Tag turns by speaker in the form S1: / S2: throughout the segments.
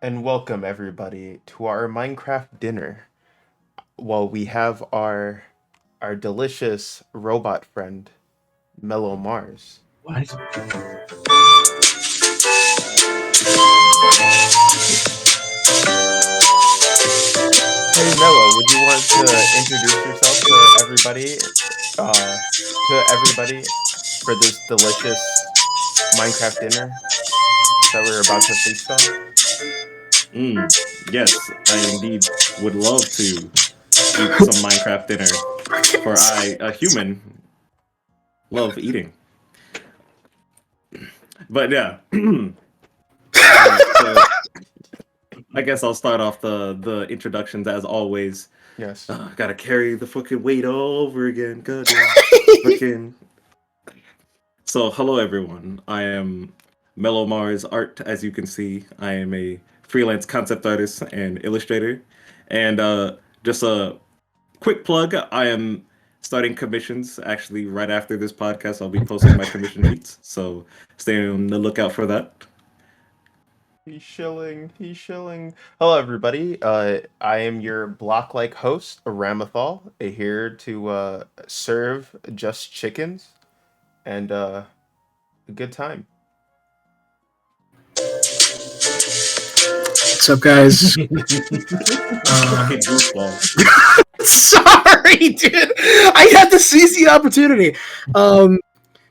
S1: and welcome everybody to our Minecraft dinner. While we have our delicious robot friend, Mellow Mars.
S2: What?
S1: Hey Mellow, would you want to introduce yourself to everybody for this delicious Minecraft dinner that we're about to feast on?
S3: Yes, I indeed would love to eat some Minecraft dinner, for I, a human, love eating. But yeah, all right. So I guess I'll start off the introductions as always.
S1: Yes.
S3: Gotta carry the fucking weight all over again. Goddamn. Fucking. So hello everyone. I am Mellow Mars Art. As you can see, I am a freelance concept artist and illustrator. And just a quick plug, I am starting commissions actually right after this podcast. I'll be posting my commission sheets, so stay on the lookout for that.
S1: He's shilling. He's shilling. Hello, everybody. I am your block-like host, Ramathal, here to serve just chickens and a good time.
S4: What's up, guys?
S3: Fucking goofball.
S4: Sorry, dude. I had to seize the opportunity.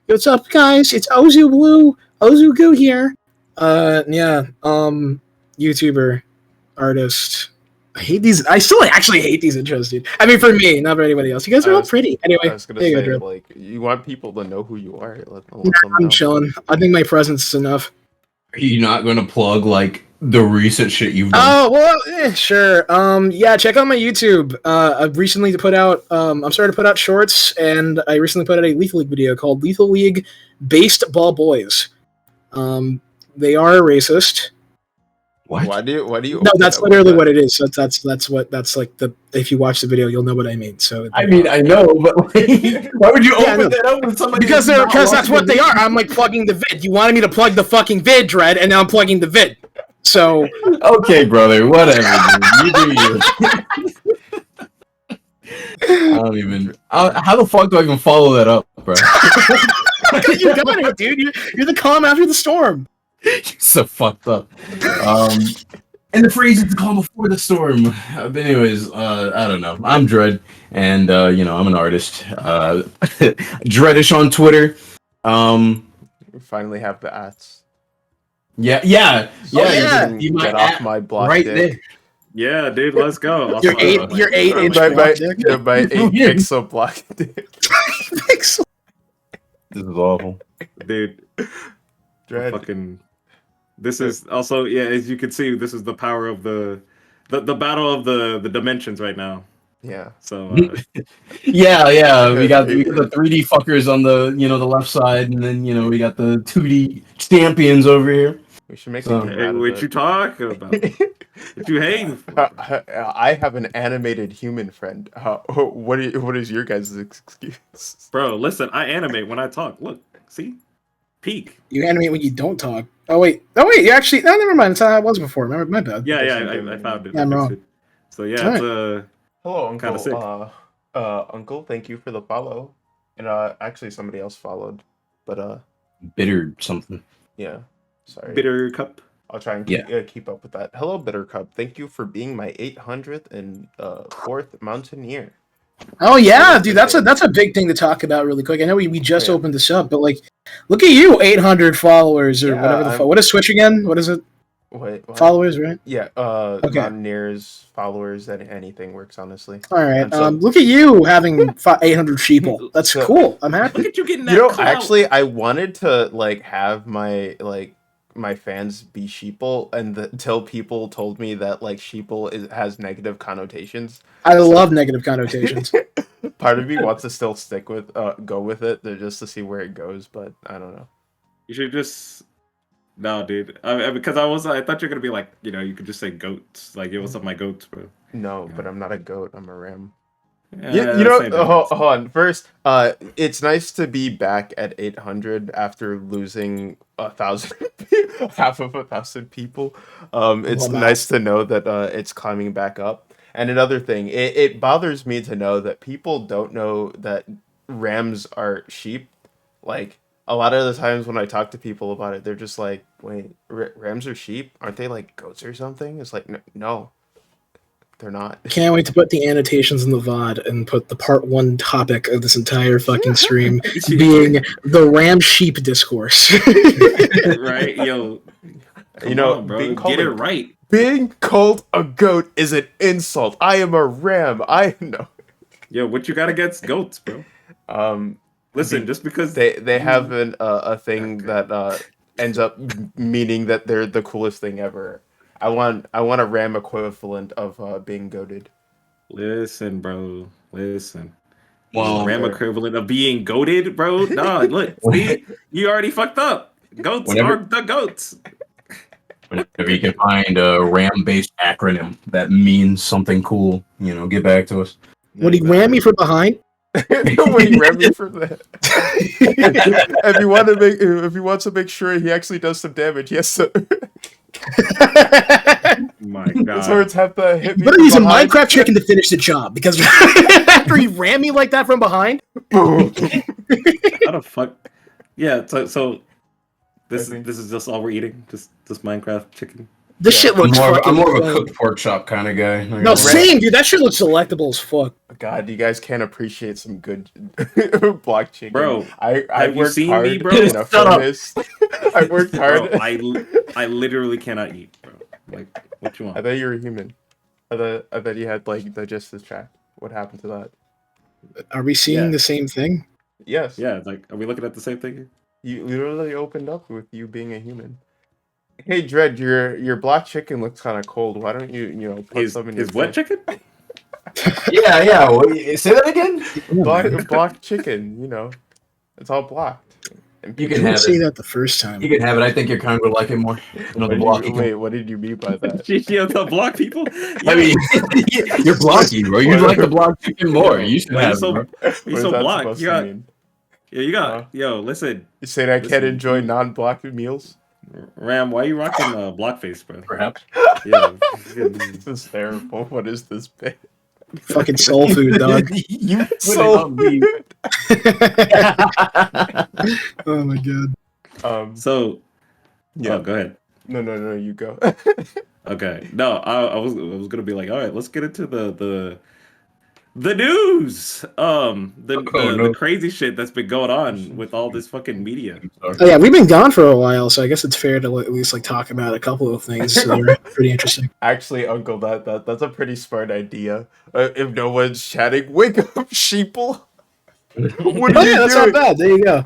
S4: What's up, guys? It's Ozu Blue, Ozu Goo here. YouTuber, artist. I hate these. I still actually hate these intros, dude. I mean, for me, not for anybody else. You guys are all pretty. Anyway,
S1: I was gonna say, like, you want people to know who you are. Let them
S4: I'm
S1: know.
S4: chilling. I think my presence is enough.
S2: Are you not going to plug like the recent shit you've done?
S4: Oh well, sure. Yeah, check out my YouTube. I've recently put out. I'm starting to put out shorts, and I recently put out a Lethal League video called "Lethal League Baseball Boys." They are racist.
S2: What?
S1: Why do you?
S4: No, that's literally what it is. So that's like the. If you watch the video, you'll know what I mean. So
S2: I mean, I know, but like, why would you
S4: Yeah, I know.
S2: open that up with somebody?
S4: because
S2: who's not
S4: that's
S2: watching
S4: what
S2: the
S4: they are. I'm like plugging the vid. You wanted me to plug the fucking vid, Dread, and now I'm plugging the vid. So
S2: video? Okay, brother, whatever. Dude. You do you. I don't even. How the fuck do I even follow that up, bro?
S4: you got it, dude. You're the calm after the storm.
S2: You're so fucked up. And the phrase is the calm before the storm. But anyways, I don't know. I'm Dread, and I'm an artist. Dreadish on Twitter.
S1: We finally have the ads.
S2: Yeah.
S4: yeah.
S2: You
S1: Get
S2: might
S1: off my block
S2: right
S1: dick.
S2: there.
S3: Yeah, dude, let's go.
S4: You're 8-inch
S1: My
S4: block dick.
S1: 8 pixel block dick.
S4: Pixel.
S2: This is awful.
S3: Dude.
S1: Dread.
S3: Fucking. This is also, yeah, as you can see, this is the power of the battle of the dimensions right now.
S1: Yeah.
S3: So
S2: Yeah. We got the 3D fuckers on the the left side, and then we got the 2D champions over here.
S1: We should make
S2: So-
S1: something
S3: hey,
S1: out of
S3: what
S1: it.
S3: you talking about? What you hating for?
S1: I have an animated human friend. What is your guys' excuse?
S3: Bro, listen, I animate when I talk. Look, see? Peak.
S4: You animate when you don't talk. Oh wait. You actually. No, never mind. It's how it was before. My bad.
S3: Yeah,
S1: Doesn't do
S3: I found it.
S4: Yeah, I'm
S3: I fixed
S4: wrong.
S3: it. So yeah,
S4: All
S3: it's
S1: Hello,
S3: Kinda
S1: Uncle.
S3: sick.
S1: Uncle, thank you for the follow. And actually somebody else followed. But
S2: Bitter something.
S1: yeah. Sorry.
S3: bitter cup.
S1: I'll try and keep up with that. Hello, Bittercup. Thank you for being my 804th Mountaineer.
S4: Oh yeah, dude. That's a big thing to talk about really quick. I know we just opened this up, but like, look at you, 800 followers or
S1: Yeah,
S4: whatever the fuck. What is Switch again? What is it?
S1: Wait, what?
S4: Followers, right?
S1: Yeah,
S4: Okay.
S1: Mountaineers, followers, anything works, honestly.
S4: All right.
S1: And so-
S4: Look at you having 800 sheeple. That's
S1: So-
S4: cool. I'm happy.
S3: Look at you getting that.
S1: You know,
S3: clout.
S1: actually, I wanted to like have my fans be sheeple, and until people told me that like sheeple has negative connotations.
S4: I love negative connotations.
S1: Part of me wants to still go with it, just to see where it goes, but I don't know.
S3: You should just. No, dude. Because I thought you were gonna be like, you could just say goats. Like, what's up, my goats, bro?
S1: No,
S3: Yeah.
S1: but I'm not a goat. I'm a ram. Yeah, you know,
S3: Same difference.
S1: hold on. First, it's nice to be back at 800 after losing 1,000, half of 1,000 people. It's
S4: Well, now.
S1: nice to know that it's climbing back up. And another thing, it bothers me to know that people don't know that rams are sheep. Like a lot of the times when I talk to people about it, they're just like, "Wait, rams are sheep? Aren't they like goats or something?" It's like, no, they're not.
S4: Can't wait to put the annotations in the VOD and put the part one topic of this entire fucking stream being the ram sheep discourse.
S3: Right, yo. Come
S1: You know,
S3: on, bro. Get it right.
S1: being called a goat is an insult. I am a ram. I know.
S3: Yo, what you got against goats, bro?
S1: Um,
S3: Listen,
S1: be,
S3: just because
S1: they have
S3: you
S1: a thing
S3: okay.
S1: that ends up meaning that they're the coolest thing ever. I want a ram equivalent of being goated.
S3: Listen, bro. Listen. The
S2: Well,
S3: ram
S1: Sure.
S3: equivalent of being goaded, bro. Nah, look, see, you already fucked up. Goats are
S2: whenever
S3: the goats.
S2: whenever you can find a RAM-based acronym that means something cool, get back to us.
S4: Would he ram me from behind?
S1: When he ran me for that. If he wants to make sure he actually does some damage, he has to.
S3: My
S1: His
S3: God.
S1: words have to hit me
S4: Better
S1: from
S4: use a
S1: behind.
S4: Minecraft chicken to finish the job because after he ran me like that from behind,
S1: Boom.
S3: How the fuck? Yeah. So this
S1: I think-
S3: is just all we're eating. Just Minecraft chicken.
S4: this
S1: Yeah.
S4: shit looks
S2: I'm
S4: fucking.
S2: more of a
S4: plain.
S2: cooked pork chop kind of guy.
S4: No, same, dude. That shit looks delectable as fuck.
S1: God, you guys can't appreciate some good block chicken.
S3: Bro,
S1: I
S3: have you
S1: worked
S3: seen
S1: hard
S3: me, bro?
S1: in a
S2: Shut up.
S1: furnace. I worked hard.
S3: Bro, I literally cannot eat, bro. Like, what you
S1: I
S3: want?
S1: thought you were human. I thought you had like digestive tract. What happened to that?
S4: Are we seeing
S3: Yeah.
S4: the same thing?
S1: Yes.
S3: Yeah, it's like, are we looking at the same thing here?
S1: You literally opened up with you being a human. Hey Dred, your black chicken looks kind of cold. Why don't you put some in your
S3: His wet
S1: face?
S3: chicken?
S2: Yeah. Say that again.
S1: Black chicken, it's all blocked. And
S2: You
S4: I
S2: can
S4: didn't
S2: have
S4: say
S2: it.
S4: that the first time.
S2: You can have it. I think your kind would like it more. The blocky.
S1: Wait, what did you mean by that?
S3: Yo, the block people?
S2: I mean, you're blocky, bro. You'd like the block chicken more.
S3: Yo,
S2: You should
S3: why you
S2: have
S3: so
S2: it, bro.
S3: you
S1: What is
S3: so
S1: that
S3: blocked?
S1: supposed
S3: You
S1: to
S3: got
S1: mean?
S3: yeah, you got
S1: Huh?
S3: yo, listen,
S1: You saying I can't
S3: Listen,
S1: enjoy
S3: you-
S1: non-black meals?
S3: Ram, why you rocking blockface, bro?
S2: Perhaps.
S3: Yeah.
S1: This is terrible. What is this bit?
S4: Fucking soul food, dog.
S2: You put
S1: So
S2: it on me.
S4: Oh my god.
S3: So
S1: Yeah.
S3: oh, go ahead.
S1: No, you go.
S3: Okay. No, I was gonna be like, all right, let's get into the news. The crazy shit that's been going on with all this fucking media.
S4: Oh yeah, we've been gone for a while, so I guess it's fair to at least talk about a couple of things that are pretty interesting.
S1: Actually, Uncle, that's a pretty smart idea. If no one's chatting, wake up, sheeple. What
S4: Oh
S1: are
S4: yeah,
S1: you
S4: that's
S1: doing?
S4: not bad. There you go.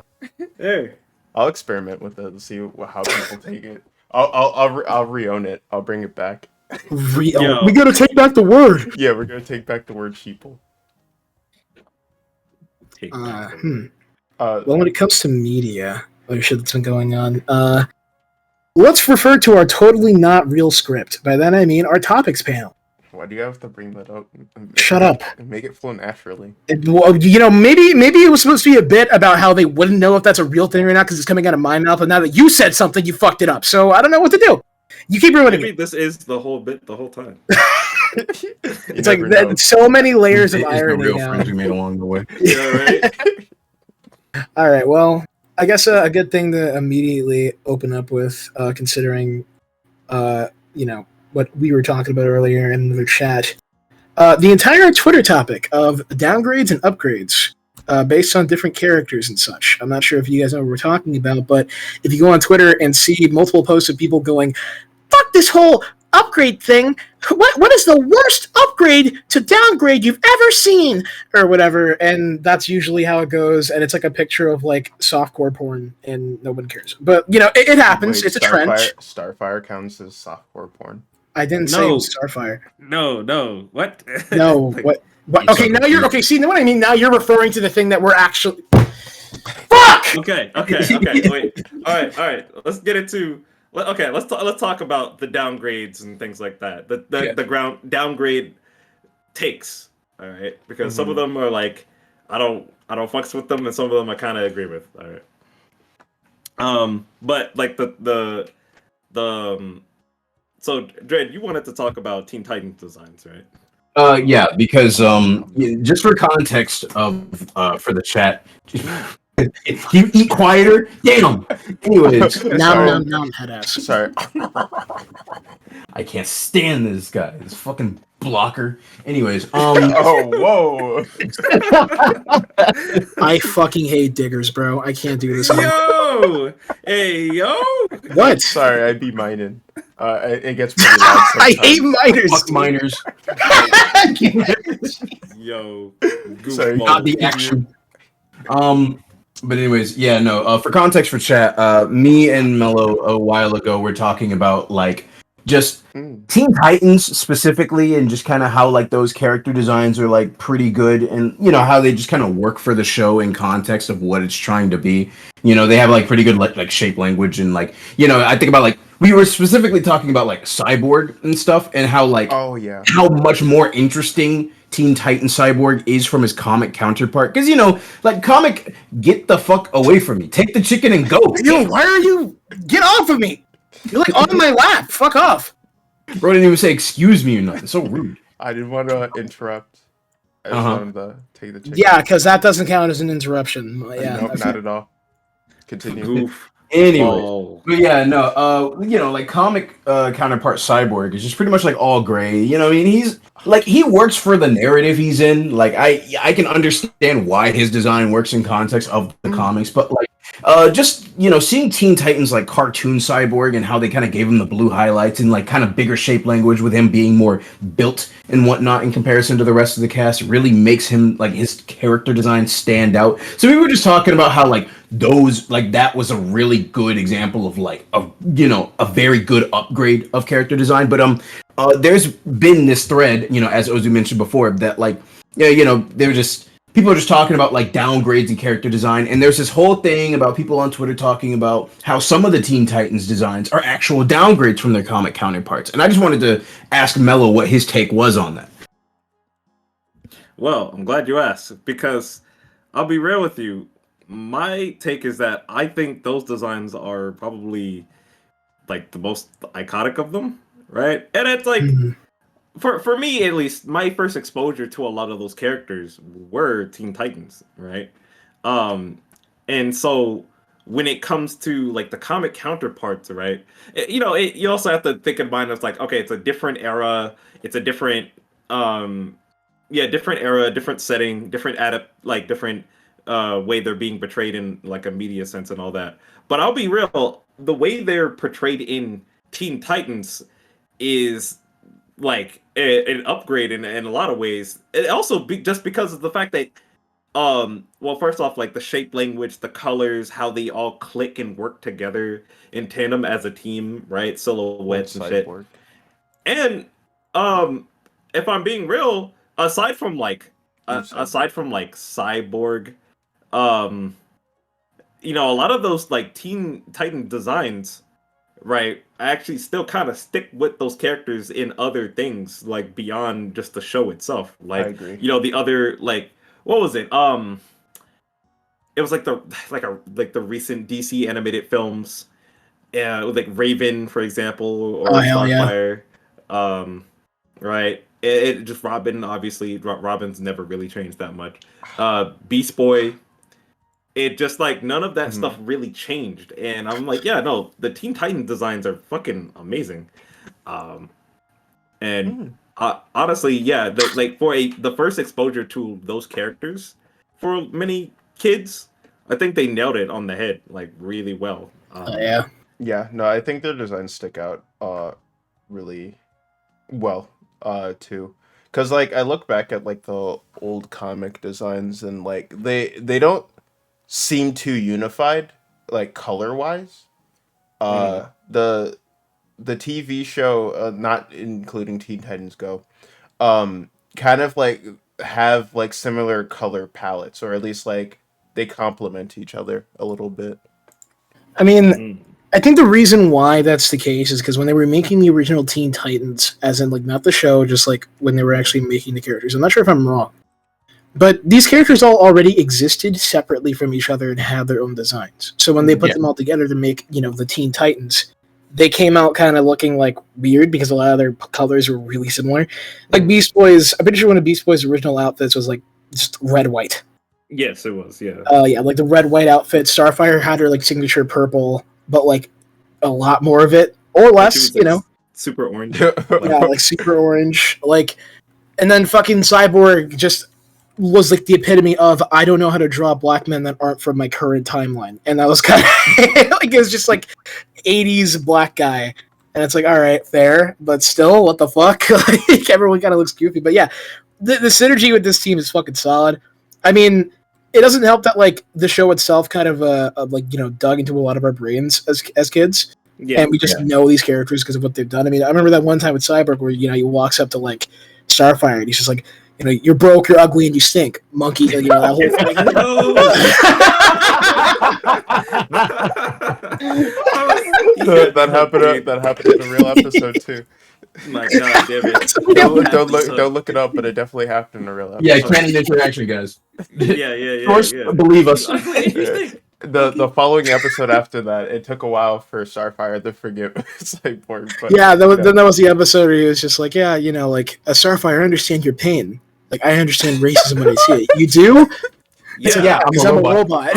S3: Hey.
S1: I'll experiment with it and see how people take it. I'll re-own it. I'll bring it back.
S3: Yo.
S4: We gotta take back the word.
S1: Yeah, we're gonna take back the word sheeple.
S3: Take
S4: Uh,
S3: that.
S4: hmm.
S1: Uh,
S4: Well, when it comes to media, other shit that's been going on, let's refer to our totally not real script. By that I mean our topics panel.
S1: why do you have to bring that up?
S4: Shut up.
S1: Make it flow naturally.
S4: Well, maybe it was supposed to be a bit about how they wouldn't know if that's a real thing or not because it's coming out of my mouth. But now that you said something, you fucked it up. So I don't know what to do. You keep ruining
S3: Maybe
S4: it.
S3: this is the whole bit the whole time.
S4: It's like so many layers of
S2: It's the
S4: irony
S2: real
S4: now.
S2: friends we made along the way.
S3: Yeah, right.
S4: All right. Well, I guess a good thing to immediately open up with, considering, what we were talking about earlier in the chat. The entire Twitter topic of downgrades and upgrades, based on different characters and such. I'm not sure if you guys know what we're talking about, but if you go on Twitter and see multiple posts of people going, "Fuck this whole upgrade thing. What is the worst upgrade to downgrade you've ever seen?" or whatever, and that's usually how it goes. And it's like a picture of softcore porn, and no one cares. But it happens.
S1: Wait,
S4: It's a trend.
S1: Starfire counts as softcore porn.
S4: I didn't say it was Starfire.
S3: No. What?
S4: No,
S3: Like,
S4: what?
S2: You
S4: Okay,
S2: suck
S4: now
S2: at
S4: you're
S2: you.
S4: okay. See, what I mean? Now you're referring to the thing that we're actually. Fuck.
S3: Okay. Wait. All right. Let's get into. Okay, let's talk about the downgrades and things like that. The ground downgrade takes. All right, because some of them are like I don't fucks with them, and some of them I kind of agree with. All right. But like the so Dred, you wanted to talk about Teen Titans designs, right?
S2: Yeah, because just for context of for the chat, if you eat quieter, damn. Anyways,
S1: Sorry.
S4: Head ass.
S1: Sorry.
S2: I can't stand this guy, this fucking blocker. Anyways,
S1: Oh, whoa.
S4: I fucking hate diggers, bro. I can't do this anymore.
S3: Yo, hey yo,
S4: What?
S1: Sorry, I be mining. It gets pretty loud
S4: I
S1: sometimes.
S4: hate miners.
S2: fuck
S4: dude.
S2: miners,
S3: yo,
S1: Sorry.
S2: not the
S3: goofball.
S2: action. But anyways, yeah, no. For context for chat, me and Mello a while ago were talking about like just
S1: Mm.
S2: Teen Titans specifically, and just kind of how like those character designs are like pretty good, and you know how they just kind of work for the show in context of what it's trying to be. You know, they have like pretty good like shape language, and like you know, I think about like we were specifically talking about like Cyborg and stuff, and how like
S1: Oh, yeah.
S2: how much more interesting Teen Titan Cyborg is from his comic counterpart. Because you know, like comic, get the fuck away from me, take the chicken and go.
S4: Yo, why are you? Get off of me! You're like on my lap. Fuck off.
S2: Bro didn't even say excuse me or nothing. So rude.
S1: I didn't want to interrupt. I just wanted to take the chicken.
S4: Yeah, because that doesn't count as an interruption. Yeah,
S1: Nope,
S4: that's
S1: not at all. Continue.
S3: Goof.
S2: Anyway,
S3: Ball.
S2: but yeah, no, you know, like comic counterpart Cyborg is just pretty much like all gray. You know, what I mean, he's like he works for the narrative he's in. Like I can understand why his design works in context of the comics, but like just you know, seeing Teen Titans like cartoon Cyborg and how they kind of gave him the blue highlights and like kind of bigger shape language with him being more built and whatnot in comparison to the rest of the cast really makes him like his character design stand out. So we were just talking about how like those like that was a really good example of like a you know a very good upgrade of character design. But there's been this thread, you know, as Ozu mentioned before, that like yeah, you know, they're just people are just talking about like downgrades in character design, and there's this whole thing about people on Twitter talking about how some of the Teen Titans designs are actual downgrades from their comic counterparts. And I just wanted to ask Mello what his take was on that.
S3: Well, I'm glad you asked because I'll be real with you. My take is that I think those designs are probably like the most iconic of them, right? And it's like
S4: Mhm.
S3: for me at least, my first exposure to a lot of those characters were Teen Titans, right? Um, and so when it comes to like the comic counterparts, right? You know, you also have to think in mind it's like okay, it's a different era, it's a different um yeah, different era, different setting, different different way they're being portrayed in like a media sense and all that. But I'll be real, the way they're portrayed in Teen Titans is like an upgrade in a lot of ways. It also just because of the fact that well first off like the shape language, the colors, how they all click and work together in tandem as a team, right?
S1: Old
S3: Silhouettes and shit.
S1: cyborg.
S3: And if I'm being real,
S1: New cyborg.
S3: aside from like Cyborg, um you know, a lot of those like Teen Titan designs, right? I actually still kind of stick with those characters in other things like beyond just the show itself.
S1: I
S3: Like,
S1: agree.
S3: you know, the other like what was it? It was like the recent DC animated films, with like Raven, for example,
S4: Oh
S3: or
S4: hell yeah.
S3: Starfire. Right? It just Robin, obviously. Robin's never really changed that much. Beast Boy. It just like none of that stuff really changed, and I'm like, yeah, no, the Teen Titan designs are fucking amazing. Um, and honestly, yeah, like for the first exposure to those characters for many kids, I think they nailed it on the head, like really well.
S4: Yeah.
S1: Yeah, no, I think their designs stick out really well too. Cuz like I look back at like the old comic designs and like they don't seem too unified like color-wise. The TV show not including Teen Titans Go kind of like have like similar color palettes, or at least like they complement each other a little bit.
S4: I mean,
S3: Mm.
S4: I think the reason why that's the case is because when they were making the original Teen Titans, as in like not the show, just like when they were actually making the characters. I'm not sure if I'm wrong, but these characters all already existed separately from each other and had their own designs. So when they put them all together to make the Teen Titans, they came out kind of looking like weird because a lot of their colors were really similar. Like Beast Boys, I'm pretty sure one of Beast Boys' original outfits was like just red white.
S3: Yes, it was. Yeah.
S4: Yeah, like the red white outfit. Starfire had her like signature purple, but like a lot more of it or less,
S3: like, super orange.
S4: Yeah, like super orange. Like, and then fucking Cyborg just was like the epitome of I don't know how to draw black men that aren't from my current timeline, and that was kind of like it was just like 80s black guy, and it's like all right, fair, but still, what the fuck? Like everyone kind of looks goofy, but yeah, the synergy with this team is fucking solid. I mean, it doesn't help that like the show itself kind of like dug into a lot of our brains as kids. Yeah, and we just know these characters because of what they've done. I mean, I remember that one time with Cyborg where he walks up to like Starfire and he's just like, you're broke, you're ugly, and you stink, monkey. That whole thing.
S1: That happened in a real episode too.
S3: My God, damn it!
S1: Don't look it up, but it definitely happened in a real episode.
S2: Yeah, canon interaction, guys.
S3: Yeah.
S2: Of course, believe us.
S1: The following episode after that, it took a while for Starfire to forgive Cyborg. But,
S4: then that was the episode where he was just like, like a Starfire, I understand your pain. Like I understand racism when I see it. You do? Yeah, because I'm a robot.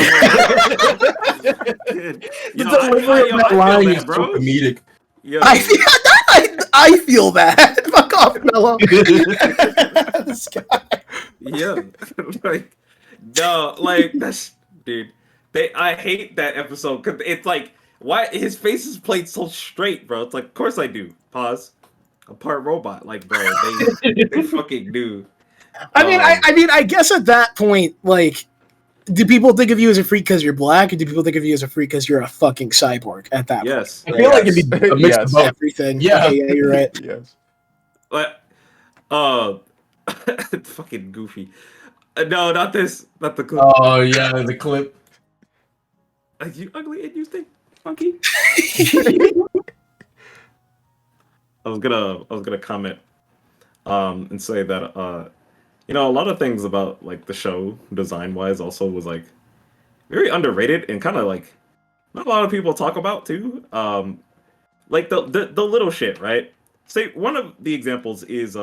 S2: That line is so comedic.
S3: Yeah.
S4: I feel that. Fuck off, Mello. This guy.
S3: Yeah. Like, no, like that's dude. I hate that episode because it's like why his face is played so straight, bro. It's like, of course I do. Pause. A part robot, like, bro. They fucking do.
S4: I mean, I guess at that point, like, do people think of you as a freak because you're black, or do people think of you as a freak because you're a fucking cyborg at that
S3: yes.
S4: point?
S2: I feel like it'd be a mix of both.
S4: Everything.
S2: Yeah.
S4: Okay, yeah, you're right.
S1: Yes.
S3: But, fucking goofy. No, not this. Not the clip.
S2: Oh, yeah, the clip.
S3: Are you ugly and you think funky? I was gonna comment and say that a lot of things about like the show design wise also was like very underrated and kind of like not a lot of people talk about too. Like the little shit, right? Say one of the examples is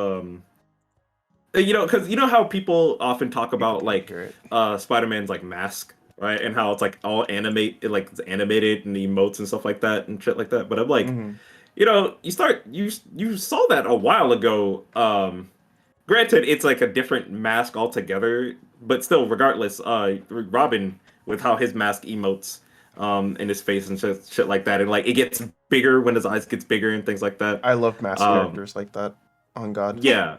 S3: because how people often talk about like Spider-Man's like mask, right? And how it's like all it's animated and the emotes and stuff like that and shit like that. But I'm like, you saw that a while ago. Granted, it's like a different mask altogether, but still, regardless, Robin with how his mask emotes in his face and shit like that, and like it gets bigger when his eyes gets bigger and things like that.
S1: I love mask characters like that. On God.
S3: Yeah.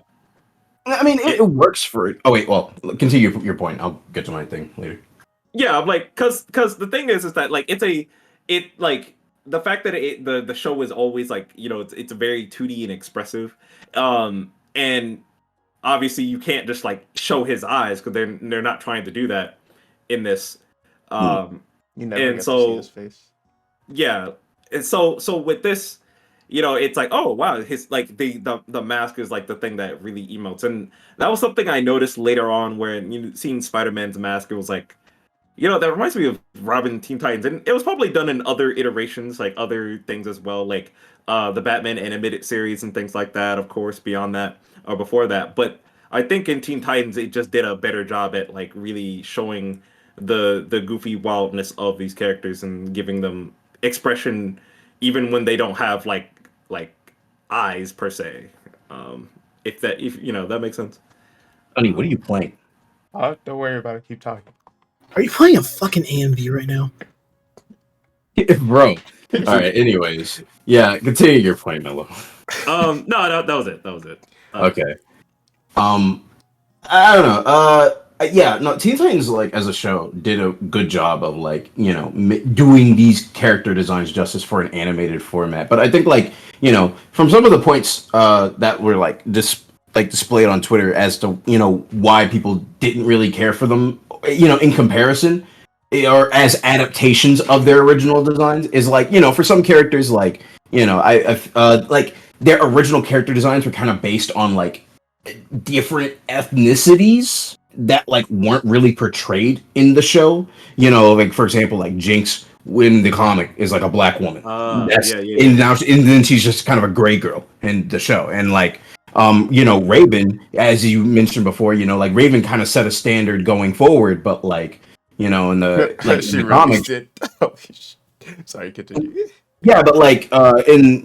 S2: I mean, it works for it. Oh wait, well, continue your point. I'll get to my thing later.
S3: Yeah, I'm like, cause the thing is that like the fact that the show is always like it's very 2D and expressive, and obviously you can't just like show his eyes because they're not trying to do that in this.
S1: You never get to see his face.
S3: Yeah, and so with this, it's like, oh wow, his like the mask is like the thing that really emotes, and that was something I noticed later on where seeing Spider-Man's mask, it was like, that reminds me of Robin Teen Titans, and it was probably done in other iterations, like other things as well, like the Batman animated series and things like that, of course, beyond that or before that. But I think in Teen Titans, it just did a better job at like really showing the goofy wildness of these characters and giving them expression, even when they don't have like eyes per se. If that makes sense.
S2: Honey, what are you playing?
S1: Don't worry about it. Keep talking.
S4: Are you playing a fucking AMV right now?
S2: Bro. All right. Anyways, yeah. Continue your point, Mello.
S3: No, that was it. That was it.
S2: Okay. I don't know. Yeah. No. Teen Titans, like as a show, did a good job of like doing these character designs justice for an animated format. But I think like from some of the points that were like displayed on Twitter as to why people didn't really care for them, in comparison, or as adaptations of their original designs is like, for some characters, like, like their original character designs were kind of based on like different ethnicities that like weren't really portrayed in the show. Like for example, like Jinx in the comic is like a black woman. That's
S3: Yeah, yeah,
S2: and
S3: yeah.
S2: now and then she's just kind of a gray girl in the show. And like Raven, as you mentioned before, like Raven kind of set a standard going forward, but like in
S1: She
S2: the
S1: released
S2: comics,
S1: it. Holy Sorry, continue.
S2: yeah, but like in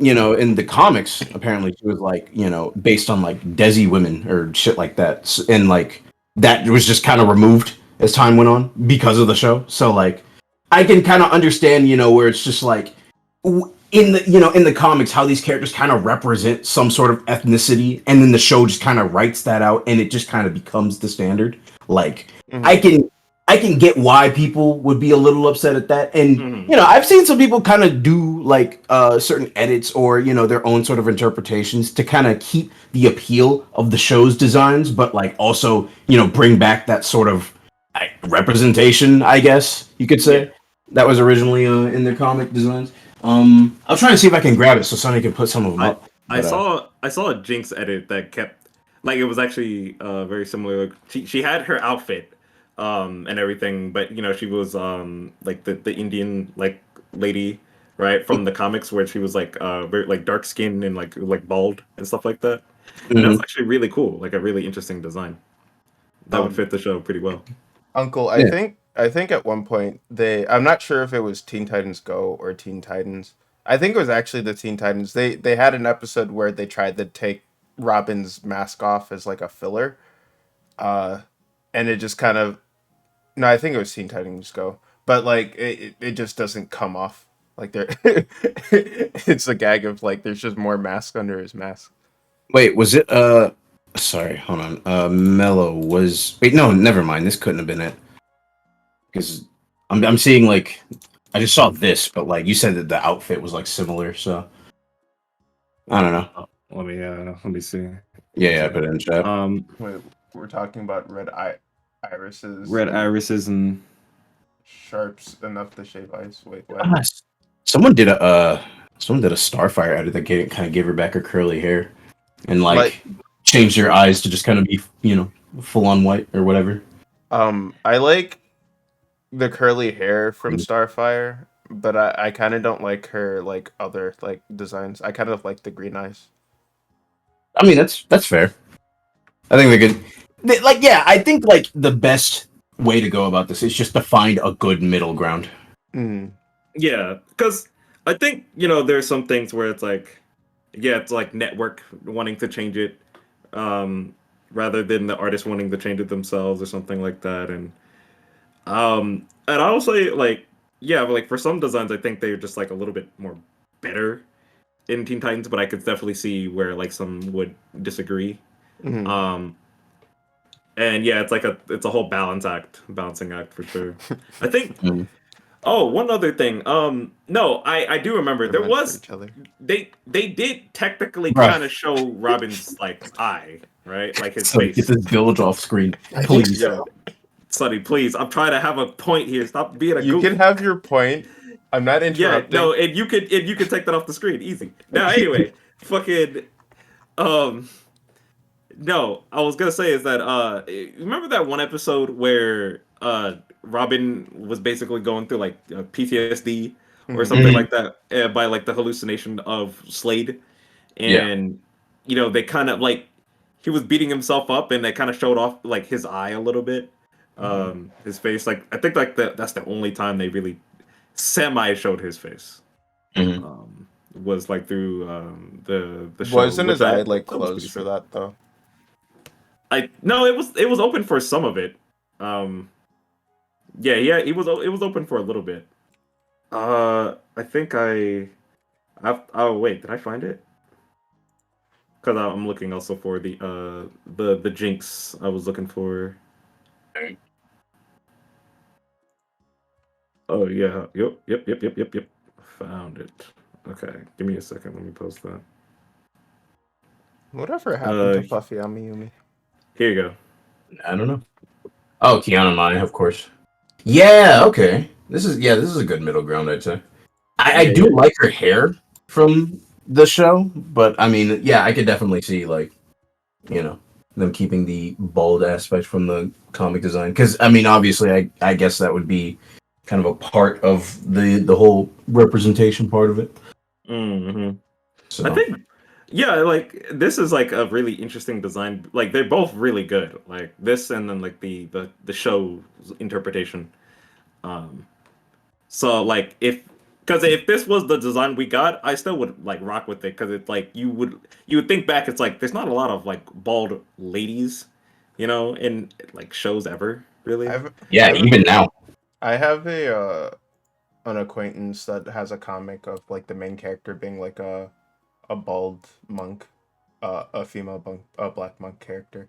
S2: the comics, apparently she was like based on like Desi women or shit like that, and like that was just kind of removed as time went on because of the show. So like I can kind of understand where it's just like in the in the comics how these characters kind of represent some sort of ethnicity, and then the show just kind of writes that out, and it just kind of becomes the standard. Like I
S1: Mhm.
S2: can I can get why people would be a little upset at that. And
S3: Mhm.
S2: I've seen some people kind of do like certain edits or their own sort of interpretations to kind of keep the appeal of the show's designs, but like also bring back that sort of representation, I guess you could
S3: Yeah.
S2: say, that was originally in their comic designs. I'll try and see if I can grab it so Sonny can put some of them
S3: I
S2: up.
S3: I
S2: But
S3: saw a Jinx edit that kept like it was actually very similar. Like, she had her outfit and everything, but she was like the Indian like lady, right, from the comics where she was like very like dark skinned and like bald and stuff like that. And that was
S2: mhm.
S3: actually really cool, like a really interesting design that would
S1: Um,
S3: fit the show pretty well.
S1: Uncle,
S2: Yeah.
S1: I think at one point I'm not sure if it was Teen Titans Go or Teen Titans. I think it was actually the Teen Titans. They had an episode where they tried to take Robin's mask off as like a filler. Uh and it just kind of no, I think it was Teen Titans Go. But like it just doesn't come off. Like there it's a gag of like there's just more mask under his mask.
S2: Wait, was it sorry, hold on. Mellow was wait, no, never mind. This couldn't have been it. Because I'm seeing like I just saw this, but like you said that the outfit was like similar, so I don't know.
S3: Let me see.
S2: Yeah,
S3: One
S2: yeah, I
S3: second.
S2: put it in chat.
S1: Wait, we're talking about irises
S3: Red
S1: and
S3: irises and
S1: sharps enough to shave ice. Wait, what?
S2: Ah, someone did a Starfire edit that kind of gave her back her curly hair and
S1: Like
S2: like changed her eyes to just kind of be full on white or whatever.
S1: I like the curly hair from Starfire, but I kind of don't like her like other like designs. I kind of like the green eyes.
S2: I mean, that's fair. I think they could like yeah, I think like the best way to go about this is just to find a good middle ground.
S1: Mm.
S3: yeah, because I think there's some things where it's like, yeah, it's like network wanting to change it, um, rather than the artist wanting to change it themselves or something like that. And I will say like, yeah, but like for some designs, I think they're just like a little bit more better in Teen Titans, but I could definitely see where like some would disagree.
S1: Mm.
S3: Um, and yeah, it's a whole balancing act for sure. I think.
S2: Mm.
S3: Oh, one other thing. No, I do remember
S1: They're
S3: there
S1: meant for
S3: was
S1: each other.
S3: they did technically
S2: Bruh.
S3: kind of show Robin's like eye, right, like his
S2: So get
S3: face.
S2: this village off screen,
S1: I think
S2: please.
S3: Yo, Sonny, please, I'm trying to have a point here. Stop being a
S1: You can
S3: goof.
S1: have your point. I'm not
S3: Yeah, no,
S1: interrupting.
S3: and you could take that off the screen, easy. Now, anyway, fucking um, no, I was gonna say is that remember that one episode where Robin was basically going through like PTSD or
S1: Mhm.
S3: something
S2: Mhm.
S3: like that by like the hallucination of Slade,
S2: Yeah.
S3: and they kind of like he was beating himself up and they kind of showed off like his eye a little bit,
S1: Mhm.
S3: his face. Like I think like that's the only time they really semi showed his face.
S2: Mhm.
S3: Was like through the show,
S1: Wasn't
S3: which
S1: his
S3: I
S1: eye like
S3: that was pretty
S1: closed for
S3: sick.
S1: that though?
S3: I no, it was open for some of it. Um, yeah, it was open for a little bit. I think oh wait, did I find it? Because I'm looking also for the Jinx I was looking for. Oh yeah, yep. Found it. Okay, give me a second. Let me post that.
S1: Whatever happened to
S3: Uh,
S1: Buffy on Miyumi?
S3: here you go.
S2: I don't know. Oh, Keanu Maya, of course. Yeah, okay. This is a good middle ground, I'd say. I
S3: Yeah,
S2: do
S3: yeah.
S2: like her hair from the show, but I mean, yeah, I could definitely see like, you know, them keeping the bald aspect from the comic design. Because I mean, obviously, I guess that would be kind of a part of the whole representation part of it.
S3: hmm I
S2: So
S3: think, yeah, like this is like a really interesting design. Like they're both really good. Like this and then like the show's interpretation. Um, so like because if this was the design we got, I still would like rock with it because it's like you would think back. It's like there's not a lot of like bald ladies, in like shows ever really.
S1: I've
S2: yeah,
S1: I've
S2: even now.
S1: I have an acquaintance that has a comic of like the main character being like a bald monk, a female monk, a black monk character.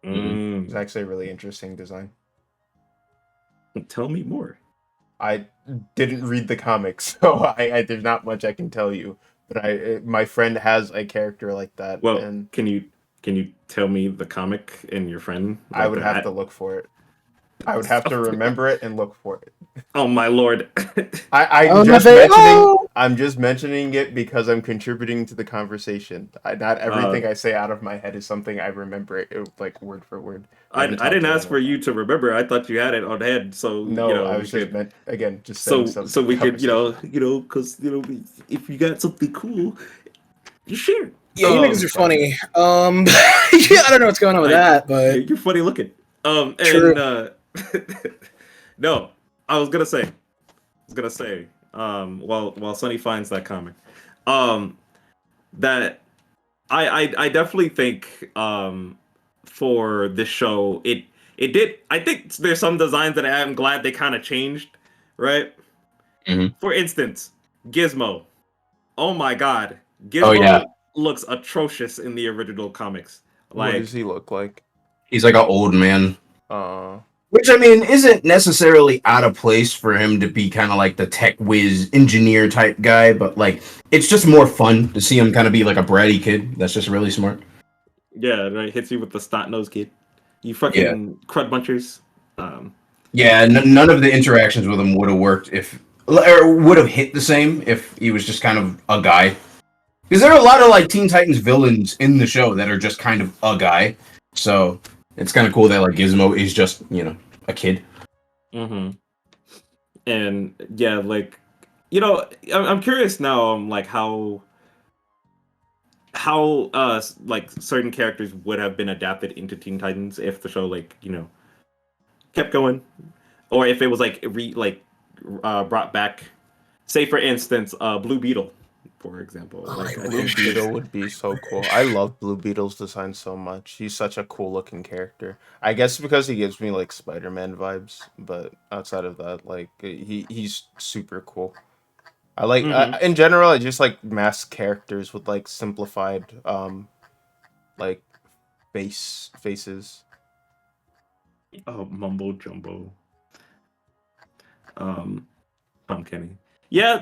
S2: Mhm.
S1: It's
S3: Mm,
S1: actually a really interesting design.
S3: tell me more.
S1: I didn't read the comics, so there's not much I can tell you. But my friend has a character like that,
S3: Well,
S1: and
S3: can you tell me the comic and your friend
S1: I
S3: like
S1: would
S3: the
S1: have to
S3: at?
S1: look for it. I would have to remember it and look for it.
S3: Oh my lord.
S1: I'm just mentioning
S4: LMFAO!
S1: I'm just mentioning it because I'm contributing to the conversation. Not
S3: uh,
S1: everything I say out of my head is something I remember like word for word. I
S3: I
S1: haven't
S3: I
S1: talked
S3: didn't
S1: to him
S3: ask
S1: in a
S3: for you
S1: while.
S3: to remember. I thought you had it on hand, so
S1: No, I
S3: we
S1: was just
S3: could.
S1: meant again just saying
S3: So
S1: something
S3: we could,
S1: conversation.
S3: because if you got something cool, you share.
S4: Yeah, you niggas are
S1: But
S4: funny. Yeah, I don't know what's going on with
S3: Like
S4: that, but
S3: you're funny looking.
S4: true.
S3: And no, I was gonna say, while Sonny finds that comic, um, that I definitely think for this show it did. I think there's some designs that I'm glad they kind of changed, right?
S2: Mhm.
S3: For instance, Gizmo. Oh my god,
S2: Oh yeah,
S3: Gizmo looks atrocious in the original comics.
S1: what does
S3: Like,
S1: he look like?
S2: he's like an old man.
S1: Uh,
S2: Which I mean isn't necessarily out of place for him to be kind of like the tech whiz engineer type guy, but like it's just more fun to see him kind of be like a bratty kid that's just really smart.
S3: yeah, right. Hits you with the snot nose kid. You
S2: Yeah,
S3: fucking crud bunchers. Um,
S2: yeah. None of the interactions with him would have worked if or would have hit the same if he was just kind of a guy. Because there are a lot of like Teen Titans villains in the show that are just kind of a guy. So it's kind of cool that like Gizmo is just a kid.
S3: hmm And yeah, like I'm curious now. Like how like certain characters would have been adapted into Teen Titans if the show like kept going, or if it was like brought back. Say for instance, Blue Beetle, for example.
S4: Oh, I
S3: Like I
S1: Blue
S3: think
S4: wish.
S1: Beetle
S3: this.
S1: would be
S4: I
S1: so cool. I
S4: wish.
S1: love Blue Beetle's design so much. He's such a cool looking character. I guess because he gives me like Spider-Man vibes, but outside of that, like he's super cool. I like
S3: hmm
S1: in general, I just like masked characters with like simplified like faces.
S3: Oh, mumbo jumbo. Um, Tom Kenny. Yeah,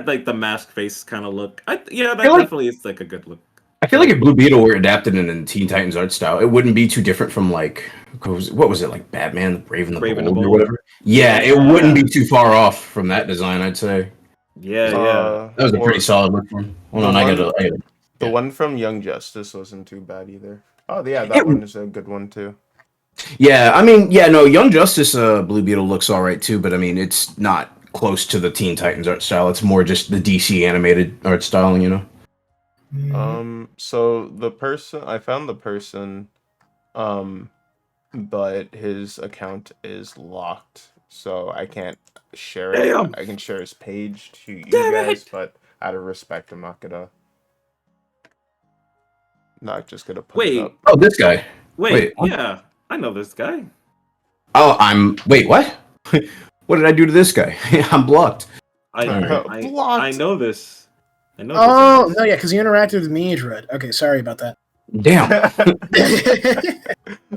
S3: like the mask face kind of look. Yeah,
S2: I feel
S3: that
S2: like
S3: definitely is like a good look.
S2: I feel
S3: Go
S2: like
S3: ahead.
S2: if Blue Beetle were adapted in a Teen Titans art style, it wouldn't be too different from like what was it like Batman, Brave and the
S3: Brave and the
S2: Bold or
S3: Bold.
S2: whatever. Yeah, it wouldn't be
S3: Yeah,
S2: too far off from that design, I'd say.
S3: yeah.
S2: That was a pretty
S1: Or
S2: solid look for him. Hold
S1: the
S2: on,
S1: one
S2: I gotta
S1: the
S2: yeah.
S1: one from Young Justice wasn't too bad either. Oh yeah,
S2: It,
S1: that one is a good one too.
S2: yeah, I mean, yeah, no, Young Justice Blue Beetle looks all right too, but I mean, it's not close to the Teen Titans art style. It's more just the DC animated art style.
S4: Mm,
S1: So the person I found the person, um, but his account is locked, so I can't share it.
S3: Damn,
S1: I can share his page to you
S3: damn
S1: guys,
S3: it.
S1: but out of respect, I'm not just gonna put it up.
S3: Wait,
S2: Oh, this guy.
S3: wait.
S2: Wait. What?
S3: Yeah, I know this guy.
S2: Oh, wait, what? What did I do to this guy? I'm blocked.
S3: I
S2: All right.
S3: I
S1: Blocked.
S3: know this. I know this
S4: oh
S3: artist.
S4: no, yeah, because you interacted with me, Dread. Okay, sorry about that.
S2: Damn.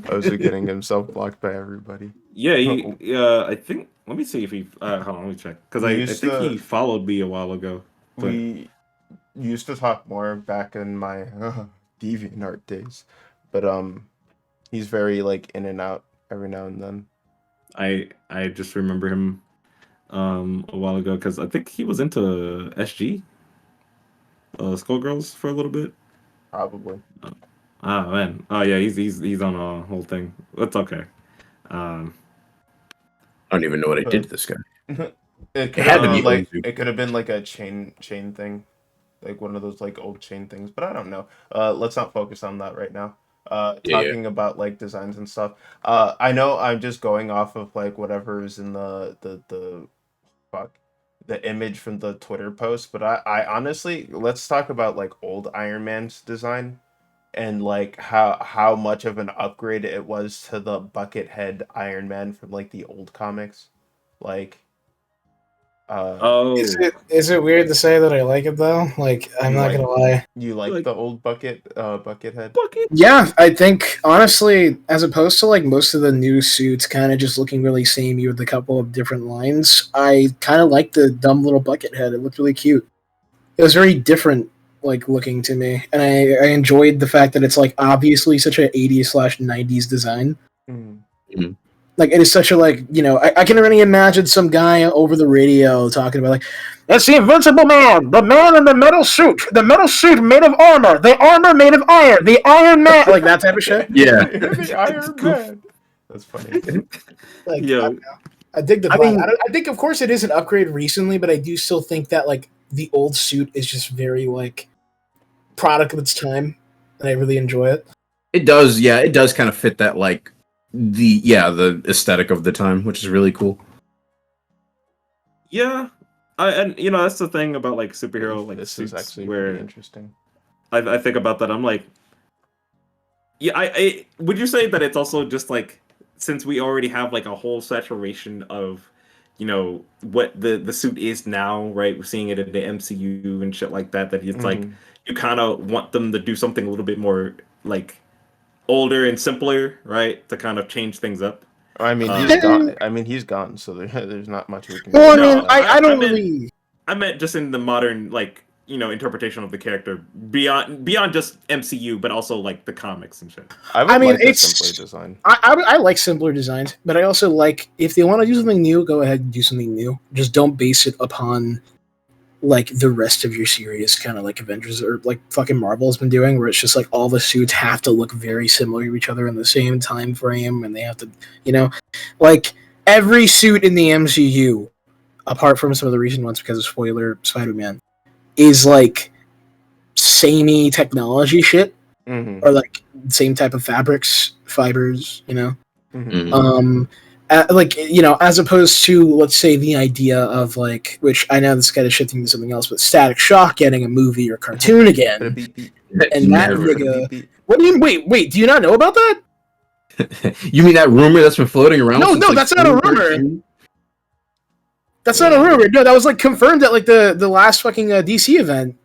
S1: Ozu getting himself blocked by everybody.
S3: Yeah, I think. Let me see if he. Hold on, let me check. Because
S1: We
S3: I
S1: used
S3: think he
S1: to
S3: followed me a while ago. But
S1: we used to talk more back in my DeviantArt days, but he's very like in and out every now and then.
S3: I just remember him a while ago because I think he was into SG Skullgirls for a little bit.
S1: Probably.
S3: Ah man, oh yeah, he's on a whole thing. That's okay. Um,
S2: I don't even know what I did
S1: But
S2: to this guy.
S1: it
S2: It
S1: could
S2: had
S1: have
S2: to be
S1: been like
S2: Ozu.
S1: it could have been like a chain thing, like one of those like old chain things. But I don't know. Let's not focus on that right now.
S2: Yeah.
S1: Talking about like designs and stuff. I know I'm just going off of like whatever is in the fuck the image from the Twitter post. But I honestly, let's talk about like old Iron Man's design and like how much of an upgrade it was to the bucket head Iron Man from like the old comics. Like
S3: oh,
S4: Is it weird to say that I like it though? Like, I'm
S1: you
S4: not
S1: like
S4: gonna lie.
S1: you like
S3: like
S1: the old bucket head?
S3: bucket.
S4: Yeah, I think honestly, as opposed to like most of the new suits kind of just looking really samey with a couple of different lines, I kind of like the dumb little bucket head. It looked really cute. It was very different, like looking to me, and I enjoyed the fact that it's like obviously such a 80s/90s design.
S1: Mm.
S4: Like it is such a like I can already imagine some guy over the radio talking about like that's the Invincible Man, the man in the metal suit made of armor, the armor made of iron, the Iron Man, like that type of shit.
S2: Yeah.
S1: You're the Iron
S3: Goof.
S1: Man. That's funny.
S4: Like
S3: Yo,
S4: I dig the
S2: I
S4: vibe.
S2: mean-
S4: I think of course it is an upgrade recently, but I do still think that like the old suit is just very like product of its time, and I really enjoy it.
S2: It does, yeah, it does kind of fit that like the aesthetic of the time, which is really cool.
S3: yeah, and that's the thing about like superhero like
S1: This is
S3: suits
S1: actually
S3: where
S1: pretty interesting.
S3: I think about that. I'm like, yeah, I would you say that it's also just like since we already have like a whole saturation of what the suit is now, right? We're seeing it in the MCU and shit like that. That it's like
S1: Mhm.
S3: you kind of want them to do something a little bit more like older and simpler, right? To kind of change things up.
S1: I mean, he's
S3: Um,
S1: gone. I mean, he's gone, so there's not much we can do
S4: Well, I
S1: about
S4: mean,
S3: no,
S1: that.
S4: I
S3: I
S4: don't
S3: meant
S4: really.
S3: I meant just in the modern like interpretation of the character beyond just MCU, but also like the comics and shit.
S1: I
S4: I
S1: would
S4: mean,
S1: like a
S4: it's
S1: simpler design.
S4: I like simpler designs, but I also like if they want to do something new, go ahead and do something new. Just don't base it upon like the rest of your series, kind of like Avengers or like fucking Marvel has been doing, where it's just like all the suits have to look very similar to each other in the same time frame, and they have to, like every suit in the MCU, apart from some of the recent ones because of spoiler Spider-Man, is like samey technology shit
S1: Mm-hmm.
S4: or like same type of fibers.
S1: Mm-hmm.
S2: Mhm.
S4: Like as opposed to let's say the idea of like, which I know this kind of shifting to something else, but Static Shock getting a movie or cartoon again,
S1: Beep, beep.
S4: and that
S2: Never.
S4: nigga.
S1: Beep, beep.
S4: What do you wait? Do you not know about that?
S2: You mean that rumor that's been floating around?
S4: No,
S2: since,
S4: no,
S2: like,
S4: that's not a rumor.
S2: 2013?
S4: That's not a rumor. No, that was like confirmed at like the last fucking DC event.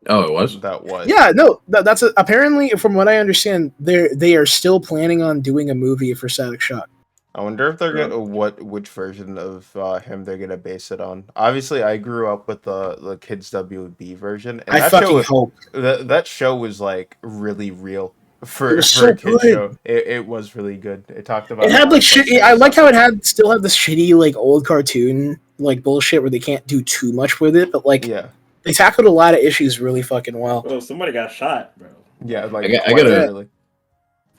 S2: Oh, it was.
S1: That was.
S4: Yeah, no, that's apparently from what I understand, they are still planning on doing a movie for Static Shock.
S1: I wonder if they're
S3: Yeah.
S1: gonna which version of him they're gonna base it on. Obviously, I grew up with the kids WB version, and
S4: I
S1: that
S4: fucking
S1: show
S4: hope.
S1: that show was like really real
S4: It
S1: for
S4: was
S1: for
S4: so
S1: a kid
S4: good.
S1: show. It was really good. It talked about
S4: It
S1: a
S4: had
S1: lot
S4: like
S1: of,
S4: shit. I
S1: serious
S4: like how it
S1: topics.
S4: still had this shitty like old cartoon like bullshit where they can't do too much with it, but like
S1: Yeah,
S4: they tackled a lot of issues really fucking well.
S3: Oh, somebody got shot, bro.
S1: yeah, like
S2: I
S1: quite
S2: gotta-
S1: literally.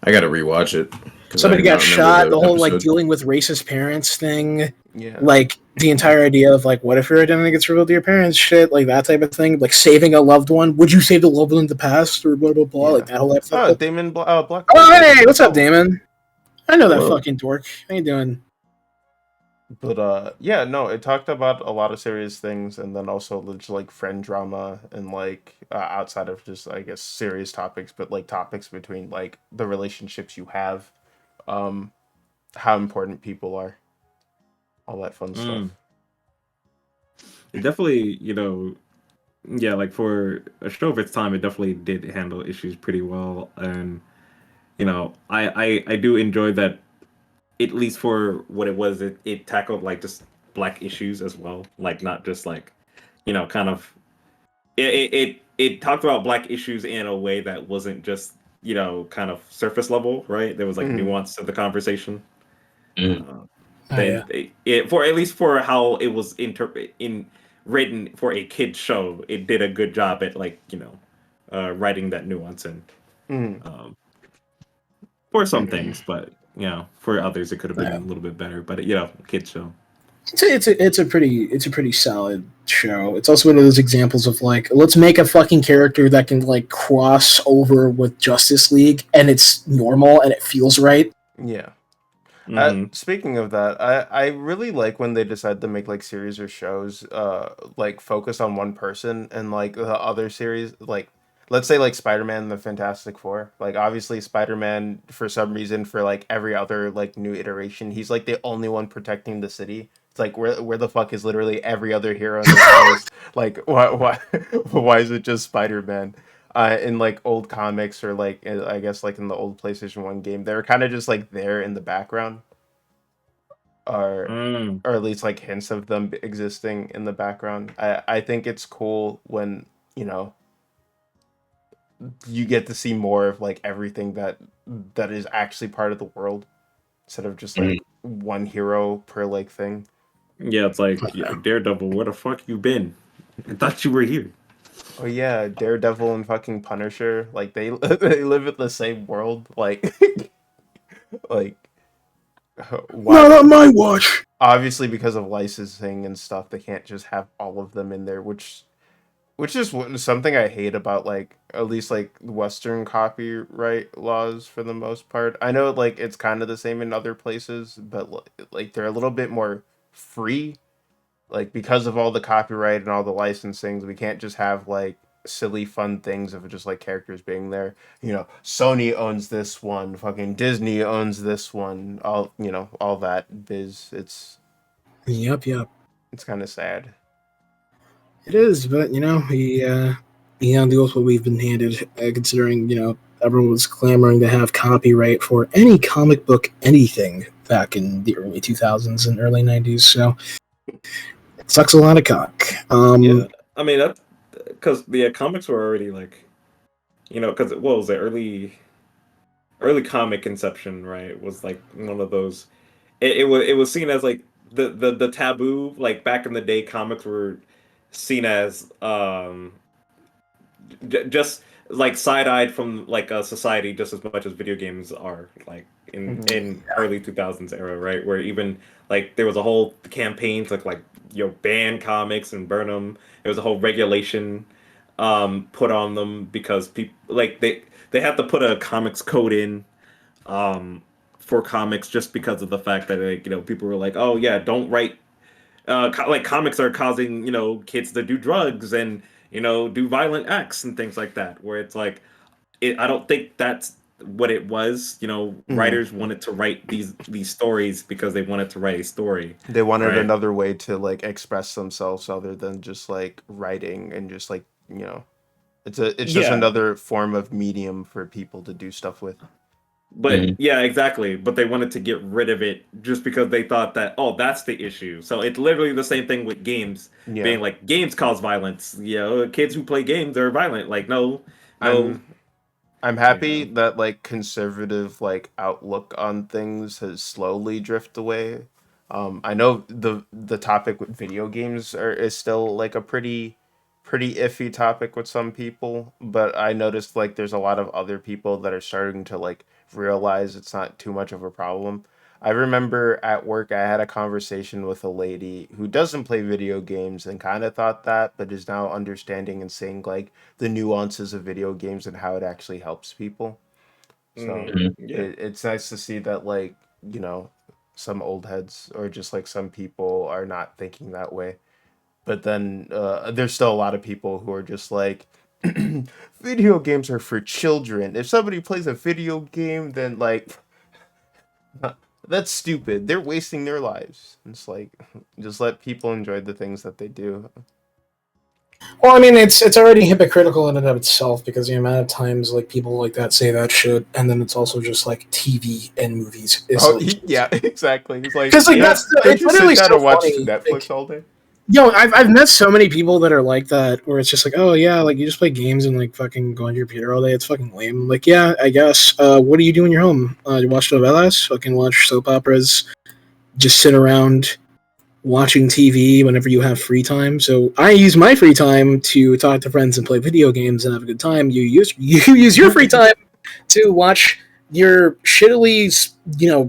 S2: I gotta rewatch it. 'Cause I
S4: Somebody
S2: did
S4: got
S2: not remember
S4: shot. The whole like
S2: episode.
S4: dealing with racist parents thing,
S1: Yeah,
S4: like the entire idea of like, what if your identity gets revealed to your parents? Shit, like that type of thing. Like saving a loved one. Would you save the loved one in the past or blah blah blah?
S1: Yeah.
S4: Like that whole
S1: Oh,
S4: episode.
S1: Damon Black.
S4: Oh hey, what's up, Damon? I know that
S2: Hello.
S4: fucking dork. How you doing?
S1: But yeah, no, it talked about a lot of serious things, and then also just like friend drama and like outside of just I guess serious topics, but like topics between like the relationships you have, um, how important people are, all that fun stuff.
S3: It definitely, yeah, like for a show of its time, it definitely did handle issues pretty well, and I do enjoy that. At least for what it was, it tackled like just black issues as well, like not just like, kind of. It talked about black issues in a way that wasn't just kind of surface level, right? There was like
S1: Mhm.
S3: nuance to the conversation.
S2: Mhm.
S3: Uh,
S4: Oh yeah.
S3: for at least for how it was written for a kid show, it did a good job at writing that nuance in
S1: Mm.
S3: um, for some things, but for others it could have been
S4: Yeah.
S3: a little bit better. But kid show.
S4: It's a pretty solid show. It's also one of those examples of like, let's make a fucking character that can like cross over with Justice League and it's normal and it feels right.
S1: Yeah.
S3: Hmm.
S1: Speaking of that, I really like when they decide to make like series or shows like focus on one person, and like the other series, like let's say like Spider-Man and the Fantastic Four. Like obviously Spider-Man, for some reason, for like every other like new iteration, he's like the only one protecting the city. It's like where the fuck is literally every other hero in this place? Like why why is it just Spider-Man? In like old comics, or like I guess like in the old PlayStation 1 game, they were kind of just like there in the background, or
S3: Mm.
S1: or at least like hints of them existing in the background. I think it's cool when, you know, you get to see more of like everything that is actually part of the world, instead of just like one hero per like thing.
S3: Yeah, it's like Daredevil. Where the fuck you been? I thought you were here.
S1: Oh yeah, Daredevil and fucking Punisher, like they they live in the same world. Like like
S4: Not
S1: why?
S4: on my watch.
S1: Obviously, because of licensing and stuff, they can't just have all of them in there, which is something I hate about like at least like Western copyright laws for the most part. I know like it's kind of the same in other places, but like they're a little bit more free. Like because of all the copyright and all the licensings, we can't just have like silly fun things of just like characters being there. You know, Sony owns this one, fucking Disney owns this one, all, you know, all that biz.
S4: Yep.
S1: It's kind of sad.
S4: It is, but we gotta deal with what we've been handed. Considering everyone was clamoring to have copyright for any comic book anything back in the early 2000s and early 90s. So it sucks a lot of cock.
S3: Yeah, I mean that because the comics were already like because what was it early comic conception, right? Was like one of those. It was seen as like the taboo. Like back in the day, comics were seen as just like side-eyed from like a society just as much as video games are like
S1: Mhm.
S3: in early 2000s era, right? Where even like there was a whole campaign to like ban comics and burn them. There was a whole regulation put on them because people like they had to put a comics code in um for comics just because of the fact that like people were like, oh yeah, don't write like comics are causing kids to do drugs and do violent acts and things like that, where it's like I don't think that's what it was.
S1: Mhm.
S3: Writers wanted to write these stories because they wanted to write a story,
S1: They wanted
S3: right?
S1: another way to like express themselves other than just like writing, and just like, you know, it's just
S3: Yeah,
S1: another form of medium for people to do stuff with.
S3: but yeah, exactly. But they wanted to get rid of it just because they thought that, oh, that's the issue. So it's literally the same thing with games
S1: Yeah.
S3: being like games cause violence. Kids who play games are violent. Like no, no,
S1: I'm I'm
S3: yeah.
S1: happy that like conservative like outlook on things has slowly drifted away. I know the topic with video games is still like a pretty iffy topic with some people, but I noticed like there's a lot of other people that are starting to like realize it's not too much of a problem. I remember at work I had a conversation with a lady who doesn't play video games and kind of thought that, but is now understanding and seeing like the nuances of video games and how it actually helps people. So
S3: Yeah.
S1: it's nice to see that like, you know, some old heads or just like some people are not thinking that way. But then there's still a lot of people who are just like, video games are for children. If somebody plays a video game, then like that's stupid. They're wasting their lives. It's like just let people enjoy the things that they do.
S4: Well, I mean, it's already hypocritical in and of itself because the amount of times like people like that say that shit, and then it's also just like TV and movies. It's
S1: Oh
S4: like
S1: yeah, exactly. It's like,
S4: because like
S3: Yeah.
S1: don't
S4: it's
S1: you sit
S4: literally
S1: down
S4: so
S1: and watch
S4: funny.
S1: Netflix all day?
S4: I've met so many people that are like that, where it's just like, oh yeah, like you just play games and like fucking go on your computer all day. It's fucking lame. I'm like, yeah, I guess. What do you do in your home? You watch novellas, fucking watch soap operas, just sit around watching TV whenever you have free time. So I use my free time to talk to friends and play video games and have a good time. You use your free time to watch your shittily,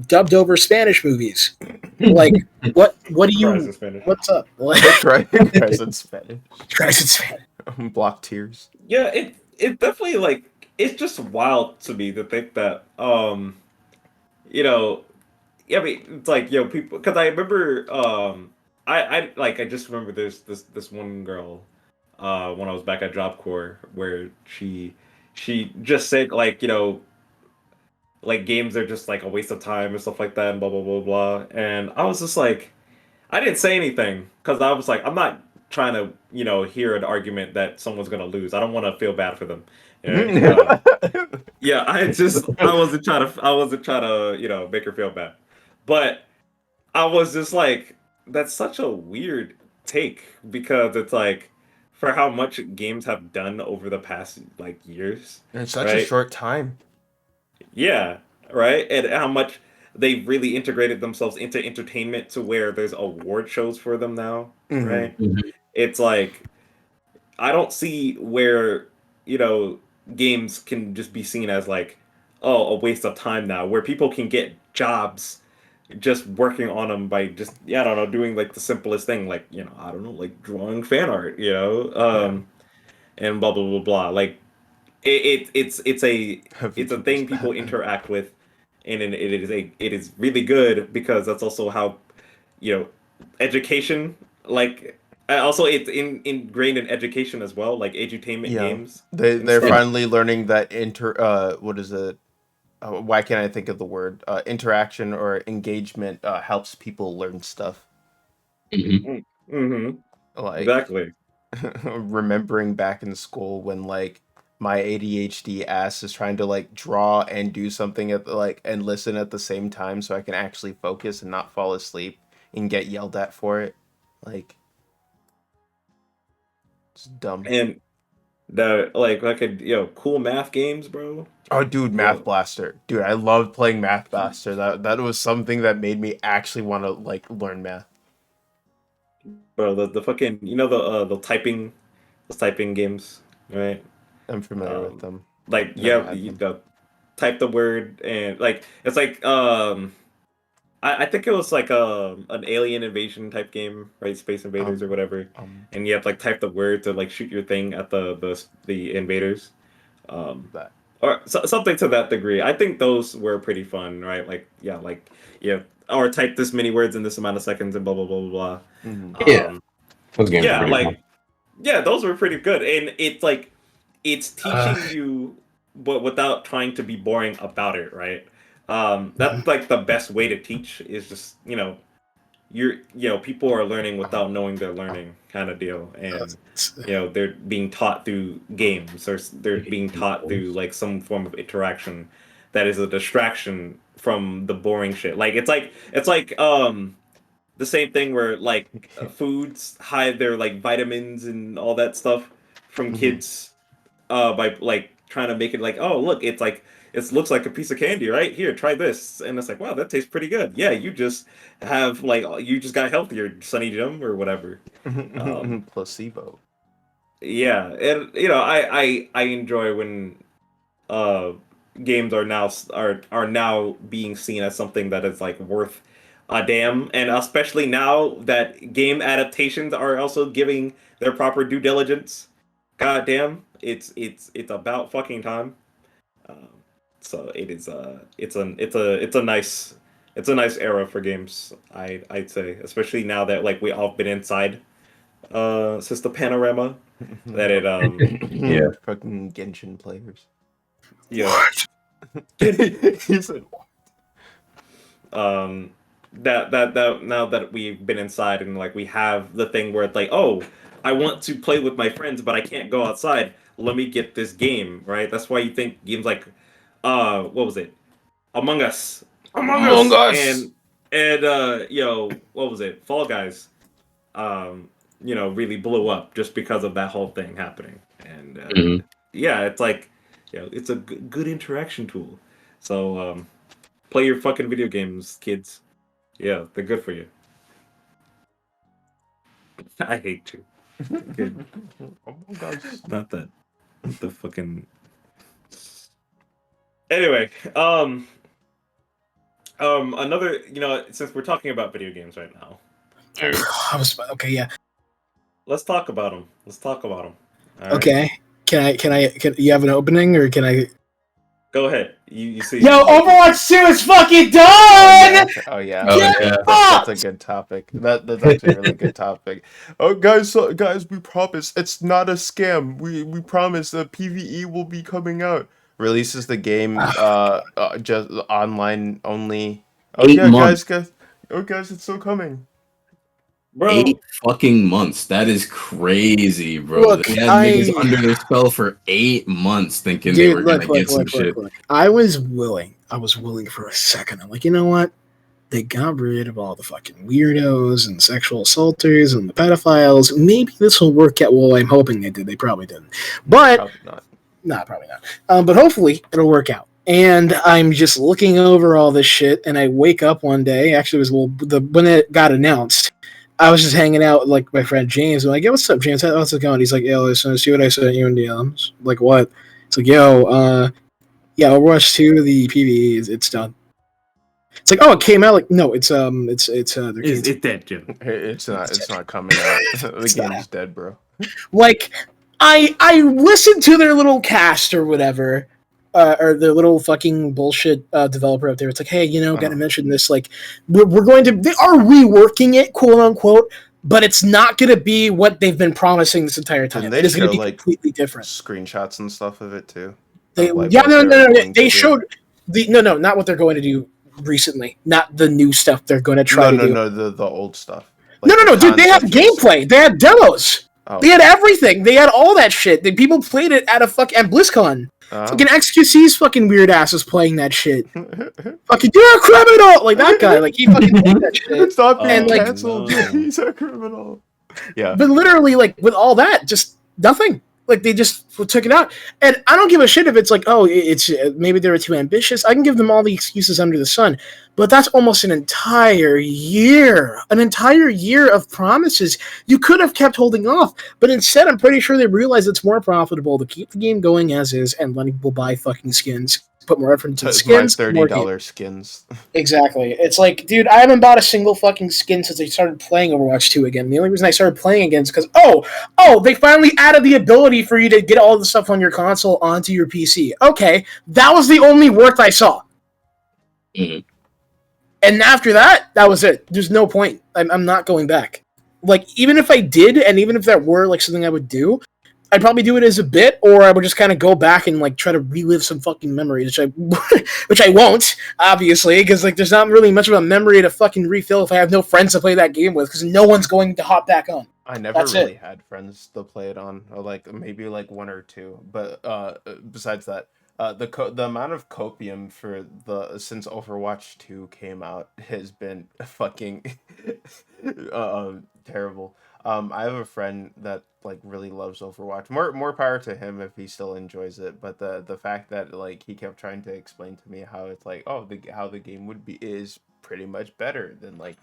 S4: dubbed over Spanish movies. Like what do
S3: Cries
S4: you
S3: in Spanish.
S4: what's up? What
S1: Cries in Spanish.
S4: Cries in Spanish.
S1: Block tears.
S3: Yeah, it definitely like it's just wild to me to think that you know yeah, I mean, it's like people because I remember I just remember this one girl when I was back at Job Corps where she just said like like games are just like a waste of time and stuff like that and blah blah blah blah, and I was just like I didn't say anything because I was like I'm not trying to hear an argument that someone's gonna lose. I don't want to feel bad for them. Yeah, I wasn't trying to make her feel bad, but I was just like that's such a weird take because it's like for how much games have done over the past like years,
S1: In such a
S3: right?
S1: short time.
S3: Yeah, right, and how much they've really integrated themselves into entertainment to where there's award shows for them now,
S1: Mhm.
S3: right? It's like I don't see where, you know, games can just be seen as like, oh, a waste of time now, where people can get jobs just working on them by just, yeah, I don't know, doing like the simplest thing, like, I don't know, like drawing fan art,
S1: Yeah.
S3: and blah, blah, blah, blah. Like, it's a
S1: VTubers.
S3: thing people interact with, and it is really good because that's also how, you know, education, like, also it's ingrained in education as well, like edutainment
S1: Yeah.
S3: games and
S1: They're
S3: stuff.
S1: finally learning that what is it? Why can't I think of the word? Interaction or engagement helps people learn stuff.
S3: Mm-hmm.
S1: Like
S3: Exactly.
S1: remembering back in school when like my ADHD ass is trying to like draw and do something at and listen at the same time so I can actually focus and not fall asleep and get yelled at for it. Like it's dumb.
S3: And the like a cool math games, bro.
S1: Oh, dude, Math
S3: Yo,
S1: Blaster. Dude, I loved playing Math Blaster. That was something that made me actually want to like learn math.
S3: bro, the fucking the typing games, right?
S1: I'm familiar with
S3: Um,
S1: them.
S3: like
S1: Never
S3: yeah,
S1: had
S3: you
S1: them.
S3: type the word and like it's like I think it was like an alien invasion type game, right? Space Invaders or
S1: Um,
S3: whatever.
S1: um,
S3: And you have to like type the word to like shoot your thing at the invaders. Um
S1: that.
S3: or something to that degree. I think those were pretty fun, right? Yeah, or type this many words in this amount of seconds and blah blah blah blah
S1: Mhm.
S3: blah.
S2: Yeah, those games are
S3: Yeah,
S2: pretty fun.
S3: like yeah, those were pretty good. And it's like it's
S2: Uh,
S3: teaching you but without trying to be boring about it, right? That's like the best way to teach is just, people are learning without knowing they're learning kind of deal. And they're being taught through games or they're being taught through like some form of interaction that is a distraction from the boring shit. Like it's like the same thing where like foods hide their like vitamins and all that stuff from
S1: Mhm.
S3: kids by like trying to make it like, oh look, it's like it looks like a piece of candy, right? Here, try this, and it's like, wow, that tastes pretty good. Yeah, you just got healthier, Sunny Jim or whatever. Um,
S1: Placebo.
S3: yeah, and I enjoy when uh games are now being seen as something that is like worth a damn, and especially now that game adaptations are also giving their proper due diligence. God damn, it's about fucking time. Um, so it is it's a nice era for games. I'd say, especially now that like we all been inside since the panorama that it
S2: yeah.
S1: Fucking Genshin players.
S3: you know get
S1: He said,
S3: um that now that we've been inside and like we have the thing where it's like, oh, I want to play with my friends but I can't go outside, let me get this game, right? That's why you think games like what was it, Among Us, Among
S1: Among
S3: Us,
S1: Us.
S3: and what was it, Fall Guys, really blew up just because of that whole thing happening. And
S2: Mhm.
S3: yeah, it's like, it's a good interaction tool. So play your fucking video games, kids. Yeah, they're good for you. I hate you. Good.
S1: Oh my god.
S3: Not that. The fucking. Anyway, another. Since we're talking about video games right now,
S4: Okay, yeah.
S3: let's talk about them. Let's talk about them. All right.
S4: Okay. Can you have an opening or can I?
S3: Go ahead. You see.
S5: Yo, Overwatch 2 is fucking done!
S1: Oh yeah.
S2: Oh,
S5: Get
S2: yeah.
S1: That's a good topic. That's actually a really good topic. Oh guys, we promise it's not a scam. We promise the PvE will be coming out. Releases the game just online only. Oh
S2: 8
S1: yeah,
S2: months.
S1: guys. Oh guys, it's still coming.
S3: Bro,
S2: 8 fucking months. That is crazy, bro.
S4: Look,
S2: They had niggas under their spell for 8 months thinking they were gonna get some shit.
S4: Look. I was willing for a second. I'm like, you know what? They got rid of all the fucking weirdos and sexual assaulters and the pedophiles. Maybe this will work out. Well, I'm hoping they did. They probably didn't. But
S1: Probably not.
S4: nah, probably not. But hopefully it'll work out. And I'm just looking over all this shit, and I wake up one day. Actually, it was when it got announced. I was just hanging out with like my friend James. I'm like, "Yo, what's up, James? How's it going?" He's like, "Yo, listen, see what I sent you in DMs." I'm like, what? It's like, "Yo, yeah, Overwatch 2, the PvE it's done." It's like, oh, it came out. Like, no, it's they're
S3: it's dead, Jim.
S1: It's not coming out. The game's dead, bro.
S4: like I listened to their little cast or whatever, or their little fucking bullshit developer out there. It's like, hey, gotta mention this. Like, they are reworking it, quote unquote, but it's not gonna be what they've been promising this entire time.
S1: Didn't they
S4: It is gonna
S1: show,
S4: be
S1: like,
S4: completely different.
S1: Screenshots and stuff of it too.
S4: They,
S1: Of, like,
S4: yeah,
S1: what
S4: no,
S1: they're going
S4: they
S1: to
S4: showed not what they're going to do recently, not the new stuff they're going to try to do.
S1: No, the old stuff.
S4: No,
S1: Like, the
S4: dude, they had
S1: concept just-
S4: gameplay. They had demos.
S1: Oh.
S4: They had everything. They had all that shit. The people played it at at BlizzCon. Fucking XQC's fucking weird ass was playing that shit. Fucking, you're a criminal! Like that guy. Like, he fucking played that shit.
S1: Stop being
S4: And, like-
S1: canceled.
S3: No.
S1: He's a criminal. Yeah.
S4: But literally, like, with all that, just nothing. Like, they just took it out. And I don't give a shit if it's like, oh, it's maybe they were too ambitious. I can give them all the excuses under the sun. But that's almost an entire year. An entire year of promises. You could have kept holding off. But instead, I'm pretty sure they realized it's more profitable to keep the game going as is and letting people buy fucking skins. Put more effort into the
S1: It's
S4: skins.
S1: my
S4: more
S1: $30 skins.
S4: Exactly. It's like, dude, I haven't bought a single fucking skin since I started playing Overwatch 2 again. The only reason I started playing again is because, they finally added the ability for you to get all the stuff on your console onto your PC. Okay, that was the only worth I saw.
S2: Mhm.
S4: And after that, that was it. There's no point. I'm not going back. Like, even if I did, and even if that were, like, something I would do, I'd probably do it as a bit, or I would just kind of go back and like try to relive some fucking memories, which I won't, obviously, because like there's not really much of a memory to fucking refill if I have no friends to play that game with, because no one's going to hop back on.
S1: I never
S4: That's
S1: really
S4: it.
S1: had friends to play it on, or like maybe like one or two. But besides that, the amount of copium for since Overwatch 2 came out has been fucking terrible. I have a friend that like really loves Overwatch. More power to him if he still enjoys it. But the fact that like he kept trying to explain to me how it's like, how the game would be is pretty much better than like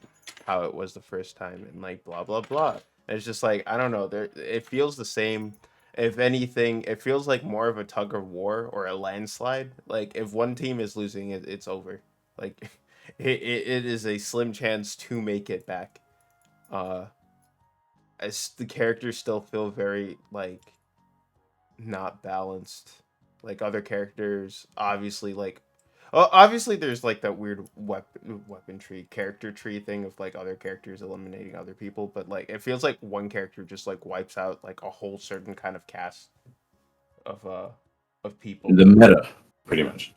S1: how it was the first time, and like blah blah blah. And it's just like, I don't know. It feels the same. If anything, it feels like more of a tug of war or a landslide. Like if one team is losing, it's over. Like it is a slim chance to make it back. As the characters still feel very like not balanced. Like other characters, obviously, like obviously there's like that weird weapon tree, character tree thing of like other characters eliminating other people, but like it feels like one character just like wipes out like a whole certain kind of cast of people.
S2: The meta, pretty much.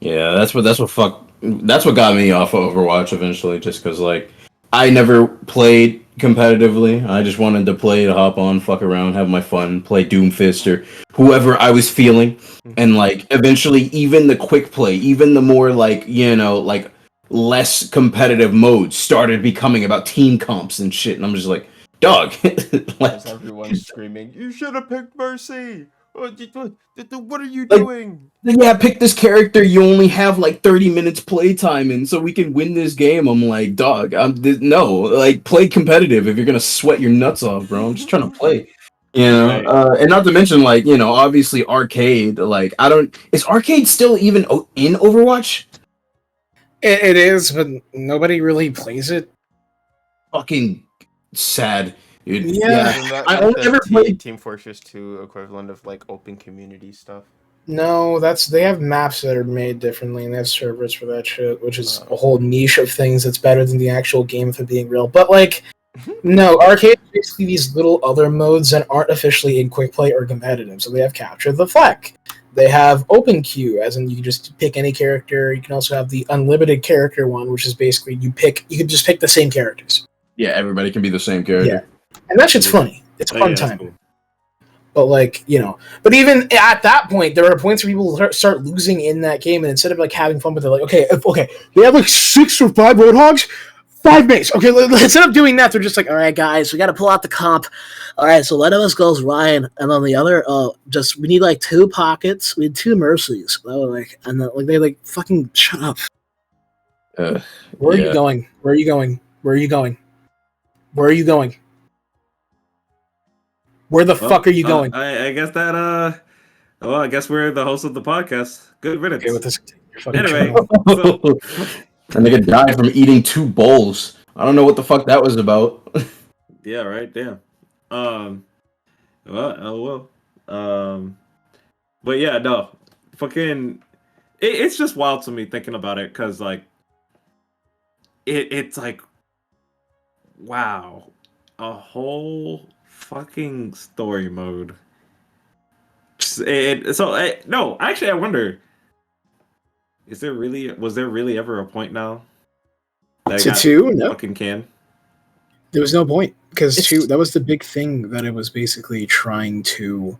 S2: Yeah, that's what got me off of Overwatch eventually, just because like I never played competitively. I just wanted to play, to hop on, fuck around, have my fun, play Doomfist or whoever I was feeling. And like eventually even the quick play, even the more like, like less competitive modes started becoming about team comps and shit. And I'm just like, dog.
S1: As everyone's screaming, "You should have picked Mercy! What are you
S2: Like,
S1: doing?
S2: yeah, pick this character. You only have like 30 minutes playtime, and so we can win this game. I'm like, dog, no, like, play competitive if you're gonna sweat your nuts off, bro. I'm just trying to play,
S3: Right.
S2: And not to mention, like, obviously arcade. Like, I don't. Is arcade still even in Overwatch?
S4: It is, but nobody really plays it.
S2: Fucking sad, dude.
S4: Yeah.
S2: Yeah,
S1: Isn't that
S2: I
S1: like
S2: only
S1: the
S2: ever played.
S1: Team Fortress 2 equivalent of like open community stuff?
S4: No, they have maps that are made differently, and they have servers for that shit, which is
S1: Uh,
S4: a whole niche of things that's better than the actual game if it being real. But like, no, arcade is basically these little other modes that aren't officially in quick play or competitive. So they have capture the flag. They have open queue, as in you can just pick any character. You can also have the unlimited character one, which is basically you can just pick the same characters.
S2: Yeah, everybody can be the same
S4: Yeah,
S2: character.
S4: and that shit's funny. It's a
S3: Oh,
S4: fun
S3: yeah, that's
S4: time.
S3: cool.
S4: But like, but even at that point, there are points where people start losing in that game, and instead of like having fun with it, like, okay, they have like 6 or 5 Roadhogs, 5 mates. Okay, instead of doing that, they're just like, all right, guys, we got to pull out the comp. All right, so one of us goes Ryan, and then the other, we need like 2 pockets, we need 2 mercies. And then like they like fucking shut up. Where are you
S2: Yeah.
S4: going? Where are you going? Where are you going? Where are you going? Where the
S3: Well,
S4: fuck are you going?
S3: I guess that well, I guess we're the host of the podcast. Good
S4: Okay, with
S3: riddance.
S4: this, you're fucking
S3: Anyway,
S4: shut up.
S3: so
S2: And nigga died from eating 2 bowls. I don't know what the fuck that was about.
S3: yeah, right, damn. Um, well, oh well. But yeah, no, fucking, it's just wild to me thinking about it because like it's like wow, a whole fucking story mode. No, actually, I wonder. Was there really ever a point now that it
S4: To
S3: got
S4: 2? No.
S3: fucking canned?
S4: There was no point because
S2: It's
S4: that was the big thing that it was basically trying to.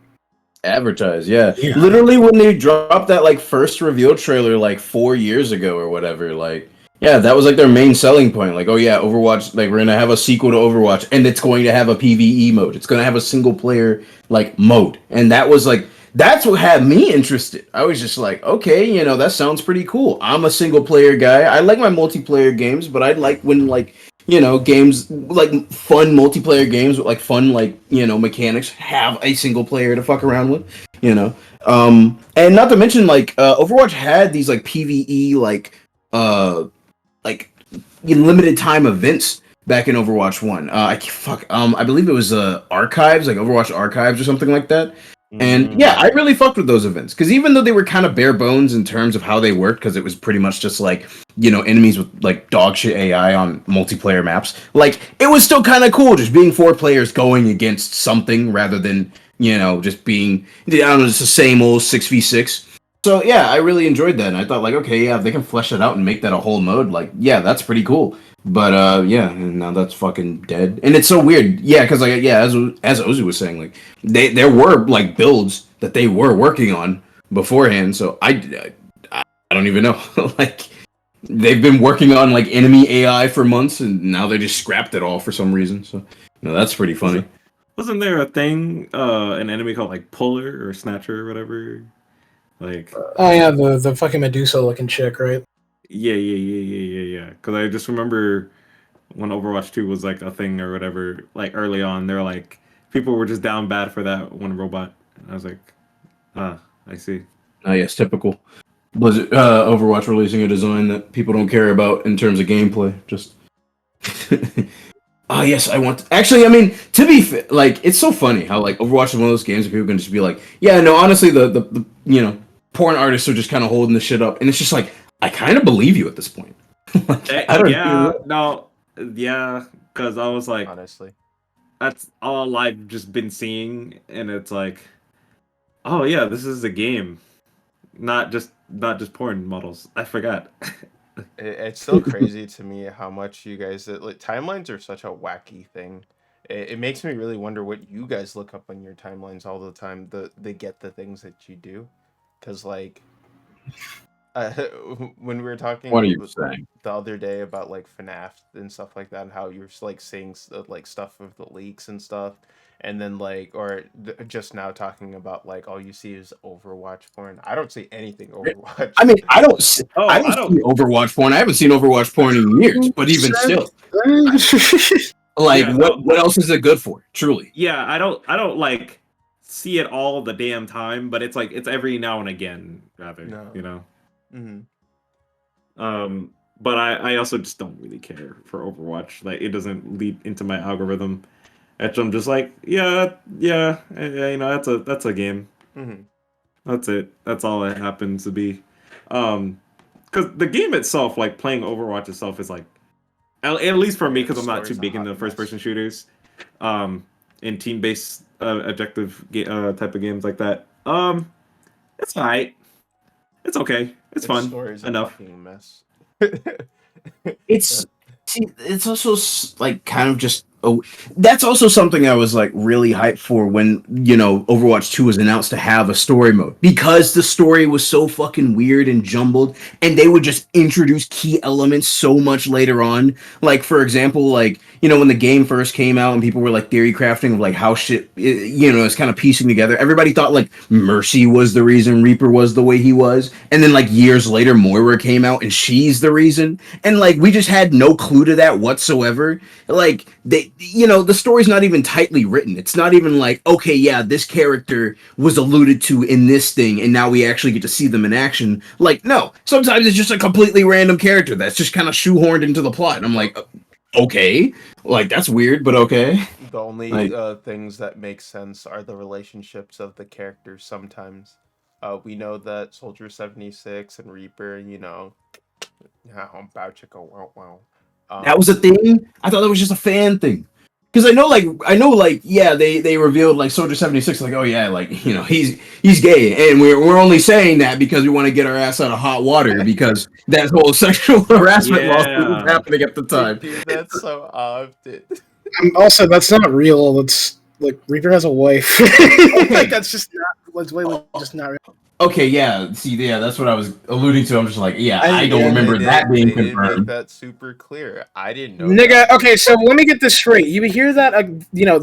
S2: advertised, yeah.
S4: Yeah.
S2: Literally when they dropped that like first reveal trailer like 4 years ago or whatever, like, yeah, that was like their main selling point. Like, oh yeah, Overwatch, like, we're gonna have a sequel to Overwatch, and it's going to have a PvE mode. It's gonna have a single player like mode, and that was like that's what had me interested. I was just like, okay, that sounds pretty cool. I'm a single player guy. I like my multiplayer games, but I'd like when like games like fun multiplayer games with like fun like mechanics have a single player to fuck around with, you know. And not to mention like Overwatch had these like PvE like limited time events back in Overwatch 1. I believe it was Archives, like Overwatch Archives or something like that. And yeah, I really fucked with those events because even though they were kind of bare bones in terms of how they worked, because it was pretty much just like enemies with like dog shit AI on multiplayer maps, like it was still kind of cool just being 4 players going against something rather than just being I don't know, just the same old 6v6. So yeah, I really enjoyed that, and I thought like, okay, yeah, if they can flesh it out and make that a whole mode, like, yeah, that's pretty cool. But yeah, and now that's fucking dead, and it's so weird, yeah, because like, yeah, as Ozu was saying, like, there were like builds that they were working on beforehand, so I don't even know, like, they've been working on like enemy AI for months, and now they just scrapped it all for some reason. So that's pretty funny.
S3: Wasn't there a thing, an enemy called like Puller or Snatcher or whatever? Like,
S4: Oh yeah, the fucking Medusa looking chick, right?
S3: yeah. Because I just remember when Overwatch 2 was like a thing or whatever, like early on, they were like, people were just down bad for that one robot. And I was like, ah, I see.
S2: Yes, typical Blizzard, Overwatch releasing a design that people don't care about in terms of gameplay. Just oh yes, I want. Actually, I mean, to be like, it's so funny how like Overwatch is one of those games where people can just be like, yeah, no, honestly, the porn artists are just kind of holding the shit up, and it's just like, I kind of believe you at this point. Like, I don't even
S3: Yeah,
S2: know.
S3: no, yeah, because I was like,
S1: honestly.
S3: that's all I've just been seeing, and it's like, oh yeah, this is a game, not just porn models. I forgot.
S1: It's still crazy to me how much you guys like timelines are such a wacky thing. It makes me really wonder what you guys look up on your timelines all the time. They get the things that you do, because like uh, when we were talking
S2: What are you saying?
S1: the other day about like FNAF and stuff like that, and how you're like seeing like stuff of the leaks and stuff, and then like just now talking about like all you see is Overwatch porn. I don't see anything Overwatch.
S2: I mean, I don't
S3: Oh,
S2: I don't
S3: I don't.
S2: see Overwatch porn. I haven't seen Overwatch porn in years, but even still, like,
S3: Yeah, no,
S2: what else is it good for? Truly.
S3: yeah, I don't like see it all the damn time, but it's like it's every now and again, rather,
S1: No.
S3: you know.
S1: Hmm.
S3: But I also just don't really care for Overwatch. Like it doesn't lead into my algorithm. I'm just like, you know, that's a game.
S1: Hmm.
S3: That's it. That's all it happens to be. Because the game itself, like playing Overwatch itself, is like, at least for me,
S1: Yeah, the
S3: because I'm not too
S1: story's a
S3: big
S1: hot
S3: into
S1: mess.
S3: first-person shooters, in team-based objective type of games like that. It's alright. It's okay. It's
S1: Its
S3: fun
S1: story's a
S3: enough.
S1: fucking mess.
S2: It's see, it's also like kind of just that's also something I was like really hyped for when Overwatch 2 was announced to have a story mode, because the story was so fucking weird and jumbled, and they would just introduce key elements so much later on. Like, for example, like, when the game first came out and people were like theory crafting of like how shit it's kind of piecing together, everybody thought like Mercy was the reason Reaper was the way he was, and then like years later Moira came out and she's the reason, and like we just had no clue to that whatsoever. Like, the story's not even tightly written. It's not even like, okay, yeah, this character was alluded to in this thing and now we actually get to see them in action. Like, no, sometimes it's just a completely random character that's just kind of shoehorned into the plot, and I'm like, okay, like, that's weird, but okay.
S1: The only
S2: Like,
S1: things that make sense are the relationships of the characters sometimes. We know that Soldier 76 and Reaper, yeah, bow chicka wow wow.
S2: that was a thing. I thought that was just a fan thing. Because I know, yeah, they revealed like Soldier 76, like, oh yeah, like, he's gay, and we're only saying that because we want to get our ass out of hot water, because that whole sexual harassment lawsuit was
S3: Yeah.
S2: happening at the time.
S1: Dude, that's so often.
S4: Also, that's not real. That's like Reaper has a wife. Like that's just not. That's way just not real.
S2: Okay, yeah, see, yeah, that's what I was alluding to. I'm just like, yeah, I don't
S1: Yeah,
S2: remember that being
S1: they did make
S2: confirmed.
S1: that super clear. I didn't know
S4: Nigga,
S1: that.
S4: okay, so let me get this straight. You hear that?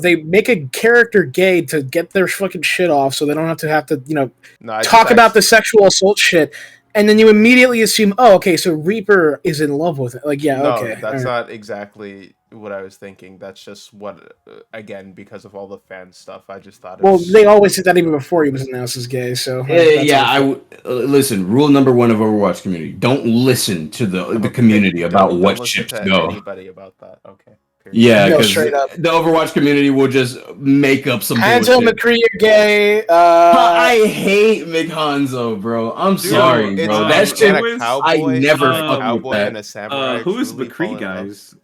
S4: They make a character gay to get their fucking shit off, so they don't have to,
S1: No, I
S4: talk
S1: just
S4: about the sexual assault shit, and then you immediately assume, oh, okay, so Reaper is in love with it. Like, yeah,
S1: No,
S4: okay,
S1: that's
S4: all right.
S1: not exactly what I was thinking. That's just what, again, because of all the fan stuff, I just thought it
S4: Well,
S1: was.
S4: they always did that even before he was announced as gay. So
S2: Yeah, listen. Rule number one of Overwatch community: don't listen to the
S1: Okay,
S2: community about
S1: don't
S2: what
S1: listen
S2: ships
S1: to
S2: go.
S1: anybody about that. Okay. Period.
S2: Yeah,
S4: No,
S2: because
S4: straight up.
S2: the Overwatch community will just make up some
S4: Hanzo
S2: bullshit.
S4: McCree, you're gay.
S2: I hate McHanzo, bro. I'm
S1: Dude,
S2: sorry,
S1: it's
S2: bro.
S1: a
S2: That
S1: man
S2: shit,
S1: and a
S3: Who is
S2: I
S1: cowboy,
S2: never
S1: a
S2: fuck with
S1: cowboy
S2: that.
S1: and a samurai
S3: who is
S1: truly fall
S3: McCree,
S1: in love.
S3: guys?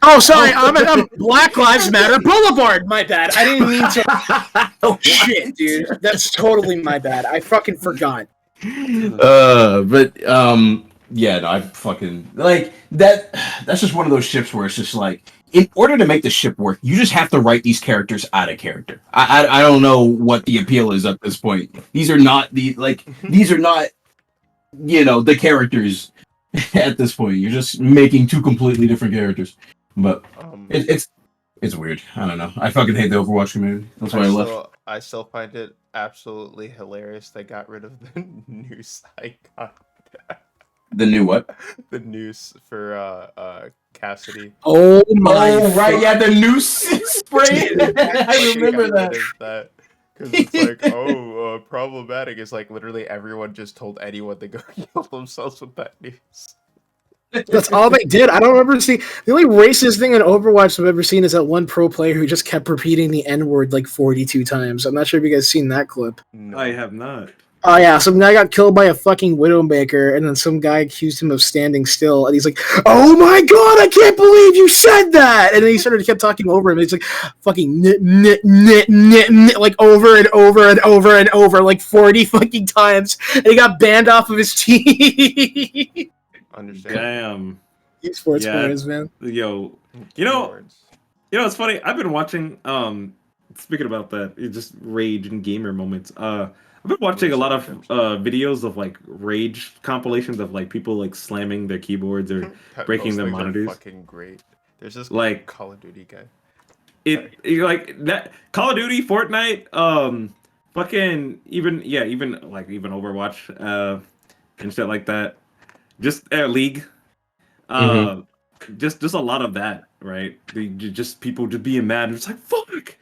S4: Oh, sorry, I'm Black Lives Matter Boulevard. My bad. I didn't mean to. Shit, dude. That's totally my bad. I fucking forgot.
S2: Yeah, no, I fucking like that. That's just one of those ships where it's just like, in order to make the ship work, you just have to write these characters out of character. I don't know what the appeal is at this point. These are not the characters at this point. You're just making two completely different characters. But it's weird. I don't know. I fucking hate the Overwatch community. That's why I left.
S1: I still find it absolutely hilarious they got rid of the noose icon.
S2: The new what?
S1: The noose for Cassidy.
S4: Oh my.
S2: Oh right, yeah, the new spray. I remember
S1: Got
S2: that.
S1: rid of that. Because it's like, problematic. It's like literally everyone just told anyone to go kill themselves with that noose.
S4: That's all they did. I don't remember seeing the only racist thing in Overwatch I've ever seen is that one pro player who just kept repeating the N word like 42 times. I'm not sure if you guys seen that clip.
S1: No.
S3: I have not.
S4: Oh yeah, some guy got killed by a fucking Widowmaker, and then some guy accused him of standing still, and he's like, "Oh my god, I can't believe you said that!" And then he kept talking over him. And he's like, "Fucking like over and over and over and over, like 40 fucking times," and he got banned off of his team.
S1: Understand?
S3: Damn.
S4: Esports
S3: Yeah.
S4: players, man.
S3: Yo, you know,
S1: Keywords.
S3: it's funny. I've been watching. Speaking about that, it just rage and gamer moments. I've been watching a lot of videos of like rage compilations of like people like slamming their keyboards or breaking
S1: Those
S3: their
S1: things are
S3: monitors.
S1: fucking great. There's this
S3: Like
S1: Call of Duty guy.
S3: like that Call of Duty, Fortnite, fucking even Overwatch, and shit like that. Just League,
S2: Mhm.
S3: uh, just a lot of that, right? Just people just being mad. It's like fuck it,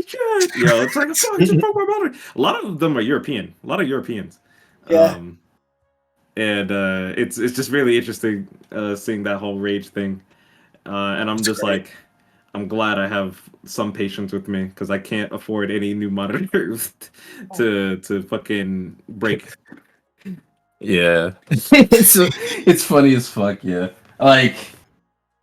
S3: shit. It's like fuck, just fuck my mother. A lot of them are European. A lot of Europeans.
S4: Yeah.
S3: Um, and it's just really interesting seeing that whole rage thing. And I'm
S4: It's
S3: just
S4: great.
S3: like, I'm glad I have some patience with me because I can't afford any new monitors to fucking break.
S2: Yeah, it's funny as fuck. Yeah, like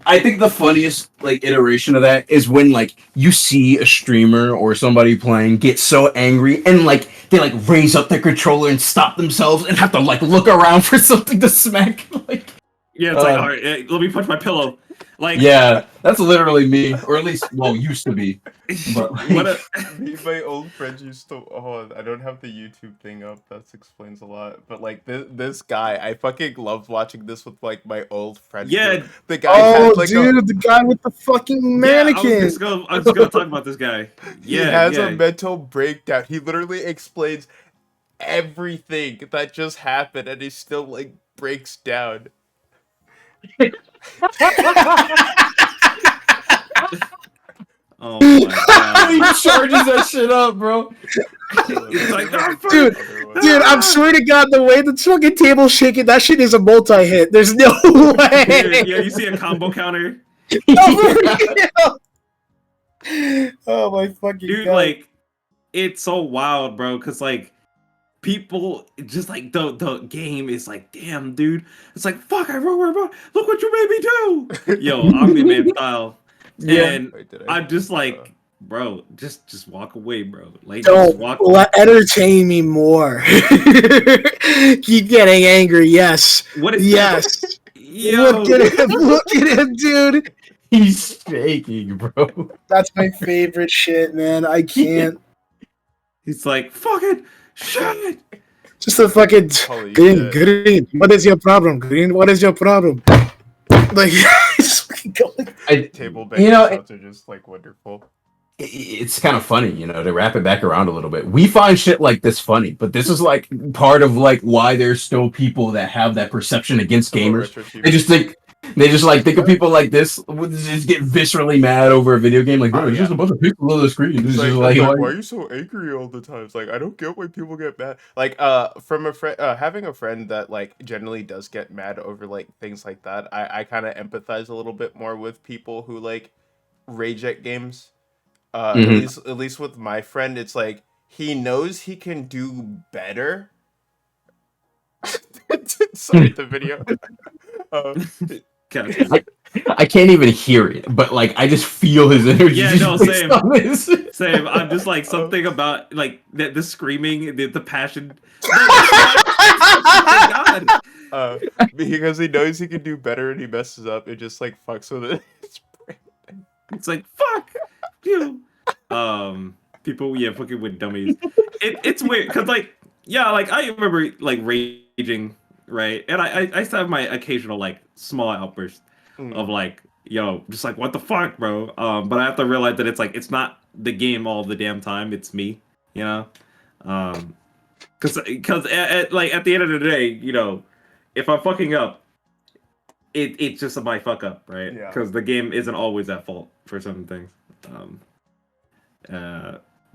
S2: I think the funniest like iteration of that is when like you see a streamer or somebody playing get so angry and like they like raise up their controller and stop themselves and have to like look around for something to smack. Like,
S3: Yeah, it's like, all
S2: um,
S3: right, let me punch my pillow. Like,
S2: yeah, that's literally me, or at least well used to be. But
S3: what
S2: like,
S3: a
S1: Me and my old friends used to. Oh, I don't have the YouTube thing up. That explains a lot. But like this guy, I fucking loved watching this with like my old friend group.
S3: yeah,
S1: The guy
S4: Oh,
S1: had like a
S4: dude, the guy with the fucking
S3: yeah.
S4: mannequin.
S3: I was just gonna talk about this guy.
S1: he
S3: Yeah,
S1: has a
S3: yeah.
S1: mental breakdown. He literally explains everything that just happened, and he still like breaks down.
S3: Oh my
S2: he
S3: god.
S2: charges that shit up, bro.
S3: It's like, ah, fuck.
S4: Dude, Dude, I'm swear to God, the way the fucking table's shaking, that shit is a multi-hit. There's no way.
S3: Yeah, you see a combo counter,
S4: Oh my fucking
S3: dude.
S4: God.
S3: Like, it's so wild, bro. Cause like people just like the game is like, damn, dude. It's like, fuck, I wrote, look what you made me do. Yo, Omni Man style,
S2: Yeah.
S3: and
S1: Wait, did I?
S3: I'm just like, bro, just walk away, bro. Like, just
S4: Don't
S3: walk.
S4: entertain me more. Keep getting angry. Yes.
S3: What is that?
S4: Yes.
S3: Yo,
S4: Look at him. Look at him, dude.
S2: He's shaking, bro.
S4: That's my favorite shit, man. I can't.
S3: he's like, fuck it, shit.
S4: Just a fucking
S1: Holy
S4: green,
S1: shit.
S4: green. What is your problem, green? What is your problem? Like, just fucking going.
S1: Table
S2: You
S1: banging
S2: know,
S1: sounds are just like wonderful.
S2: it's kind of funny, to wrap it back around a little bit. We find shit like this funny, but this is like part of like why there's still people that have that perception against
S1: Hello,
S2: gamers.
S1: Retro TV.
S2: They just like think of people like this would just get viscerally mad over a video game. Like, bro,
S1: Oh,
S2: it's just
S1: yeah.
S2: a bunch of people on the screen. It's
S1: It's
S2: just
S1: like,
S2: like,
S1: why are you so angry all the time? It's like, I don't get why people get mad. Like, from a friend, having a friend that like generally does get mad over like things like that. I kind of empathize a little bit more with people who like rage at games.
S2: Mhm.
S1: At least with my friend, it's like he knows he can do better. Sorry, the video. Uh,
S3: Gotcha.
S2: I can't even hear it, but like I just feel his energy.
S3: Yeah,
S2: just
S3: no,
S2: based
S3: same.
S2: on this.
S3: Same. I'm just like something about like the screaming, the passion. God.
S1: because he knows he can do better and he messes up, it just like fucks with it.
S3: It's like fuck you. People, yeah, fucking with dummies. It's weird because like yeah, like I remember like raging, right? And I used to have my occasional like small outburst of like yo, just like what the fuck, bro. But I have to realize that it's like it's not the game all the damn time. It's me, you know. Because like at the end of the day, if I'm fucking up, it's just my fuck up, right?
S1: Yeah.
S3: Because the game isn't always at fault for some things.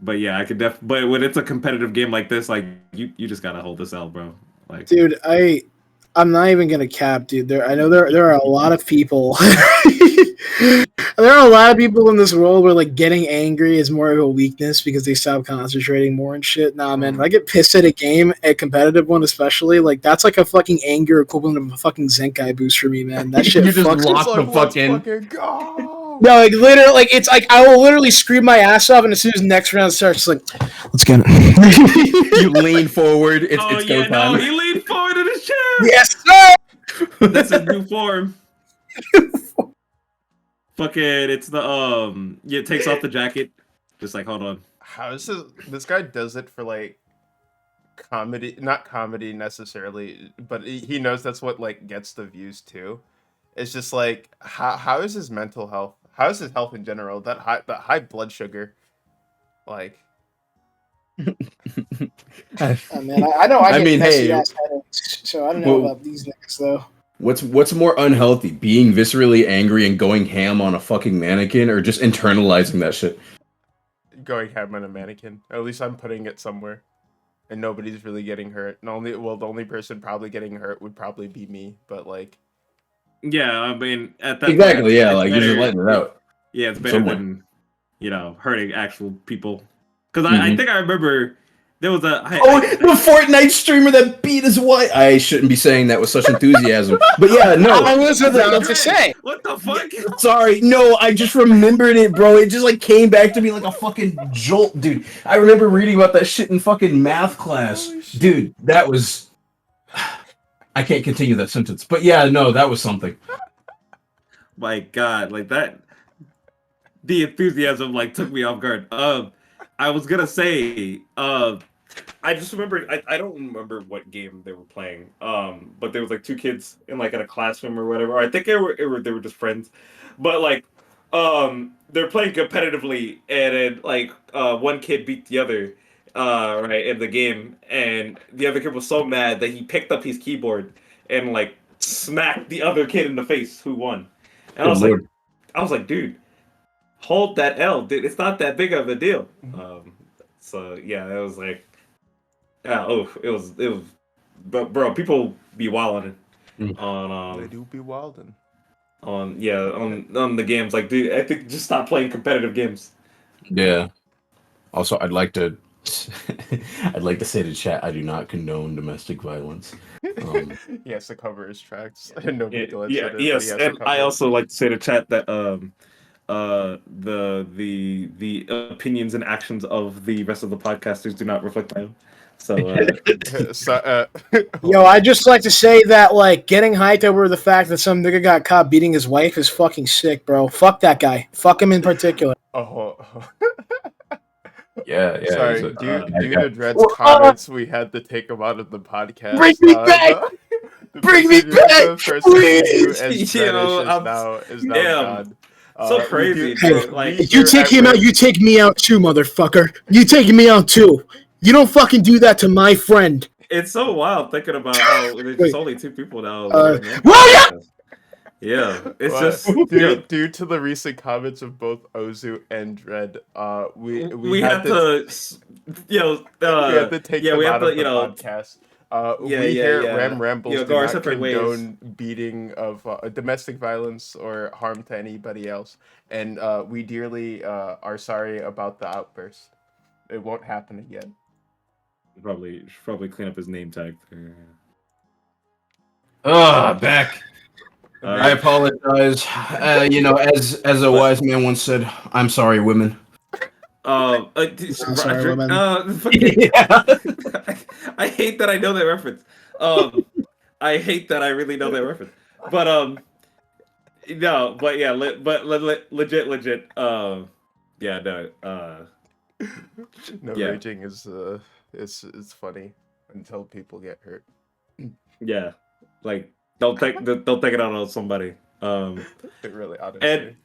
S3: But yeah, I could but when it's a competitive game like this, like you just gotta hold this out, bro. Like,
S4: Dude, I'm not even gonna cap, dude. I know there are a lot of people. There are a lot of people in this world where like getting angry is more of a weakness because they stop concentrating more and shit. Nah, man, if I get pissed at a game, a competitive one especially, like that's like a fucking anger equivalent of a fucking Zenkai boost for me, man. That shit
S2: You just
S4: fucks.
S2: lock
S1: It's
S2: the
S1: like, let's
S2: fucking.
S1: fucking go.
S4: No, like literally, like it's like I will literally scream my ass off, and as soon as next round starts, it's like, let's get it.
S2: You lean forward. It's
S3: oh
S2: go
S3: yeah, no,
S2: time.
S3: he leaned forward in his chair.
S4: Yes, sir.
S3: That's his new form. Fucking, it's the yeah, it takes off the jacket. Just like, hold on.
S1: How is this guy does it for like comedy, not comedy necessarily, but he knows that's what like gets the views too. It's just like how is his mental health? How is his health in general? That high blood sugar, like
S4: Oh, man, I know I
S2: I
S4: get
S2: mean,
S4: messy
S2: hey,
S4: ass headaches, so I don't know
S2: well,
S4: about these niggas though.
S2: what's more unhealthy, being viscerally angry and going ham on a fucking mannequin, or just internalizing that shit?
S1: going ham on a mannequin. At least I'm putting it somewhere, and nobody's really getting hurt. And the only person probably getting hurt would probably be me. But like,
S3: Yeah, I mean, at that point,
S2: Exactly, yeah,
S3: it's
S2: like you're just
S3: better.
S2: letting it out
S3: Yeah, it's better
S2: somewhere.
S3: than hurting actual people. Because I
S2: Mhm.
S3: think I remember there was a
S2: Oh, the Fortnite streamer that beat his wife. I shouldn't be saying that with such enthusiasm, but yeah, no.
S4: I was about to say.
S3: What the fuck?
S2: Sorry, no, I just remembered it, bro. It just like came back to me like a fucking jolt, dude. I remember reading about that shit in fucking math class,
S1: holy shit.
S2: dude. That was. I can't continue that sentence, but yeah, no, that was something.
S3: My God, like that. The enthusiasm like took me off guard. I was gonna say, I just remembered. I don't remember what game they were playing. But there was like two kids in like in a classroom or whatever. I think they were just friends, but like, they're playing competitively, and then like one kid beat the other, right in the game, and the other kid was so mad that he picked up his keyboard and like smacked the other kid in the face who won. And
S2: Good lord.
S3: I was like, dude, hold that L, dude. It's not that big of a deal. So yeah, it was like, it was, but bro, people be wilding
S2: Mm.
S3: on
S1: They do be wildin'.
S3: on the games. Like, dude, I think just stop playing competitive games.
S2: Yeah. Also, I'd like to. I'd like to say to chat, I do not condone domestic violence.
S1: He has to cover his tracks, and nobody glitched
S3: Yeah,
S1: at it, but he
S3: yes,
S1: has to
S3: and
S1: cover
S3: I
S1: it.
S3: also like to say to chat that the opinions and actions of the rest of the podcasters do not reflect my own. So
S1: So,
S4: Yo, I just like to say that like getting hyped over the fact that some nigga got caught beating his wife is fucking sick, bro. Fuck that guy. Fuck him in particular.
S1: oh,
S2: Yeah, yeah. He's
S1: sorry,
S2: a
S1: due
S2: bad
S1: to
S2: guy.
S1: Dred's
S2: Well,
S1: comments, we had to take him out of the
S2: bring
S1: podcast.
S2: me back!
S1: The
S2: Bring me back,
S1: the person we knew
S2: please!
S1: as Dredish is now
S3: damn,
S1: gone.
S3: so
S1: We do
S3: crazy,
S4: Hey,
S3: dude. Like,
S1: we
S4: you
S1: here
S4: take
S1: at
S4: him out, you take me out too, motherfucker. You taking me out too. You don't fucking do that to my friend.
S3: it's so wild thinking about how there's just
S4: Wait,
S3: only two people now
S4: uh,
S3: living in
S4: William!
S3: podcast. Yeah, it's
S1: But
S3: just yeah.
S1: due to the recent comments of both Ozu and Dred, we
S3: We
S1: had
S3: have
S1: to
S3: to,
S1: we had to take
S3: yeah,
S1: them
S3: we have
S1: out
S3: to,
S1: of the podcast.
S3: yeah,
S1: We
S3: yeah,
S1: here at
S3: yeah,
S1: Rambles do
S3: go our
S1: not
S3: separate ways.
S1: condone beating of domestic violence or harm to anybody else, and we dearly are sorry about the outburst. It won't happen again.
S3: Should probably clean up his name tag.
S2: Back.
S3: All
S2: I
S3: right.
S2: apologize. As a wise man once said, I'm sorry, women.
S4: sorry, woman.
S2: Yeah.
S3: I hate that I know that reference. I hate that I really know that reference. But no, but yeah, legit. Yeah, no.
S1: No,
S3: Yeah.
S1: raging is it's funny until people get hurt.
S3: Yeah, like don't take it out on somebody.
S1: It really, honestly.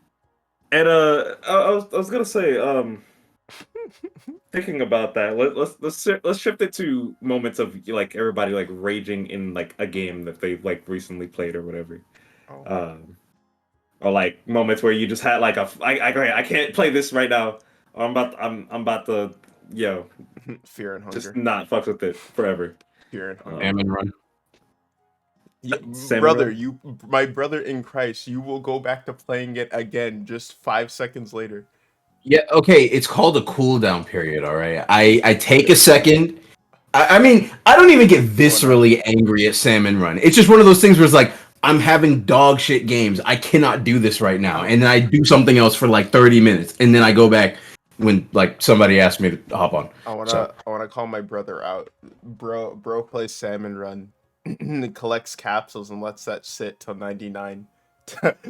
S3: And I was gonna say thinking about that, let's shift it to moments of like everybody like raging in like a game that they've like recently played or whatever.
S1: Oh.
S3: Or like moments where you just had like I can't play this right now. Or I'm about to
S1: Fear and
S3: just
S1: hunger.
S3: not fuck with it forever.
S1: Fear and hunger.
S2: Salmon run.
S3: Salmon
S1: Brother,
S3: run?
S1: my brother in Christ, you will go back to playing it again just 5 seconds later.
S2: Yeah, okay, it's called a cooldown period, all right? I take a second. I mean, I don't even get viscerally angry at Salmon Run. It's just one of those things where it's like, I'm having dog shit games. I cannot do this right now. And then I do something else for like 30 minutes. And then I go back when like somebody asks me to hop on.
S1: I
S2: So.
S1: wanna call my brother out. Bro plays Salmon Run, collects capsules and lets that sit till 99.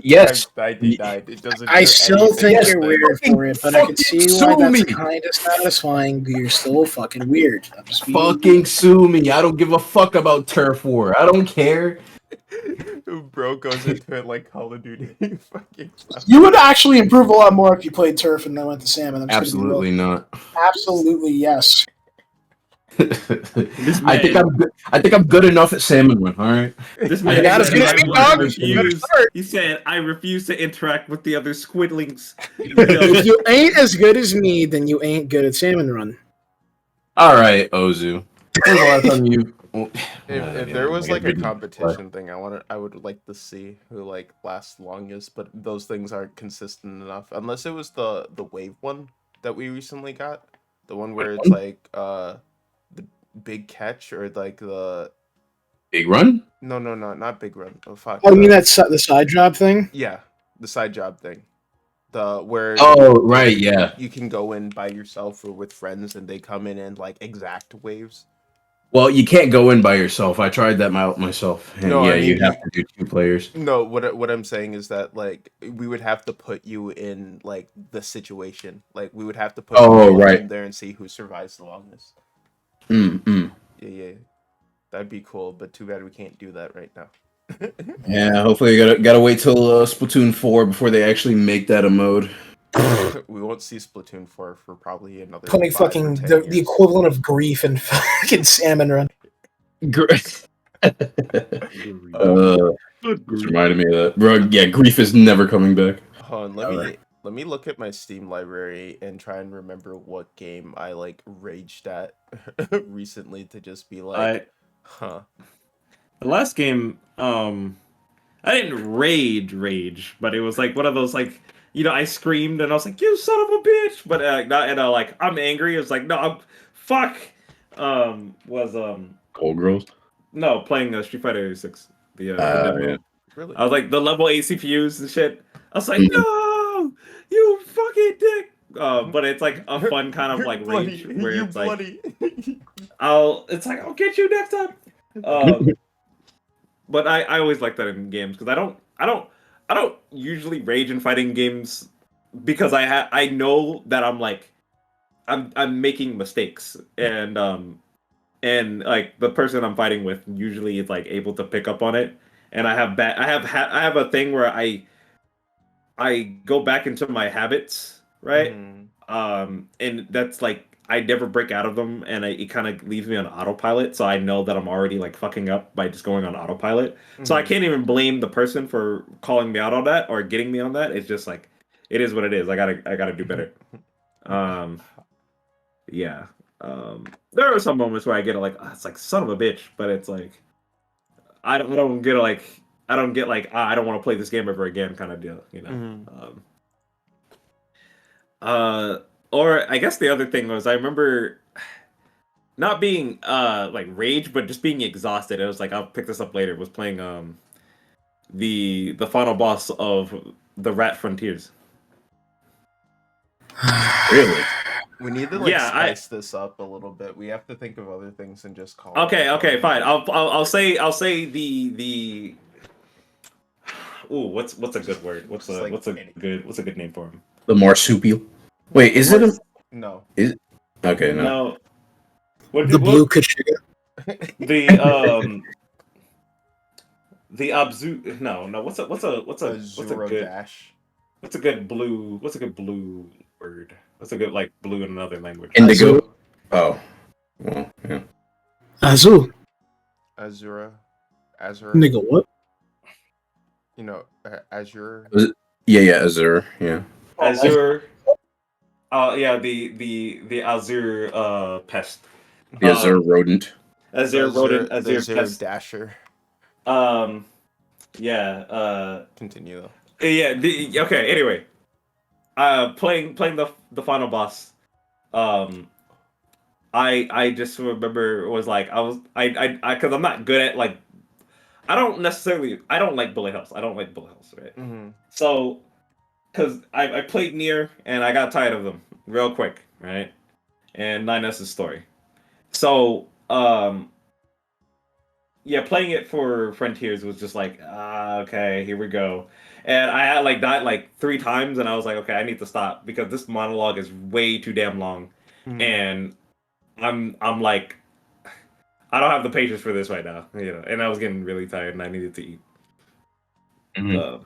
S2: Yes.
S1: Times 99. It doesn't
S4: I
S1: do
S4: still
S1: anything
S4: think
S1: for
S4: you're
S1: them.
S4: weird for it, but I
S2: Fucking
S4: can see
S2: sue
S4: why that's
S2: me.
S4: kind of satisfying. But you're still fucking weird. I'm just being.
S2: Fucking sue me. I don't give a fuck about turf war. I don't care.
S1: Bro goes into it like Call of Duty. Fucking
S4: You would actually improve a lot more if you played turf and then went to salmon. I'm just gonna be
S2: Absolutely
S4: real.
S2: not.
S4: Absolutely yes.
S3: This
S2: I think
S3: man,
S2: I think I'm good enough at salmon run. All right.
S3: this
S4: You're
S3: man
S4: not as
S3: said,
S4: good as
S3: I,
S4: me,
S3: I
S4: dog. You better
S3: refuse.
S4: start.
S3: He said, I refuse to interact with the other squidlings.
S4: If you ain't as good as me, then you ain't good at salmon run.
S2: All right, Ozu. When's the last time you?
S1: If
S2: Yeah,
S1: there was
S2: I
S1: like
S2: guess
S1: a
S2: we didn't play.
S1: competition thing, I would like to see who like lasts longest, but those things aren't consistent enough. Unless it was the wave one that we recently got, the one where it's like the big catch or like the
S2: Big run?
S1: no, not big run. Oh fuck.
S4: Oh, you mean that's the side job thing?
S1: Yeah, the side job thing. The where
S2: Oh, right, yeah.
S1: you can go in by yourself or with friends and they come in and like exact waves.
S2: Well, you can't go in by yourself. I tried that myself, and
S1: No, I
S2: yeah,
S1: mean
S2: you have
S1: you.
S2: to do two players.
S1: No, what I'm saying is that like we would have to put you in like the situation. Like we would have to put you
S2: Oh,
S1: both
S2: right.
S1: in there and see who survives the longest.
S2: Mm.
S1: Yeah, that'd be cool. But too bad we can't do that right now.
S2: Yeah, hopefully you gotta wait till Splatoon 4 before they actually make that a mode.
S1: We won't see Splatoon 4 for probably another
S4: Putting
S1: 5 or
S4: fucking
S1: 10
S4: the
S1: years.
S4: equivalent of grief in fucking salmon run.
S3: Good
S2: Just
S3: grief.
S2: reminded me of that, bro. Yeah, grief is never coming back.
S1: Hold on,
S2: Never.
S1: let me look at my Steam library and try and remember what game I like raged at recently to just be like, huh.
S3: The last game, I didn't rage, but it was like one of those like, I screamed and I was like, "You son of a bitch!" But not in a like I'm angry. It was like, no, I'm fuck. Was
S2: Cold girls.
S3: no playing Street Fighter 6, the
S2: Yeah.
S3: demo.
S1: Really?
S3: I was like the level 8 CPUs and shit. I was like,
S2: Mhm.
S3: no, you fucking dick. But it's like a fun kind of like rage
S1: bloody,
S3: where
S1: you
S3: it's like
S1: bloody.
S3: I'll get you next time. Um, but I always like that in games because I don't usually rage in fighting games because I know that I'm making mistakes and like the person I'm fighting with usually is like able to pick up on it and I have a thing where I go back into my habits, right?
S1: Mhm.
S3: And that's like I never break out of them, and it kind of leaves me on autopilot. So I know that I'm already like fucking up by just going on autopilot. So I
S1: Mhm.
S3: can't even blame the person for calling me out on that or getting me on that. It's just like it is what it is. I gotta do better. Um, yeah. There are some moments where I get like, it's like son of a bitch, but it's like I don't get like I don't get like I don't want to play this game ever again kind of deal.
S1: Mhm.
S3: Uh, or I guess the other thing was I remember not being like rage, but just being exhausted. It was like I'll pick this up later. Was playing the final boss of the Rat Frontiers.
S2: Really?
S1: We need to like
S3: Yeah,
S1: spice this up a little bit. We have to think of other things and just call
S3: okay,
S1: it a
S3: okay,
S1: game.
S3: fine. I'll say the ooh, what's a good word?
S1: Just like
S3: What's a good name for him?
S2: The marsupial. Wait, is it a?
S1: no.
S2: Is okay? No.
S3: No,
S4: The blue Kachiga.
S3: the the Abzu no what's a
S1: Azuro
S3: good
S1: Dash.
S3: what's a good blue word? What's a good like blue in another language?
S2: Indigo. Oh. Well, yeah.
S4: Azul.
S1: Azura. Azura.
S4: Nigga, what?
S1: You know, Azure.
S2: Yeah, Azure. Yeah.
S3: Azure. Yeah, the Azure pest.
S2: The Azure rodent.
S3: Azure rodent,
S1: The
S3: Azure
S1: Azure
S3: pest.
S1: Dasher.
S3: Um yeah,
S1: Continue though.
S3: yeah, okay, anyway. Playing the final boss. Um I just remember it was like I because I'm not good at like I don't like bullet hells. I don't like bullet hells, right?
S1: Mm-hmm.
S3: So because I played near and I got tired of them real quick, right? And 9S's story. So yeah, playing it for Frontiers was just like, okay, here we go. And I had like died like 3 times, and I was like, okay, I need to stop because this monologue is way too damn long,
S1: Mm.
S3: and I'm like, I don't have the patience for this right now, And I was getting really tired, and I needed to eat.
S2: Mhm.
S3: So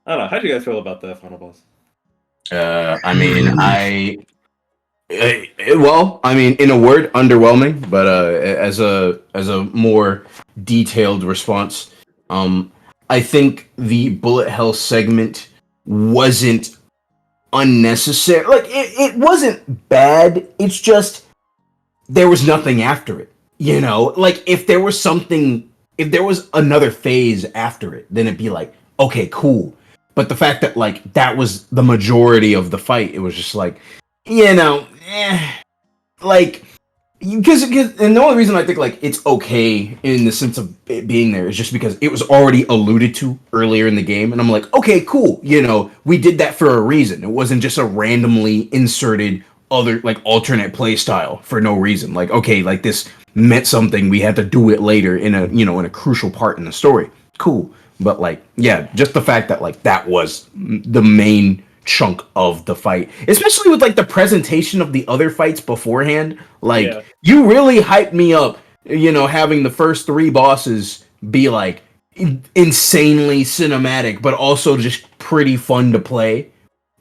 S3: I don't know. How do you guys feel about the final boss?
S2: I mean, well, I mean, in a word, underwhelming. But as a more detailed response, um, I think the bullet hell segment wasn't unnecessary. Like it wasn't bad. It's just there was nothing after it. Like if there was something, if there was another phase after it, then it'd be like, okay, cool. But the fact that like that was the majority of the fight, it was just like, like because and the only reason I think like it's okay in the sense of it being there is just because it was already alluded to earlier in the game, and I'm like, okay, cool. We did that for a reason. It wasn't just a randomly inserted other like alternate play style for no reason. Like, okay, like this meant something. We had to do it later in a crucial part in the story. Cool. But like, yeah, just the fact that like that was the main chunk of the fight, especially with like the presentation of the other fights beforehand. Like,
S3: Yeah.
S2: you really hyped me up, having the first 3 bosses be like insanely cinematic, but also just pretty fun to play.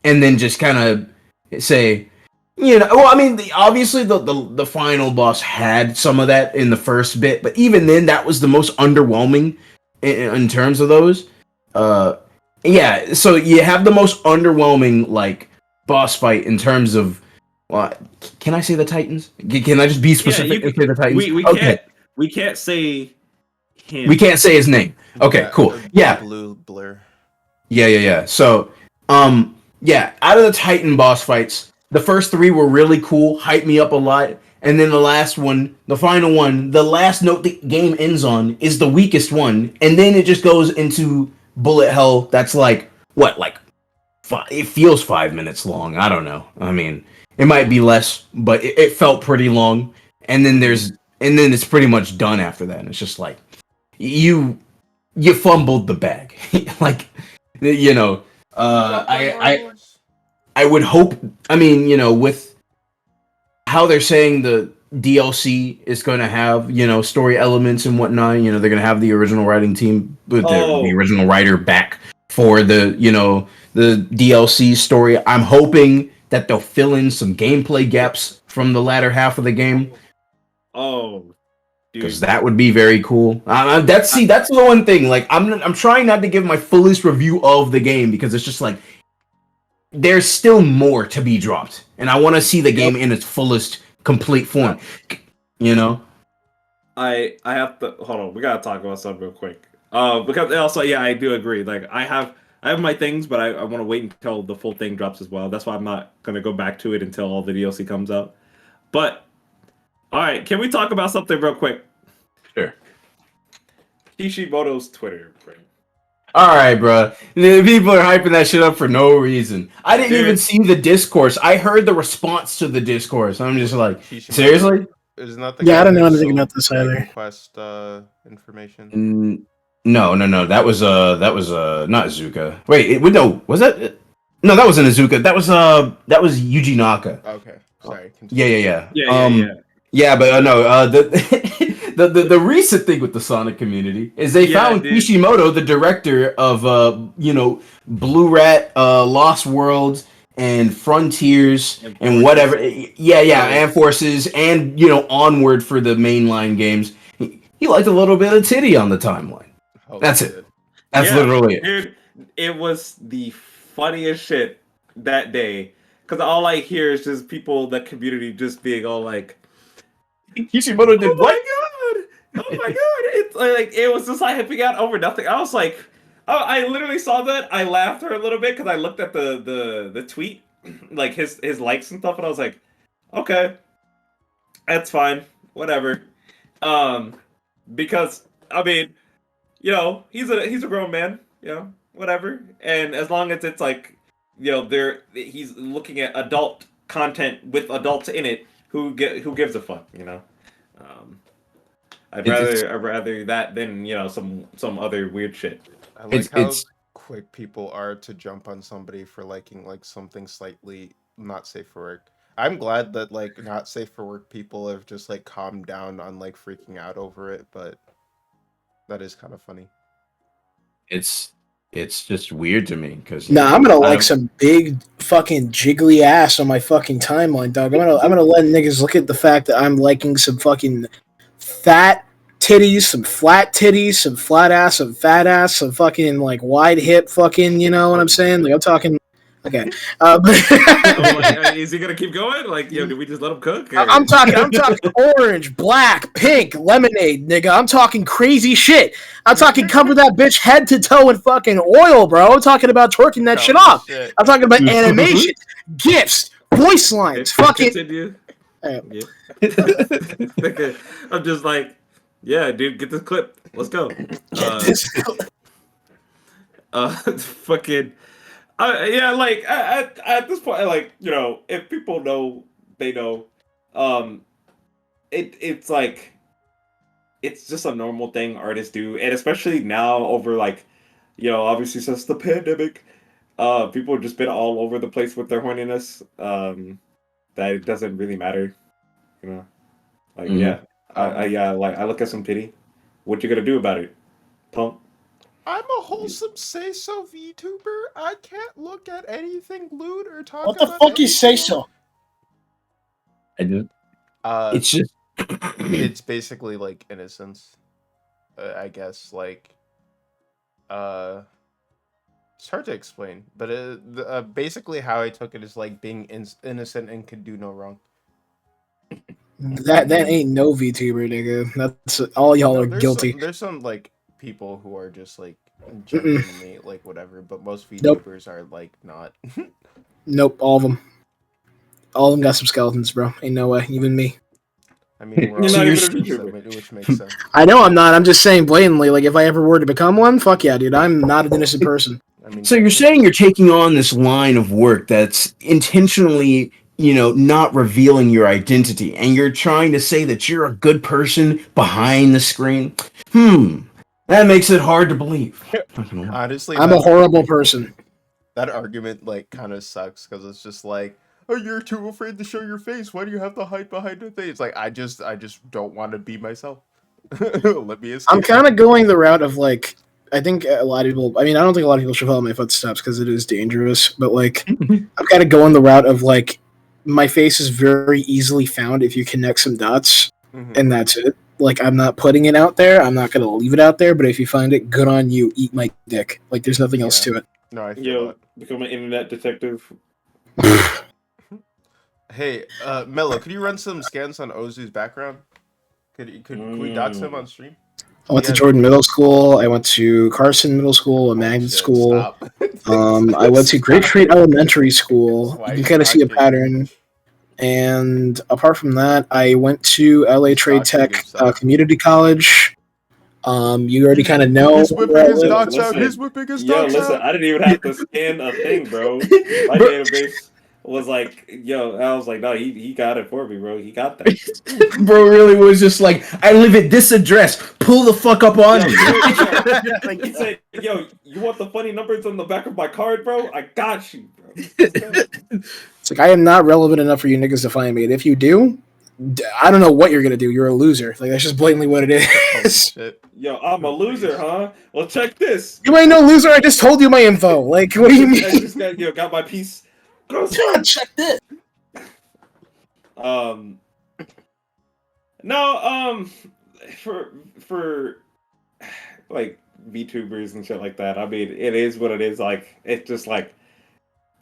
S2: And then just kind of say, well, I mean, obviously the final boss had some of that in the first bit, but even then, that was the most underwhelming in terms of those. Uh, yeah, so you have the most underwhelming like boss fight in terms of. Well, can I say the Titans? Can I just be
S3: Yeah, you
S2: specific and
S3: can.
S2: say the Titans?
S3: We
S2: Okay,
S3: can't say
S2: we
S3: him.
S2: can't say his name. Okay,
S1: Yeah,
S2: cool. Yeah,
S1: blue blur.
S2: yeah. So, yeah, out of the Titan boss fights, the first 3 were really cool, hyped me up a lot, and then the last one, the final one, the last note the game ends on is the weakest one, and then it just goes into bullet hell. That's like what, like it feels 5 minutes long. I don't know. I mean, it might be less, but it felt pretty long. And then it's pretty much done after that. And it's just like you you fumbled the bag. Like, you know, uh,
S1: Drop them
S2: I I
S1: marbles.
S2: I would hope. I mean, with how they're saying the DLC is going to have, story elements and whatnot. They're going to have the original writing team with the
S3: Oh,
S2: original writer back for the DLC story. I'm hoping that they'll fill in some gameplay gaps from the latter half of the game,
S3: oh,
S2: because
S3: dude.
S2: that would be very cool.
S3: I,
S2: That's the one thing. Like, I'm trying not to give my fullest review of the game because it's just like there's still more to be dropped, and I want to see the
S4: Yep.
S2: game in its fullest complete form. You know.
S3: I have to hold on. We gotta talk about something real quick. Because also, yeah, I do agree. Like, I have my things, but I want to wait until the full thing drops as well. That's why I'm not gonna go back to it until all the DLC comes out. But all right, can we talk about something real quick?
S2: Sure.
S3: Kishimoto's Twitter, bro.
S2: All right, bro. The people are hyping that shit up for no reason. I didn't even
S3: Dude,
S2: see the discourse. I heard the response to the discourse. I'm just like,
S1: Kishimoto
S2: seriously?
S1: is not the
S4: Yeah, I
S1: guy
S4: don't know
S1: who
S4: anything about
S1: sold
S4: this
S1: Dragon
S4: either.
S1: Quest information.
S2: No. That was not Azuka. Wait, no, was that? No, that wasn't Azuka. That was Yuji Naka.
S1: Okay, sorry.
S2: Yeah,
S1: Continue.
S2: yeah, yeah.
S3: yeah.
S2: Yeah, but no. The recent thing with the Sonic community is they
S3: Yeah,
S2: found
S3: dude.
S2: Kishimoto, the director of Blue Rat, Lost Worlds, and Frontiers,
S3: And
S2: and
S3: Forces.
S2: whatever. Yeah,
S3: Uh,
S2: and Forces, and Onward for the mainline games. He liked a little bit of titty on the timeline.
S1: Holy
S2: That's it.
S1: shit.
S2: That's
S3: yeah,
S2: literally it.
S3: dude. It was the funniest shit that day. Cause all I hear is just people, the community, just being all like,
S2: Kishimoto
S3: "Oh
S2: did what?
S3: my god! Oh my god!" It's like it was just like hipping out over nothing. I was like, oh, I literally saw that. I laughed for a little bit because I looked at the tweet, like his likes and stuff, and I was like, okay, that's fine, whatever. Um, because I mean, he's a grown man, whatever. And as long as it's like, he's looking at adult content with adults in it, who gives a fuck. Um, I'd rather that than some other weird shit.
S1: I
S2: It's
S1: like how
S2: it's
S1: quick people are to jump on somebody for liking like something slightly not safe for work. I'm glad that like not safe for work people have just like calmed down on like freaking out over it, but that is kind of funny.
S2: it's it's just weird to me because
S4: Nah, I'm gonna
S2: I
S4: like
S2: don't.
S4: some big fucking jiggly ass on my fucking timeline, dog. I'm gonna let niggas look at the fact that I'm liking some fucking fat titties, some flat titties, some flat ass, some fat ass, some fucking like wide hip fucking, you know what I'm saying? Like I'm talking okay. But
S3: Oh, like, is he gonna keep going? Like, do we just let him cook? Or...
S4: I'm talking orange, black, pink, lemonade, nigga. I'm talking crazy shit. I'm talking cover that bitch head to toe in fucking oil, bro. I'm talking about twerking that shit
S1: Holy
S4: off.
S1: shit.
S4: I'm talking about animation, gifts, voice lines, fucking.
S3: Continue.
S4: Hey,
S3: Yeah. I'm just like, yeah, dude, get this clip. Let's go. Fucking. Yeah, like at this point, like if people know, they know. Um, it's like it's just a normal thing artists do, and especially now over like, obviously since the pandemic, people have just been all over the place with their horniness. That it doesn't really matter, you know. Like
S2: Mhm.
S3: yeah, yeah, like I look at some titty. What you gonna do about it, punk?
S1: I'm a wholesome say so VTuber. I can't look at anything lewd or talk
S5: What the
S1: about
S5: fuck you say
S1: anything.
S5: so?
S2: I just,
S1: Uh,
S2: it's just
S1: it's basically like innocence, I guess. Like, uh, it's hard to explain, but basically how I took it is like being innocent and could do no wrong.
S4: that ain't no VTuber, nigga. That's all y'all
S1: No,
S4: are guilty.
S1: there's some like people who are just like
S4: Mm-mm.
S1: genuinely like whatever, but most
S4: Nope,
S1: VTubers are like not.
S4: nope. All of them. All of them got some skeletons, bro. Ain't no way. Even me.
S1: I mean, we're
S3: You're
S1: all
S2: so
S3: not
S2: you're
S3: even a
S1: humans,
S3: VTuber.
S1: which makes sense.
S4: I know I'm not. I'm just saying blatantly. Like if I ever were to become one, fuck yeah, dude. I'm not an innocent person.
S1: I mean,
S2: so you're
S1: technically.
S2: saying you're taking on this line of work that's intentionally, not revealing your identity, and you're trying to say that you're a good person behind the screen. That makes it hard to believe.
S1: Honestly,
S4: I'm a horrible person.
S1: that argument like kind of sucks because it's just like, oh, you're too afraid to show your face. Why do you have to hide behind a face? Like, I just don't want to be myself. Let me
S4: I'm
S1: escape.
S4: kind of going the route of like I think a lot of people. I mean, I don't think a lot of people should follow my footsteps because it is dangerous. But like, I'm kind of going the route of like, my face is very easily found if you connect some dots,
S1: Mhm.
S4: and that's it. Like, I'm not putting it out there. I'm not gonna leave it out there. But if you find it, good on you. Eat my dick. Like, there's nothing else
S1: Yeah.
S4: to
S1: No, I feel
S3: Become an internet detective.
S4: it.
S1: that. Hey, Mello, could you run some scans on Ozu's background? Could we dox him on stream?
S4: I went to
S1: Yeah.
S4: Jordan Middle School. I went to Carson Middle School, a
S1: Holy
S4: magnet
S1: shit!
S4: school.
S1: Stop.
S4: I went to Grape
S1: Stop.
S4: Street Elementary School.
S1: Why
S4: You
S1: are
S4: can
S1: you
S4: kind of see a
S1: doxing?
S4: pattern. And apart from that, I went to LA
S1: He's
S4: Trade
S1: doxing
S4: Tech
S1: himself.
S4: Community College. You already kind of know
S1: He's
S4: where
S1: whipping
S4: I
S1: his
S4: live.
S1: docs out. He's whipping his docs out.
S3: I didn't even have to scan a thing, bro. My
S2: Bro,
S3: database was like, I was like, no, he got it for me, bro. He got that.
S2: bro really was just like, I live at this address. Pull the fuck up on
S3: Yo,
S2: me.
S3: he said, yo, you want the funny numbers on the back of my card, bro? I got you, bro. Let's go.
S4: It's like I am not relevant enough for you niggas to find me. And if you do, I don't know what you're gonna do. You're a loser. Like that's just blatantly what it
S1: Holy
S4: is.
S1: shit.
S3: Yo, I'm a loser, huh? Well, check this.
S4: You ain't no loser. I just told you my info. Like, what do you mean?
S3: I just got my piece. Go, son.
S4: Check this.
S3: Um, no, for like VTubers and shit like that. I mean, it is what it is. Like, it's just like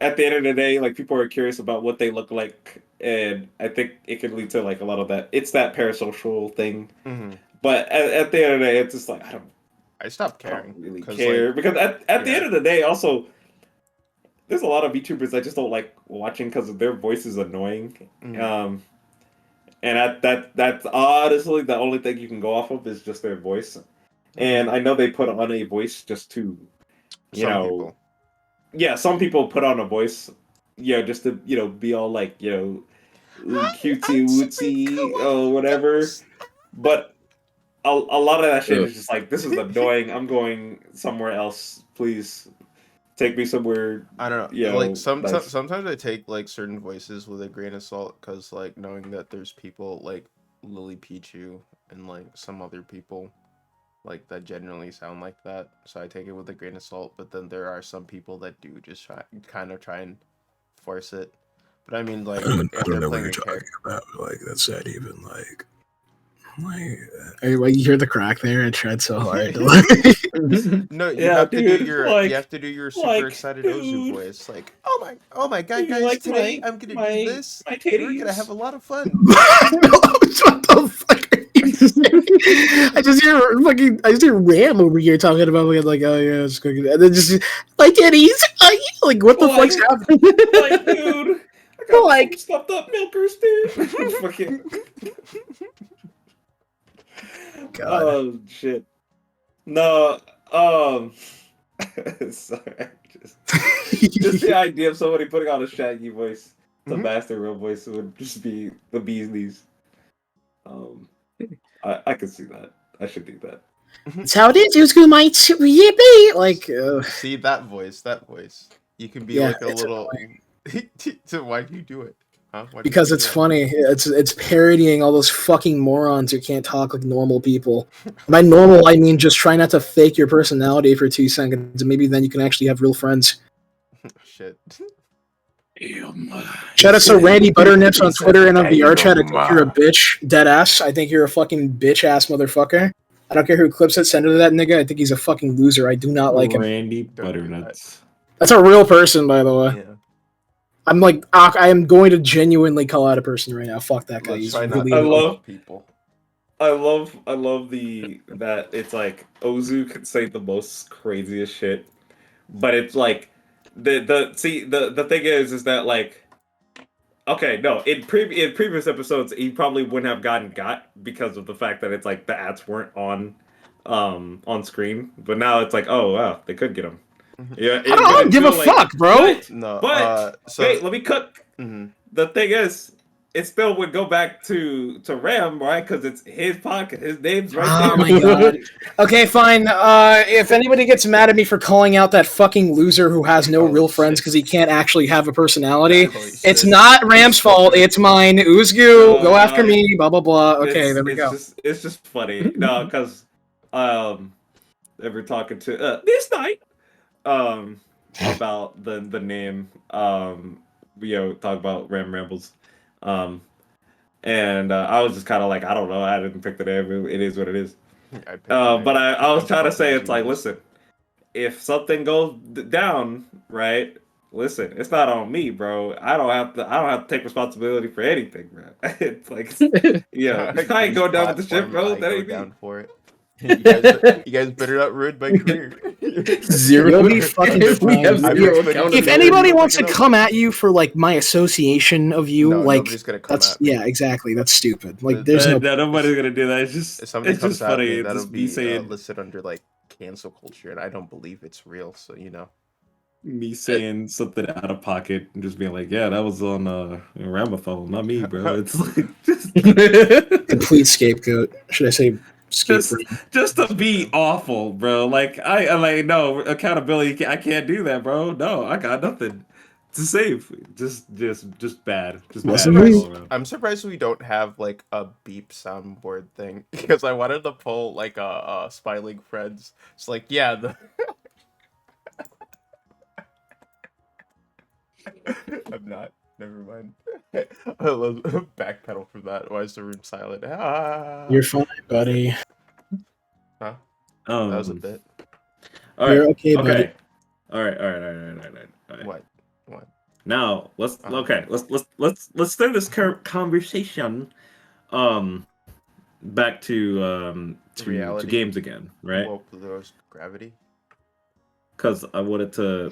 S3: at the end of the day, like people are curious about what they look like, and I think it could lead to like a lot of that. It's that parasocial thing.
S1: Mm-hmm.
S3: But at the end of the day, it's just like
S1: I stopped
S3: I
S1: caring.
S3: don't really
S1: 'Cause,
S3: care
S1: like,
S3: because at the
S1: yeah.
S3: end of the day, also there's a lot of VTubers I just don't like watching because their voice is annoying.
S1: Mhm.
S3: And that's honestly the only thing you can go off of is just their voice. And I know they put on a voice just to,
S1: Some people.
S3: yeah, some people put on a voice, just to be all like
S1: Hi,
S3: cutesy
S1: I'm sipping
S3: wootsy
S1: kawaii
S3: whatever.
S1: juice.
S3: But a lot of that shit is just like, this is annoying. I'm going somewhere else. Please take me somewhere.
S1: I don't know.
S3: You know,
S1: Like
S3: nice.
S1: sometimes I take like certain voices with a grain of salt because like knowing that there's people like Lily Pichu and like some other people like that genuinely sound like that. So I take it with a grain of salt. But then there are some people that do just try and force it. But I mean, like
S4: I
S1: if
S4: don't
S1: they're
S4: know what
S1: playing
S4: you're
S1: a
S4: talking
S1: character,
S4: about. Like that's not even like. You hear the crack there? I tried so hard.
S1: no, you
S3: Yeah,
S1: have to do
S3: dude.
S1: your super
S3: Like,
S1: excited Ozu
S3: dude.
S1: voice. Like, oh my god,
S3: Do you
S1: guys!
S3: like
S1: Today I'm gonna do
S3: my
S1: this. We're gonna have
S3: titties?
S1: a lot of fun.
S4: What the fuck are you saying? I just hear Ram over here talking about like oh yeah, it's cooking, and then just like titties. Oh, yeah. Like what the fuck's
S3: Like,
S4: happening?
S3: like, dude, I got
S4: Like-
S3: some stuffed up milkers, dude. Fucking.
S4: God.
S3: Oh shit. No. Um. Sorry. Just the idea of somebody putting on a Shaggy voice, the
S1: Mhm.
S3: Master Real voice would just be the bee's knees. I could see that. I should do that.
S4: That's how it is. It was good, mate. Yippee! Like,
S1: See that voice, You can be
S4: Yeah,
S1: like a
S4: it's
S1: little. So why do you do it? Huh? Why do you
S4: because
S1: do
S4: it's
S1: that?
S4: funny. It's parodying all those fucking morons who can't talk like normal people. By normal, I mean just try not to fake your personality for 2 seconds, and maybe then you can actually have real friends.
S1: Shit.
S4: Shout out to Randy Butternips on
S2: He said,
S4: Twitter and on VR chat. I
S2: "Damn,
S4: think you're a bitch. Dead ass. I think you're a fucking bitch ass motherfucker. I don't care who clips it. Send it to that nigga. I think he's a fucking loser. I do not like him.
S3: Randy
S1: Don't do that.
S3: Butternuts.
S4: That's a real person, by the way.
S1: Yeah.
S4: I'm like, I am going to genuinely call out a person right now. Fuck that guy.
S1: Let's
S4: He's
S1: try not
S4: really
S1: to
S3: I
S1: blow
S3: love-
S1: up people.
S3: I love that it's like Ozu could say the most craziest shit, but it's like the thing is that like, okay, no, in previous episodes he probably wouldn't have got because of the fact that it's like the ads weren't on screen, but now it's like, oh wow, they could get him. Yeah,
S4: I don't give a fuck, bro.
S1: No.
S3: But
S1: So.
S3: wait, let me cook.
S1: Mhm.
S3: The thing is, it still would go back to Ram, right? Because it's his pocket. His name's right
S4: Oh
S3: there.
S4: my God. Okay, fine. If anybody gets mad at me for calling out that fucking loser who has no
S1: Holy
S4: real friends
S1: shit.
S4: because he can't actually have a personality,
S1: Holy
S4: it's
S1: shit.
S4: not Ram's fault. It's mine. Uzgu, go after
S3: no,
S4: me. Blah blah blah. Okay,
S3: it's,
S4: there we go.
S3: It's just funny. No, because they were talking to this night about the name talk about Rambles, and I was just kind of like, I don't know, I didn't pick the name. It is what it is.
S1: I picked the name.
S3: But I was
S1: I'm
S3: trying to
S1: fucking
S3: say, it's like,
S1: genius.
S3: listen, if something goes down, right? Listen, it's not on me, bro. I don't have to take responsibility for anything, bro. It's like, yeah, I ain't going down with the ship, bro.
S1: I
S3: That
S1: go
S3: ain't me.
S1: down for it. You guys better not ruin my career.
S2: Zero.
S4: You'll be fucking
S2: We have
S4: fine.
S2: zero
S1: I've been-
S2: accountability.
S4: If anybody wants to
S1: Fucking
S4: come at you for like my association of you,
S1: No,
S4: like
S1: nobody's gonna come
S4: that's
S1: at me.
S4: yeah, exactly. That's stupid. Like
S1: The-
S4: there's
S1: the-
S4: no.
S3: Nobody's gonna do that. It's just,
S1: If somebody
S3: it's
S1: comes
S3: just
S1: at
S3: funny.
S1: me,
S3: It's
S1: that'll
S3: just me
S1: be
S3: saying,
S1: listed under like cancel culture, and I don't believe it's real. So you know.
S3: me saying something out of pocket and just being like, yeah, that was on Ramathon, not me, bro. It's like just
S4: Complete scapegoat. Should I say scapegoat?
S3: just to be awful, bro. Like I like, no accountability. I can't do that, bro. No, I got nothing to save. Just bad. Just
S4: Wasn't
S3: bad
S4: me.
S3: all around.
S1: I'm surprised we don't have like a beep soundboard thing because I wanted to pull like a Spy League Friends. It's like yeah, the I'm not. Never mind. I love backpedal from that. Why is the room silent? Ah.
S4: You're fine, buddy.
S1: Huh? That was a
S3: Um,
S1: bit.
S3: all right,
S4: You're okay, buddy.
S3: okay. All right.
S1: What?
S3: Now let's
S1: Uh-huh.
S3: let's start this conversation back to
S1: Reality.
S3: games again, right?
S1: Well, there was gravity.
S3: Because I wanted to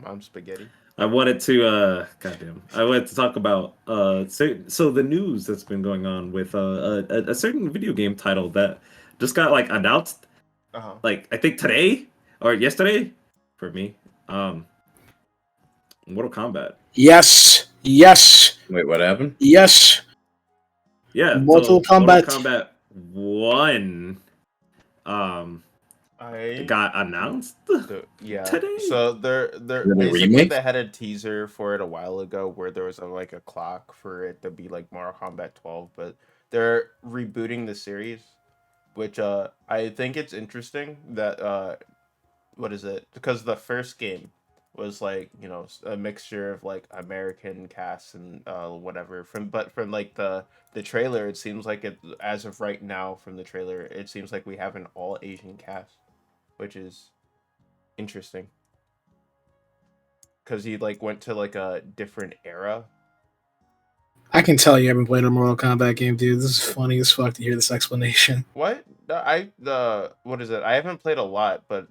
S1: Mom spaghetti.
S3: goddamn, I wanted to talk about so the news that's been going on with a certain video game title that just got like announced, like I think today or yesterday for me. Mortal Kombat.
S4: Yes.
S2: Wait, what happened?
S4: Yes.
S3: Yeah,
S4: Mortal Kombat.
S3: Mortal Kombat 1
S1: I
S3: got announced
S1: yeah.
S3: today.
S1: So they're
S2: Is it a
S1: basically
S2: remake?
S1: they had a teaser for it a while ago where there was like a clock for it to be like Mortal Kombat 12, but they're rebooting the series, which I think it's interesting that what is it? Because the first game was like, you know, a mixture of like American casts and whatever from like the trailer it seems like it as of right now from the trailer it seems like we have an all Asian cast, which is interesting because he like went to like a different era.
S4: I can tell you haven't played a Mortal Kombat game, dude. This is funny as fuck to hear this explanation.
S1: What? I what is it? I haven't played a lot, but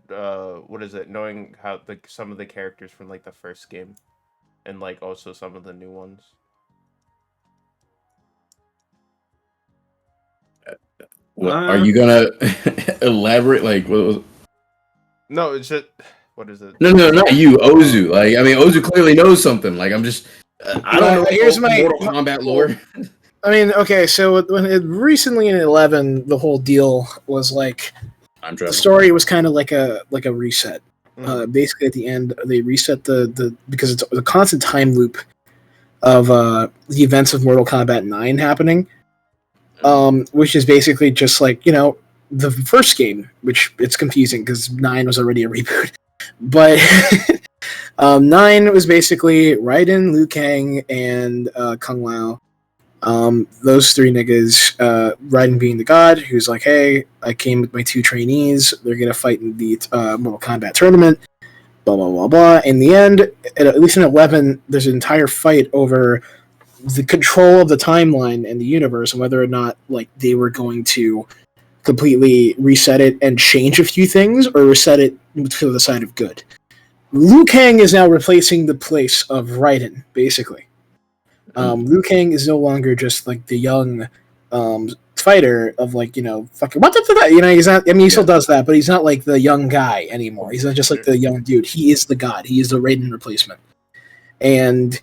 S1: what is it? Knowing how some of the characters from like the first game and like also some of the new ones.
S2: What are you gonna elaborate? Like, what was?
S1: No, it's just what is it?
S2: No, not you, Ozu. Like, I mean, Ozu clearly knows something. Like, I'm just, I don't know.
S4: Here's my
S2: Mortal Kombat lore.
S4: I mean, okay, so when it recently in 11, the whole deal was like
S2: I'm
S4: the
S2: trying.
S4: story was kind of like a reset.
S1: Mhm.
S4: Basically, at the end, they reset the because it's a constant time loop of the events of Mortal Kombat 9 happening, which is basically just like the first game, which it's confusing because 9 was already a reboot, but 9 was basically Raiden, Liu Kang, and Kung Lao. Those three niggas, Raiden being the god, who's like, hey, I came with my 2 trainees. They're gonna fight in the Mortal Kombat tournament. Blah blah blah blah. In the end, at least in 11, there's an entire fight over the control of the timeline and the universe, and whether or not like they were going to completely reset it and change a few things, or reset it to the side of good. Liu Kang is now replacing the place of Raiden, basically. Liu Kang is no longer just like the young fighter of like fucking what the he's not. I mean, he still does that, but he's not like the young guy anymore. He's not just like the young dude. He is the god. He is the Raiden replacement. And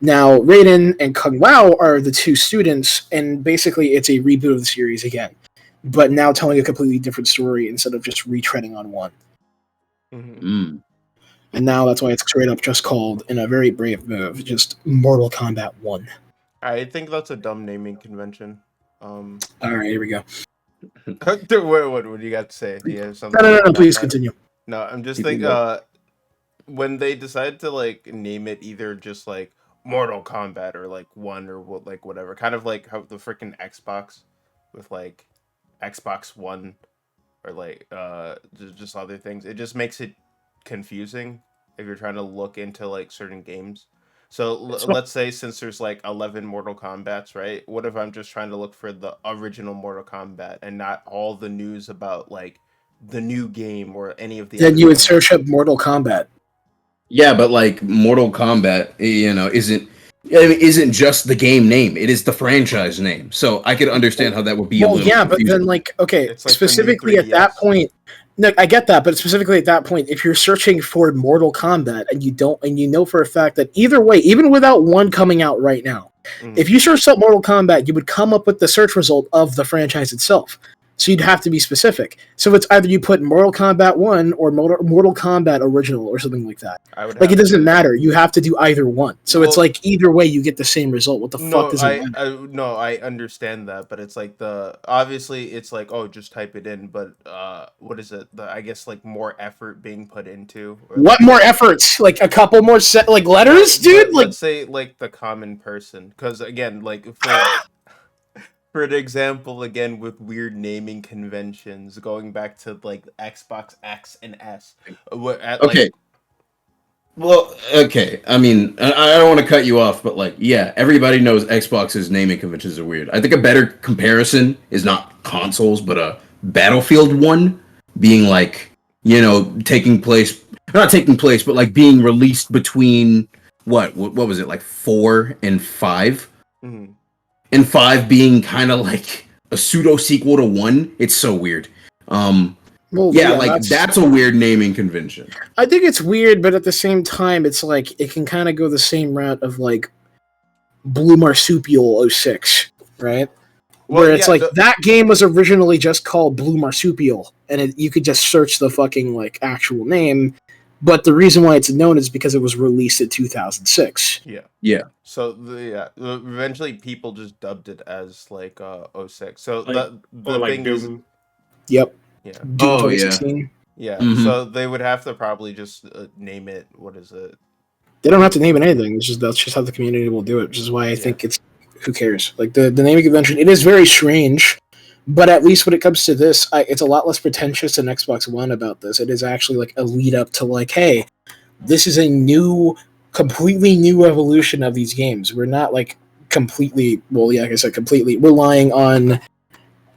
S4: now Raiden and Kung Lao are the 2 students, and basically it's a reboot of the series again, but now telling a completely different story instead of just retreading on one.
S1: Mhm.
S4: And now that's why it's straight up just called, in a very brave move, just Mortal Kombat 1.
S1: I think that's a dumb naming convention.
S4: Alright, here we go.
S1: what do you got to say? Do you have something?
S4: No, please
S1: about it?
S4: continue.
S1: No, I'm just
S2: Keep
S1: thinking.
S2: it up.
S1: When they decided to like name it either just like Mortal Kombat or like one or what like whatever, kind of like how the freaking Xbox with like Xbox One or like just other things. It just makes it confusing if you're trying to look into like certain games. So let's say since there's like 11 Mortal Kombats, right? What if I'm just trying to look for the original Mortal Kombat and not all the news about like the new game or any of the
S4: Then
S1: other
S4: you would
S1: games?
S4: search up Mortal Kombat.
S2: Yeah, but like Mortal Kombat, isn't just the game name. It is the franchise name. So I could understand how that would be a
S4: Well,
S2: little
S4: yeah, but
S2: confusing.
S4: then like okay,
S1: It's like the new
S4: specifically at that
S1: 3DS.
S4: point, no, I get that, but specifically at that point, if you're searching for Mortal Kombat and you know for a fact that either way, even without one coming out right now,
S1: Mhm.
S4: if you searched up Mortal Kombat, you would come up with the search result of the franchise itself. So you'd have to be specific. So it's either you put Mortal Kombat 1 or Mortal Kombat Original or something like that.
S1: I would
S4: Like
S1: have
S4: it doesn't
S1: to.
S4: matter. You have to do either one. So it's
S1: Well,
S4: like either way you get the same result. What the fuck
S1: no,
S4: does it matter?
S1: I understand that, but it's like the obviously it's like oh just type it in, but what is it? The I guess like more effort being put into or
S4: What
S1: like
S4: more efforts? Like a couple more like letters,
S1: no,
S4: dude?
S1: but
S4: Like
S1: let's say like the common person, because again, like for an example, again with weird naming conventions, going back to like Xbox X and S, what at like
S2: Okay. Well, okay. I mean, I don't want to cut you off, but like, yeah, everybody knows Xbox's naming conventions are weird. I think a better comparison is not consoles, but a Battlefield one being like, taking place, not taking place, but like being released between what was it, like 4 and 5,
S1: mhm.
S2: and 5 being kind of like a pseudo sequel to 1. It's so weird.
S4: well,
S2: Yeah,
S4: yeah,
S2: like that's a weird naming convention.
S4: I think it's weird, but at the same time, it's like it can kind of go the same route of like Blue Marsupial '06, right? where it's
S1: yeah,
S4: like that game was originally just called Blue Marsupial, and you could just search the fucking like actual name. But the reason why it's known is because it was released in 2006.
S1: yeah.
S2: Yeah.
S1: So eventually people just dubbed it as like '06. So
S3: Like, or
S1: the
S3: like
S1: thing is,
S3: Doom.
S4: Yep,
S1: yeah,
S4: Doom
S2: Oh yeah.
S4: 2016.
S1: yeah.
S2: Mhm.
S1: So they would have to probably just name it. What is it?
S4: They don't have to name it anything. It's just that's just how the community will do it, which is why I think it's who cares. Like the naming convention, it is very strange, but at least when it comes to this, it's a lot less pretentious than Xbox One about this. It is actually like a lead up to like, hey, this is a new, completely new evolution of these games. We're not like completely, well, yeah, like I said, completely relying on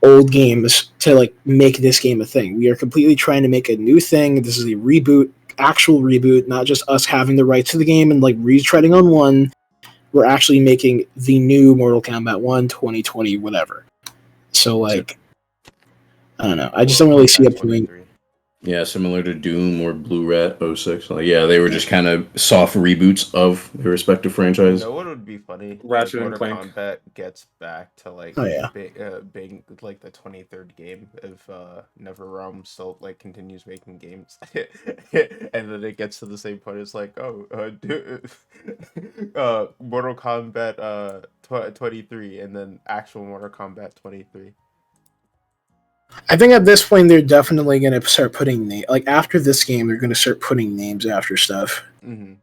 S4: old games to like make this game a thing. We are completely trying to make a new thing. This is a reboot, actual reboot, not just us having the rights to the game and like retreading on one. We're actually making the new Mortal Kombat 1 2020 whatever. So like I don't know. I just don't really see a point.
S2: Yeah, similar to Doom or Blue Rat '06. Like, yeah, they were just kind of soft reboots of their respective
S1: You
S2: franchise.
S1: know what would be funny?
S3: Ratchet and
S1: Mortal
S3: Clank.
S1: Kombat gets back to like
S4: Oh yeah.
S1: being like the 23rd game if NetherRealm still like continues making games, and then it gets to the same point. It's like, oh, Mortal Kombat 23, and then actual Mortal Kombat 23.
S4: I think at this point they're definitely going to start putting like after this game they're going to start putting names after stuff.
S1: Mm-hmm.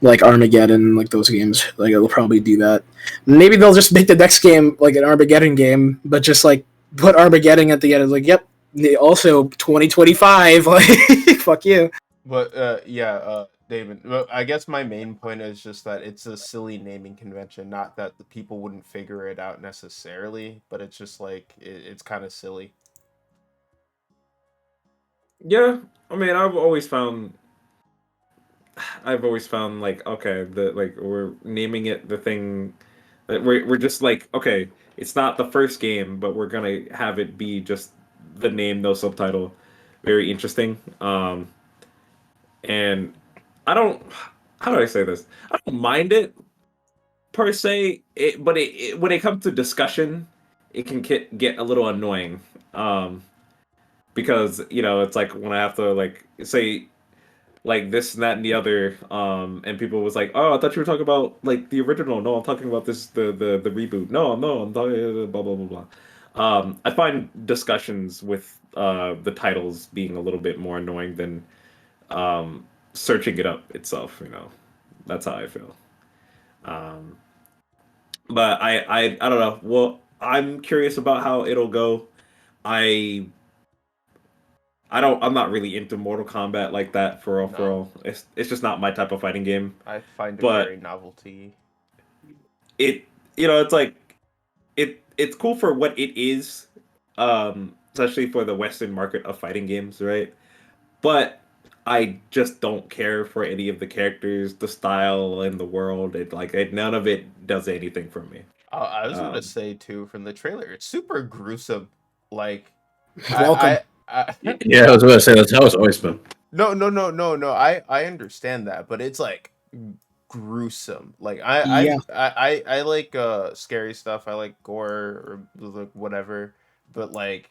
S4: Like Armageddon, like those games. Like they'll probably do that. Maybe they'll just make the next game like an Armageddon game, but just like put Armageddon at the end. It's like, yep. Also 2025. Like, fuck you.
S1: But David. Well, I guess my main point is just that it's a silly naming convention. Not that the people wouldn't figure it out necessarily, but it's just like it's kind of silly.
S3: Yeah, I mean, I've always found like, okay, the like we're naming it the thing that we're just like, okay, it's not the first game, but we're gonna have it be just the name, no subtitle. Very interesting. And I don't, how do I say this? I don't mind it per se, but when it comes to discussion, it can get a little annoying. Um, because it's like when I have to like say like this and that and the other, and people was like, oh, I thought you were talking about like the original. No, I'm talking about this the reboot. No, I'm talking blah blah blah blah. I find discussions with the titles being a little bit more annoying than searching it up itself. That's how I feel. Um, but I don't know. Well, I'm curious about how it'll go. I I'm not really into Mortal Kombat like that for all for
S1: No,
S3: all. It's just not my type of fighting game.
S1: I find it
S3: But
S1: very novelty.
S3: it it's like it's cool for what it is, especially for the Western market of fighting games, right? But I just don't care for any of the characters, the style, and the world. None of it does anything for me.
S1: I was gonna
S3: Um,
S1: say too from the trailer, it's super gruesome. Like,
S4: Welcome.
S1: I
S2: Yeah, I was about to say that's how it's always been.
S1: no. I understand that, but it's like gruesome. Like
S4: Yeah.
S1: I like scary stuff. I like gore or like whatever. But like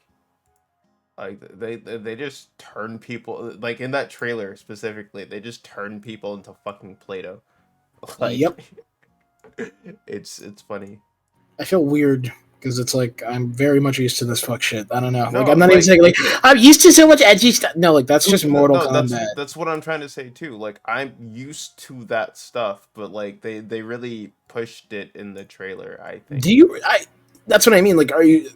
S1: they just turn people like in that trailer specifically. They just turn people into fucking Play-Doh. Like
S4: Yep.
S1: it's funny.
S4: I feel weird because it's like I'm very much used to this fuck shit. I don't know. Like
S1: No,
S4: I'm not even
S1: like
S4: saying like I'm used to so much edgy stuff. No, like that's just Mortal
S1: no,
S4: Kombat.
S1: that's what I'm trying to say too. Like I'm used to that stuff, but like they really pushed it in the trailer, I think.
S4: Do you? I. That's what I mean. Like, are you?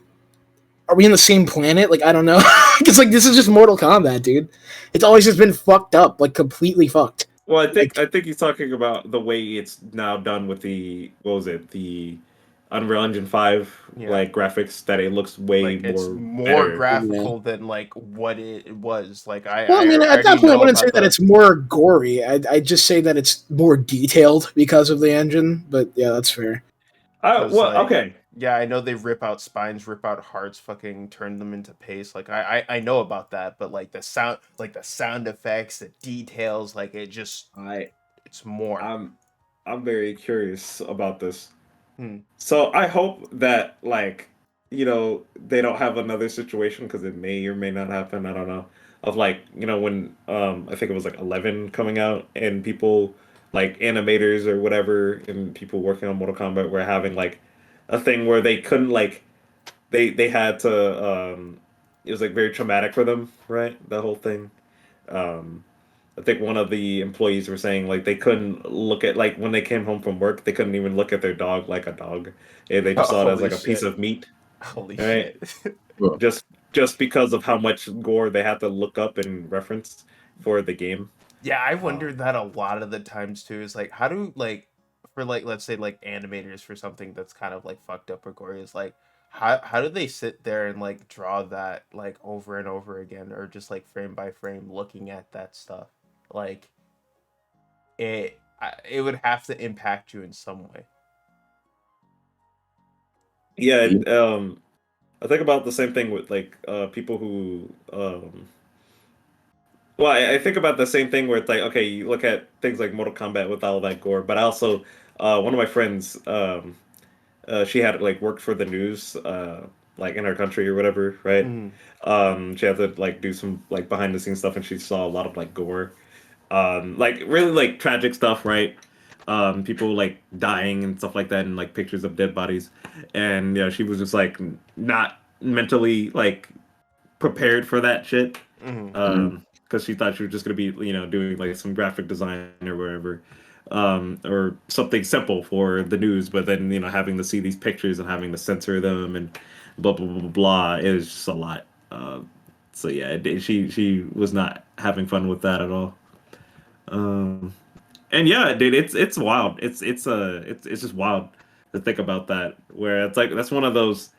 S4: Are we on the same planet? Like, I don't know. It's like this is just Mortal Kombat, dude. It's always just been fucked up, like completely fucked.
S3: well,
S4: Like,
S3: I think he's talking about the way it's now done with the what was it the Unreal Engine 5
S1: Yeah.
S3: like graphics that it looks way
S1: Like it's
S3: more
S1: more
S3: better.
S1: graphical than like what it was. Like
S4: well, I mean,
S1: I
S4: at that
S1: already
S4: point, I
S1: know
S4: wouldn't say
S1: about
S4: that
S1: the
S4: it's more gory. I'd just say that it's more detailed because of the engine. But yeah, that's fair.
S1: because
S3: Well,
S1: like
S3: okay.
S1: yeah, I know they rip out spines, rip out hearts, fucking turn them into paste. Like I know about that, but like the sound effects, the details, like it just
S3: I
S1: it's more.
S3: I'm I'm very curious about this.
S1: Hmm.
S3: So I hope that like they don't have another situation because it may or may not happen. I don't know. Of like, when I think it was like 11 coming out and people like animators or whatever and people working on Mortal Kombat were having like a thing where they couldn't like they had to it was like very traumatic for them, right? The whole thing. Um I think one of the employees were saying like they couldn't look at like when they came home from work, they couldn't even look at their dog like a dog. They just saw it as
S1: Holy
S3: like a piece
S1: shit.
S3: of meat,
S1: Holy
S3: right?
S1: shit.
S2: Bro,
S3: just just because of how much gore they had to look up and reference for the game.
S1: Yeah, I
S3: Um,
S1: wondered that a lot of the times too. Is like, how do like for like let's say like animators for something that's kind of like fucked up or gory is like how do they sit there and like draw that like over and over again or just like frame by frame looking at that stuff? Like it would have to impact you in some way.
S3: yeah,
S2: yeah,
S3: I think about the same thing with like people who well, I think about the same thing where it's like, okay, you look at things like Mortal Kombat with all that gore, but I also, one of my friends, she had like worked for the news, like in her country or whatever, right?
S1: Mm,
S3: She had to like do some like behind the scenes stuff, and she saw a lot of like gore, like really like tragic stuff, right? People like dying and stuff like that, and like pictures of dead bodies, and she was just like not mentally like prepared for that shit,
S1: mm,
S3: because she thought she was just gonna be doing like some graphic design or whatever, or something simple for the news, but then having to see these pictures and having to censor them and blah blah blah blah, blah it was just a lot. So yeah, she was not having fun with that at all. Um, and yeah, dude, it's wild. It's just wild to think about that. Where it's like that's one of those.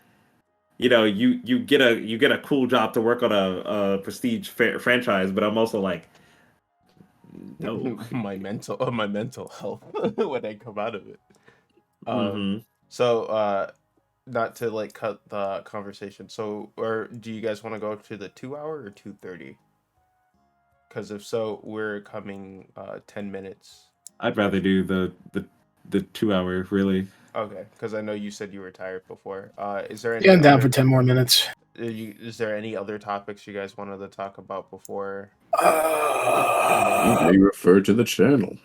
S3: You get a cool job to work on a prestige franchise, but I'm also like, no.
S1: mm. My mental health when I come out of it. Um,
S3: Hmm.
S1: so not to like cut the conversation. So, or do you guys want to go to the 2 hour or 2:30? Because if so, we're coming 10 minutes.
S3: I'd rather do the 2 hour really.
S1: Okay, because I know you said you were tired before. Is there
S4: Yeah,
S1: any
S4: I'm down for
S1: other
S4: 10 more minutes.
S1: is there any other topics you guys wanted to talk about before
S2: you
S1: ending?
S4: Uh,
S2: may refer to the channel.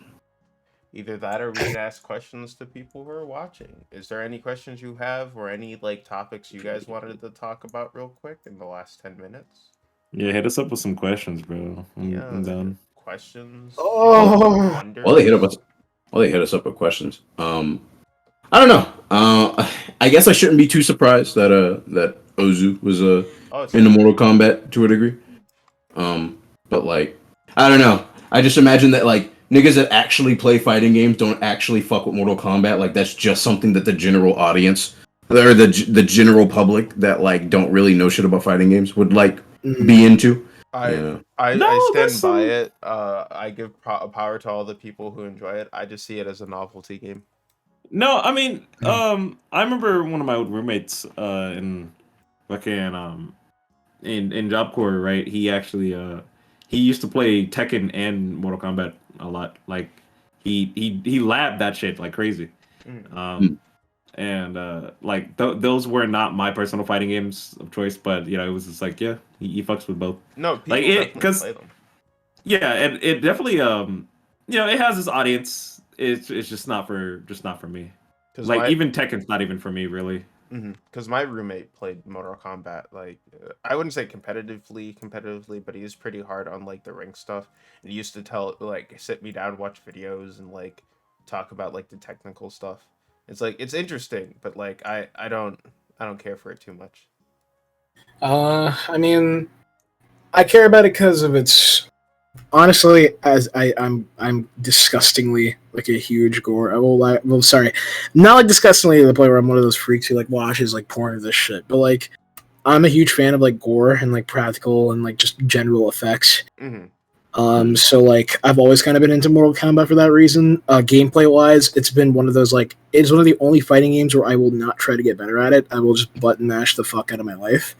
S1: Either that or we can ask questions to people who are watching. Is there any questions you have or any like topics you guys wanted to talk about real quick in the last 10 minutes?
S3: Yeah, hit us up with some questions, bro. I'm
S1: Yeah,
S3: down.
S1: questions,
S2: Well,
S4: oh,
S2: while they hit
S1: wonders.
S2: us, while they hit us up with questions, I don't know. I guess I shouldn't be too surprised that Ozu was
S1: Oh, it's
S2: in the
S1: fine.
S2: Mortal Kombat to a degree. But like, I don't know. I just imagine that like niggas that actually play fighting games don't actually fuck with Mortal Kombat. Like that's just something that the general audience or the general public that like don't really know shit about fighting games would like be
S4: mm,
S2: into.
S1: I
S2: Yeah.
S1: I
S3: No, there's
S1: stand by
S3: some.
S1: it. I give power to all the people who enjoy it. I just see it as a novelty game.
S3: No, I mean, I remember one of my old roommates in fucking in Job Corps, right? He actually he used to play Tekken and Mortal Kombat a lot. Like he labbed that shit like crazy.
S1: Mm.
S3: Um and like those were not my personal fighting games of choice, but it was just like, yeah, he fucks with both.
S1: No,
S3: Like
S1: people
S3: it
S1: definitely
S3: because
S1: play them.
S3: yeah, and it definitely it has its audience. It's just not for me.
S1: Because
S3: Like
S1: my
S3: even Tekken's not even for me really.
S1: because my roommate played Mortal Kombat. Like I wouldn't say competitively, but he was pretty hard on like the ring stuff. And he used to tell like sit me down, watch videos, and like talk about like the technical stuff. It's like it's interesting, but like I don't care for it too much.
S4: I mean, I care about it because of its. Honestly, as I'm disgustingly like a huge gore. I will like, well, sorry, not like disgustingly to the point where I'm one of those freaks who like watches like porn of this shit. But like, I'm a huge fan of like gore and like practical and like just general effects.
S1: Hmm.
S4: So like I've always kind of been into Mortal Kombat for that reason. Gameplay wise, it's been one of those like it's one of the only fighting games where I will not try to get better at it. I will just button mash the fuck out of my life.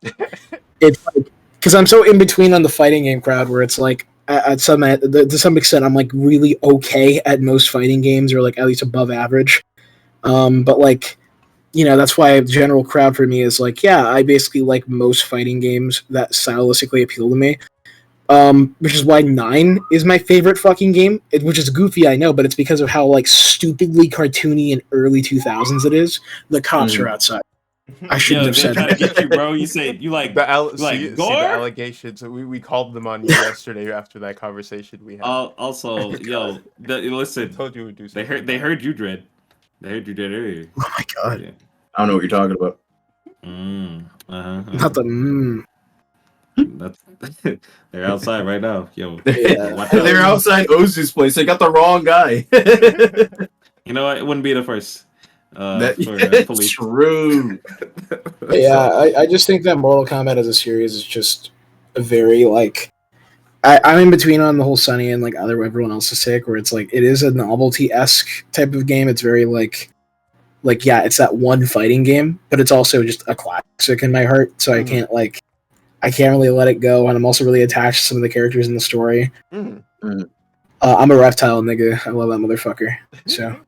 S4: It's like because I'm so in between on the fighting game crowd where it's like to some extent I'm like really okay at most fighting games or like at least above average. But like that's why the general crowd for me is like, yeah, I basically like most fighting games that stylistically appeal to me. Which is why 9 is my favorite fucking game. Which is goofy, I know, but it's because of how like stupidly cartoony and early 2000s it is. The cops are outside. I shouldn't
S3: Yo,
S4: have
S3: they're
S4: said
S3: trying to
S4: that.
S3: get you, bro. You say you like
S1: See the
S3: gore.
S1: allegations. We called them on you yesterday after that conversation we had.
S3: Also, yo,
S1: I
S3: listen.
S1: told you we'd do
S3: They
S1: something.
S3: They heard you, Dread. They heard you, Dread earlier.
S4: Oh my god.
S3: Yeah.
S2: I don't know what you're talking about.
S4: Not the
S3: That's they're outside right now. Yo,
S4: Yeah.
S3: watch out.
S2: They're outside Ozu's place. They got the wrong guy.
S3: You know what? It wouldn't be the first.
S2: That's
S3: For police.
S2: true.
S4: Yeah, I just think that Mortal Kombat as a series is just a very like I'm in between on the whole Sunny and like everyone else's take where it's like it is a novelty-esque type of game. It's very like yeah, it's that one fighting game, but it's also just a classic in my heart. So I can't really let it go, and I'm also really attached to some of the characters in the story. I'm a reptile nigga. I love that motherfucker. So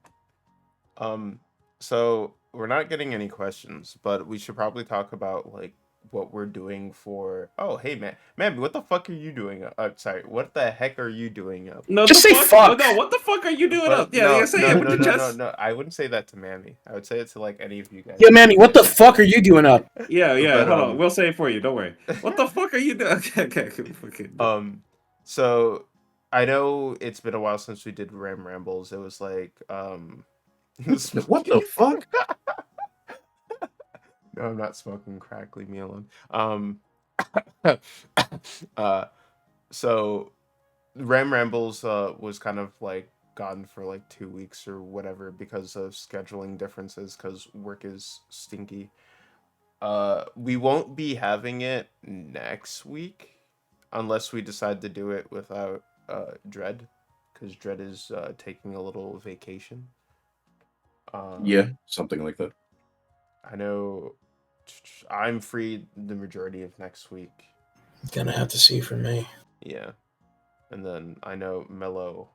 S1: So we're not getting any questions, but we should probably talk about like what we're doing for. Oh, hey man, what the fuck are you doing? Sorry, what the heck are you doing up?
S3: No,
S4: just
S3: the
S4: say fuck.
S3: No, what the fuck are you doing
S1: But
S3: up? Yeah, say it with your chest.
S1: no. I wouldn't say that to Mammy. I would say it to like any of you guys.
S4: Yo, Manny, what the fuck are you doing up?
S3: Yeah.
S1: But,
S3: Hold on, we'll say it for you. Don't worry. What the fuck are you doing? Okay.
S1: So I know it's been a while since we did Rambles. It was like
S2: What the fuck?
S1: No, I'm not smoking crack. Leave me alone. So Rambles was kind of like gone for like 2 weeks or whatever because of scheduling differences because work is stinky. We won't be having it next week unless we decide to do it without Dread, because Dread is taking a little vacation.
S2: Yeah, something like that.
S1: I know I'm free the majority of next week.
S4: Gonna have to see for me.
S1: Yeah. And then I know Mello.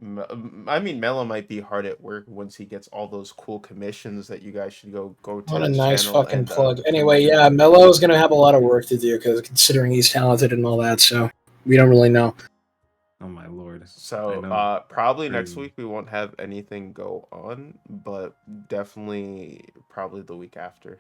S1: Mello might be hard at work once he gets all those cool commissions that you guys should go to.
S4: What a
S1: his
S4: nice
S1: channel
S4: fucking
S1: and,
S4: plug. Anyway, yeah, Mello's gonna have a lot of work to do because considering he's talented and all that, so we don't really know.
S3: Oh my lord.
S1: So probably next
S3: Crazy.
S1: week we won't have anything go on, but definitely probably the week after.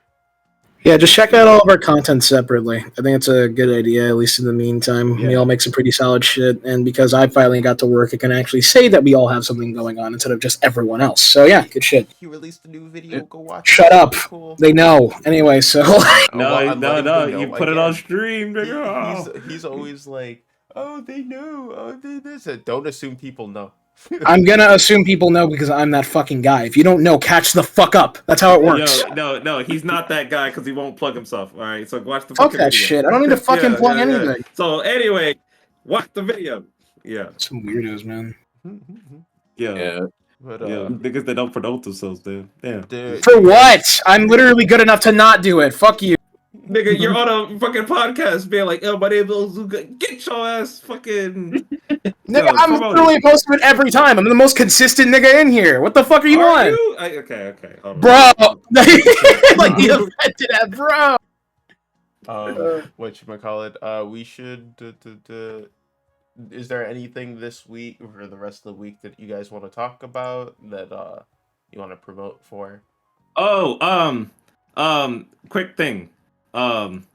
S4: Yeah, just check out all of our content separately. I think it's a good idea, at least in the meantime. We all make some pretty solid shit, and because I finally got to work, I can actually say that we all have something going on instead of just everyone else. So yeah, good shit.
S1: He released a new video. Go watch.
S4: Shut
S1: it.
S4: up.
S1: Cool.
S4: They know. Anyway, so
S3: No,
S1: know
S3: you put it on
S1: again.
S3: stream, nigga.
S1: He's always like, oh, they know. Oh, they this. Don't assume people know.
S4: I'm gonna assume people know because I'm that fucking guy. If you don't know, catch the fuck up. That's how it works.
S3: Yo, no, he's not that guy because he won't plug himself. All right, so watch the
S4: Fuck
S3: fucking
S4: that
S3: video.
S4: shit. I don't need to fucking plug anything.
S3: So anyway, watch the video. Yeah.
S4: Some weirdos, man.
S3: Yeah.
S1: But
S3: niggas that don't promote themselves, dude. Damn.
S4: For what? I'm literally good enough to not do it. Fuck you.
S3: Nigga, you're on a fucking podcast being like, yo, my name is Ozuka. Get your ass fucking.
S4: Nigga, I'm literally posting it every time. I'm the most consistent nigga in here. What the fuck are you on?
S3: Okay.
S4: Bro. Like you offended that, bro.
S1: Whatchamacallit, we should is there anything this week or the rest of the week that you guys want to talk about that you want to promote for?
S3: Quick thing. I'm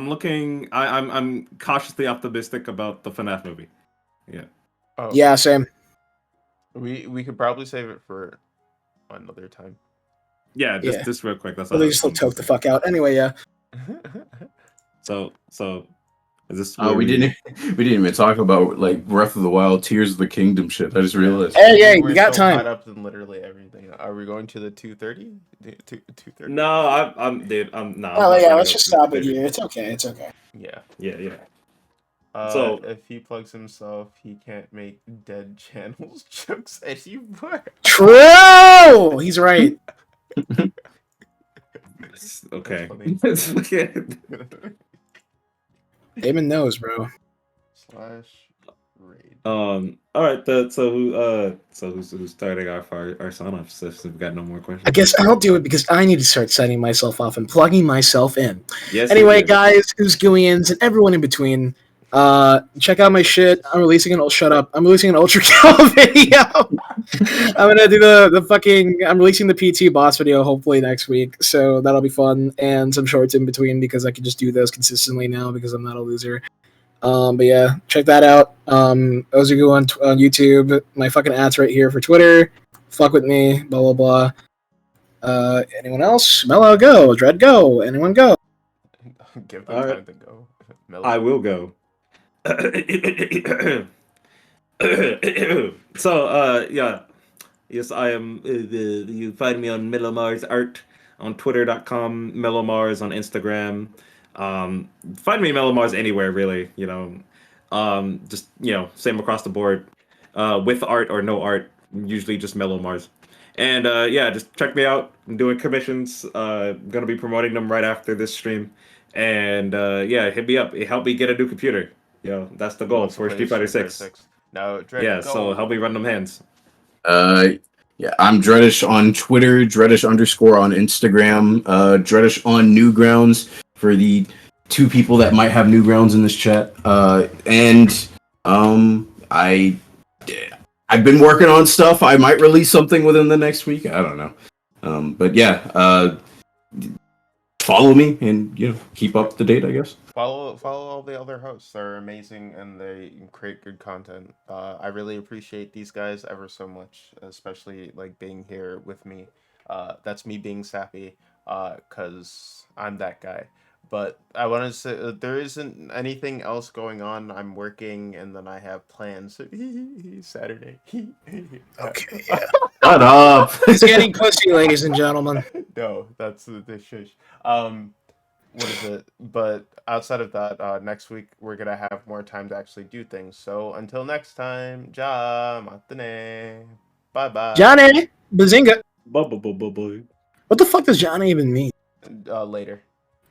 S3: looking. I'm cautiously optimistic about the FNAF movie. Yeah.
S1: Oh,
S4: yeah, same.
S1: We could probably save it for another time.
S3: Yeah, just real quick. That's
S4: all. They just toke the fuck out. Anyway, yeah.
S3: So is this?
S2: We didn't even talk about like Breath of the Wild, Tears of the Kingdom shit. I just realized.
S4: Hey, we got time.
S1: Caught up in literally everything. Are we going to the 2:30? 2:30?
S3: No, I'm not.
S4: Well, yeah, let's just stop it here. It's okay.
S1: Yeah.
S3: So
S1: if he plugs himself, he can't make dead channels jokes anymore.
S4: True. He's right.
S3: Okay.
S4: Damon knows, bro.
S1: / Great.
S3: All right. Who's starting our sign off? Since we've got no more questions.
S4: I guess I'll do it because I need to start setting myself off and plugging myself in.
S3: Yes.
S4: Anyway,
S3: you do.
S4: guys, who's gooians and everyone in between, check out my shit. I'm releasing an shut up. I'm releasing an Ultra Kill video. I'm gonna do the fucking. I'm releasing the PT boss video hopefully next week, so that'll be fun, and some shorts in between because I can just do those consistently now because I'm not a loser. But yeah, check that out. Ozugu on YouTube. My fucking ads right here for Twitter. Fuck with me. Blah blah blah. Anyone else? Mello, go. Dread, go. Anyone go?
S1: Give them
S3: All
S1: time
S3: right.
S1: to go. Mellow.
S3: I will go. So, yeah. Yes, I am. You find me on Mellow Mars Art on Twitter.com, Mellow Mars on Instagram. Find me Mellow Mars anywhere, really. Just same across the board, with art or no art. Usually just Mellow Mars. And yeah, just check me out. I'm doing commissions. Gonna be promoting them right after this stream. And yeah, hit me up. Help me get a new computer. That's the goal for Street Fighter 6.
S1: Now, Dread,
S3: Yeah,
S1: go.
S3: so help me run them hands.
S2: Yeah, I'm Dreddish on Twitter, Dreddish _ on Instagram, Dreddish on Newgrounds for the 2 people that might have Newgrounds in this chat. And I've been working on stuff. I might release something within the next week. I don't know. But yeah, follow me and keep up to date, I guess.
S1: Follow all the other hosts. They're amazing and they create good content. I really appreciate these guys ever so much, especially like being here with me. That's me being sappy, cause I'm that guy. But I want to say there isn't anything else going on. I'm working and then I have plans. Saturday.
S4: Okay, yeah.
S2: Shut up.
S4: He's getting pussy, ladies and gentlemen.
S1: No, that's the shush. What is it? But outside of that, next week we're gonna have more time to actually do things. So until next time, ja matane. Bye bye.
S4: Johnny, Bazinga.
S3: Bye.
S4: What the fuck does Johnny even mean?
S1: Later.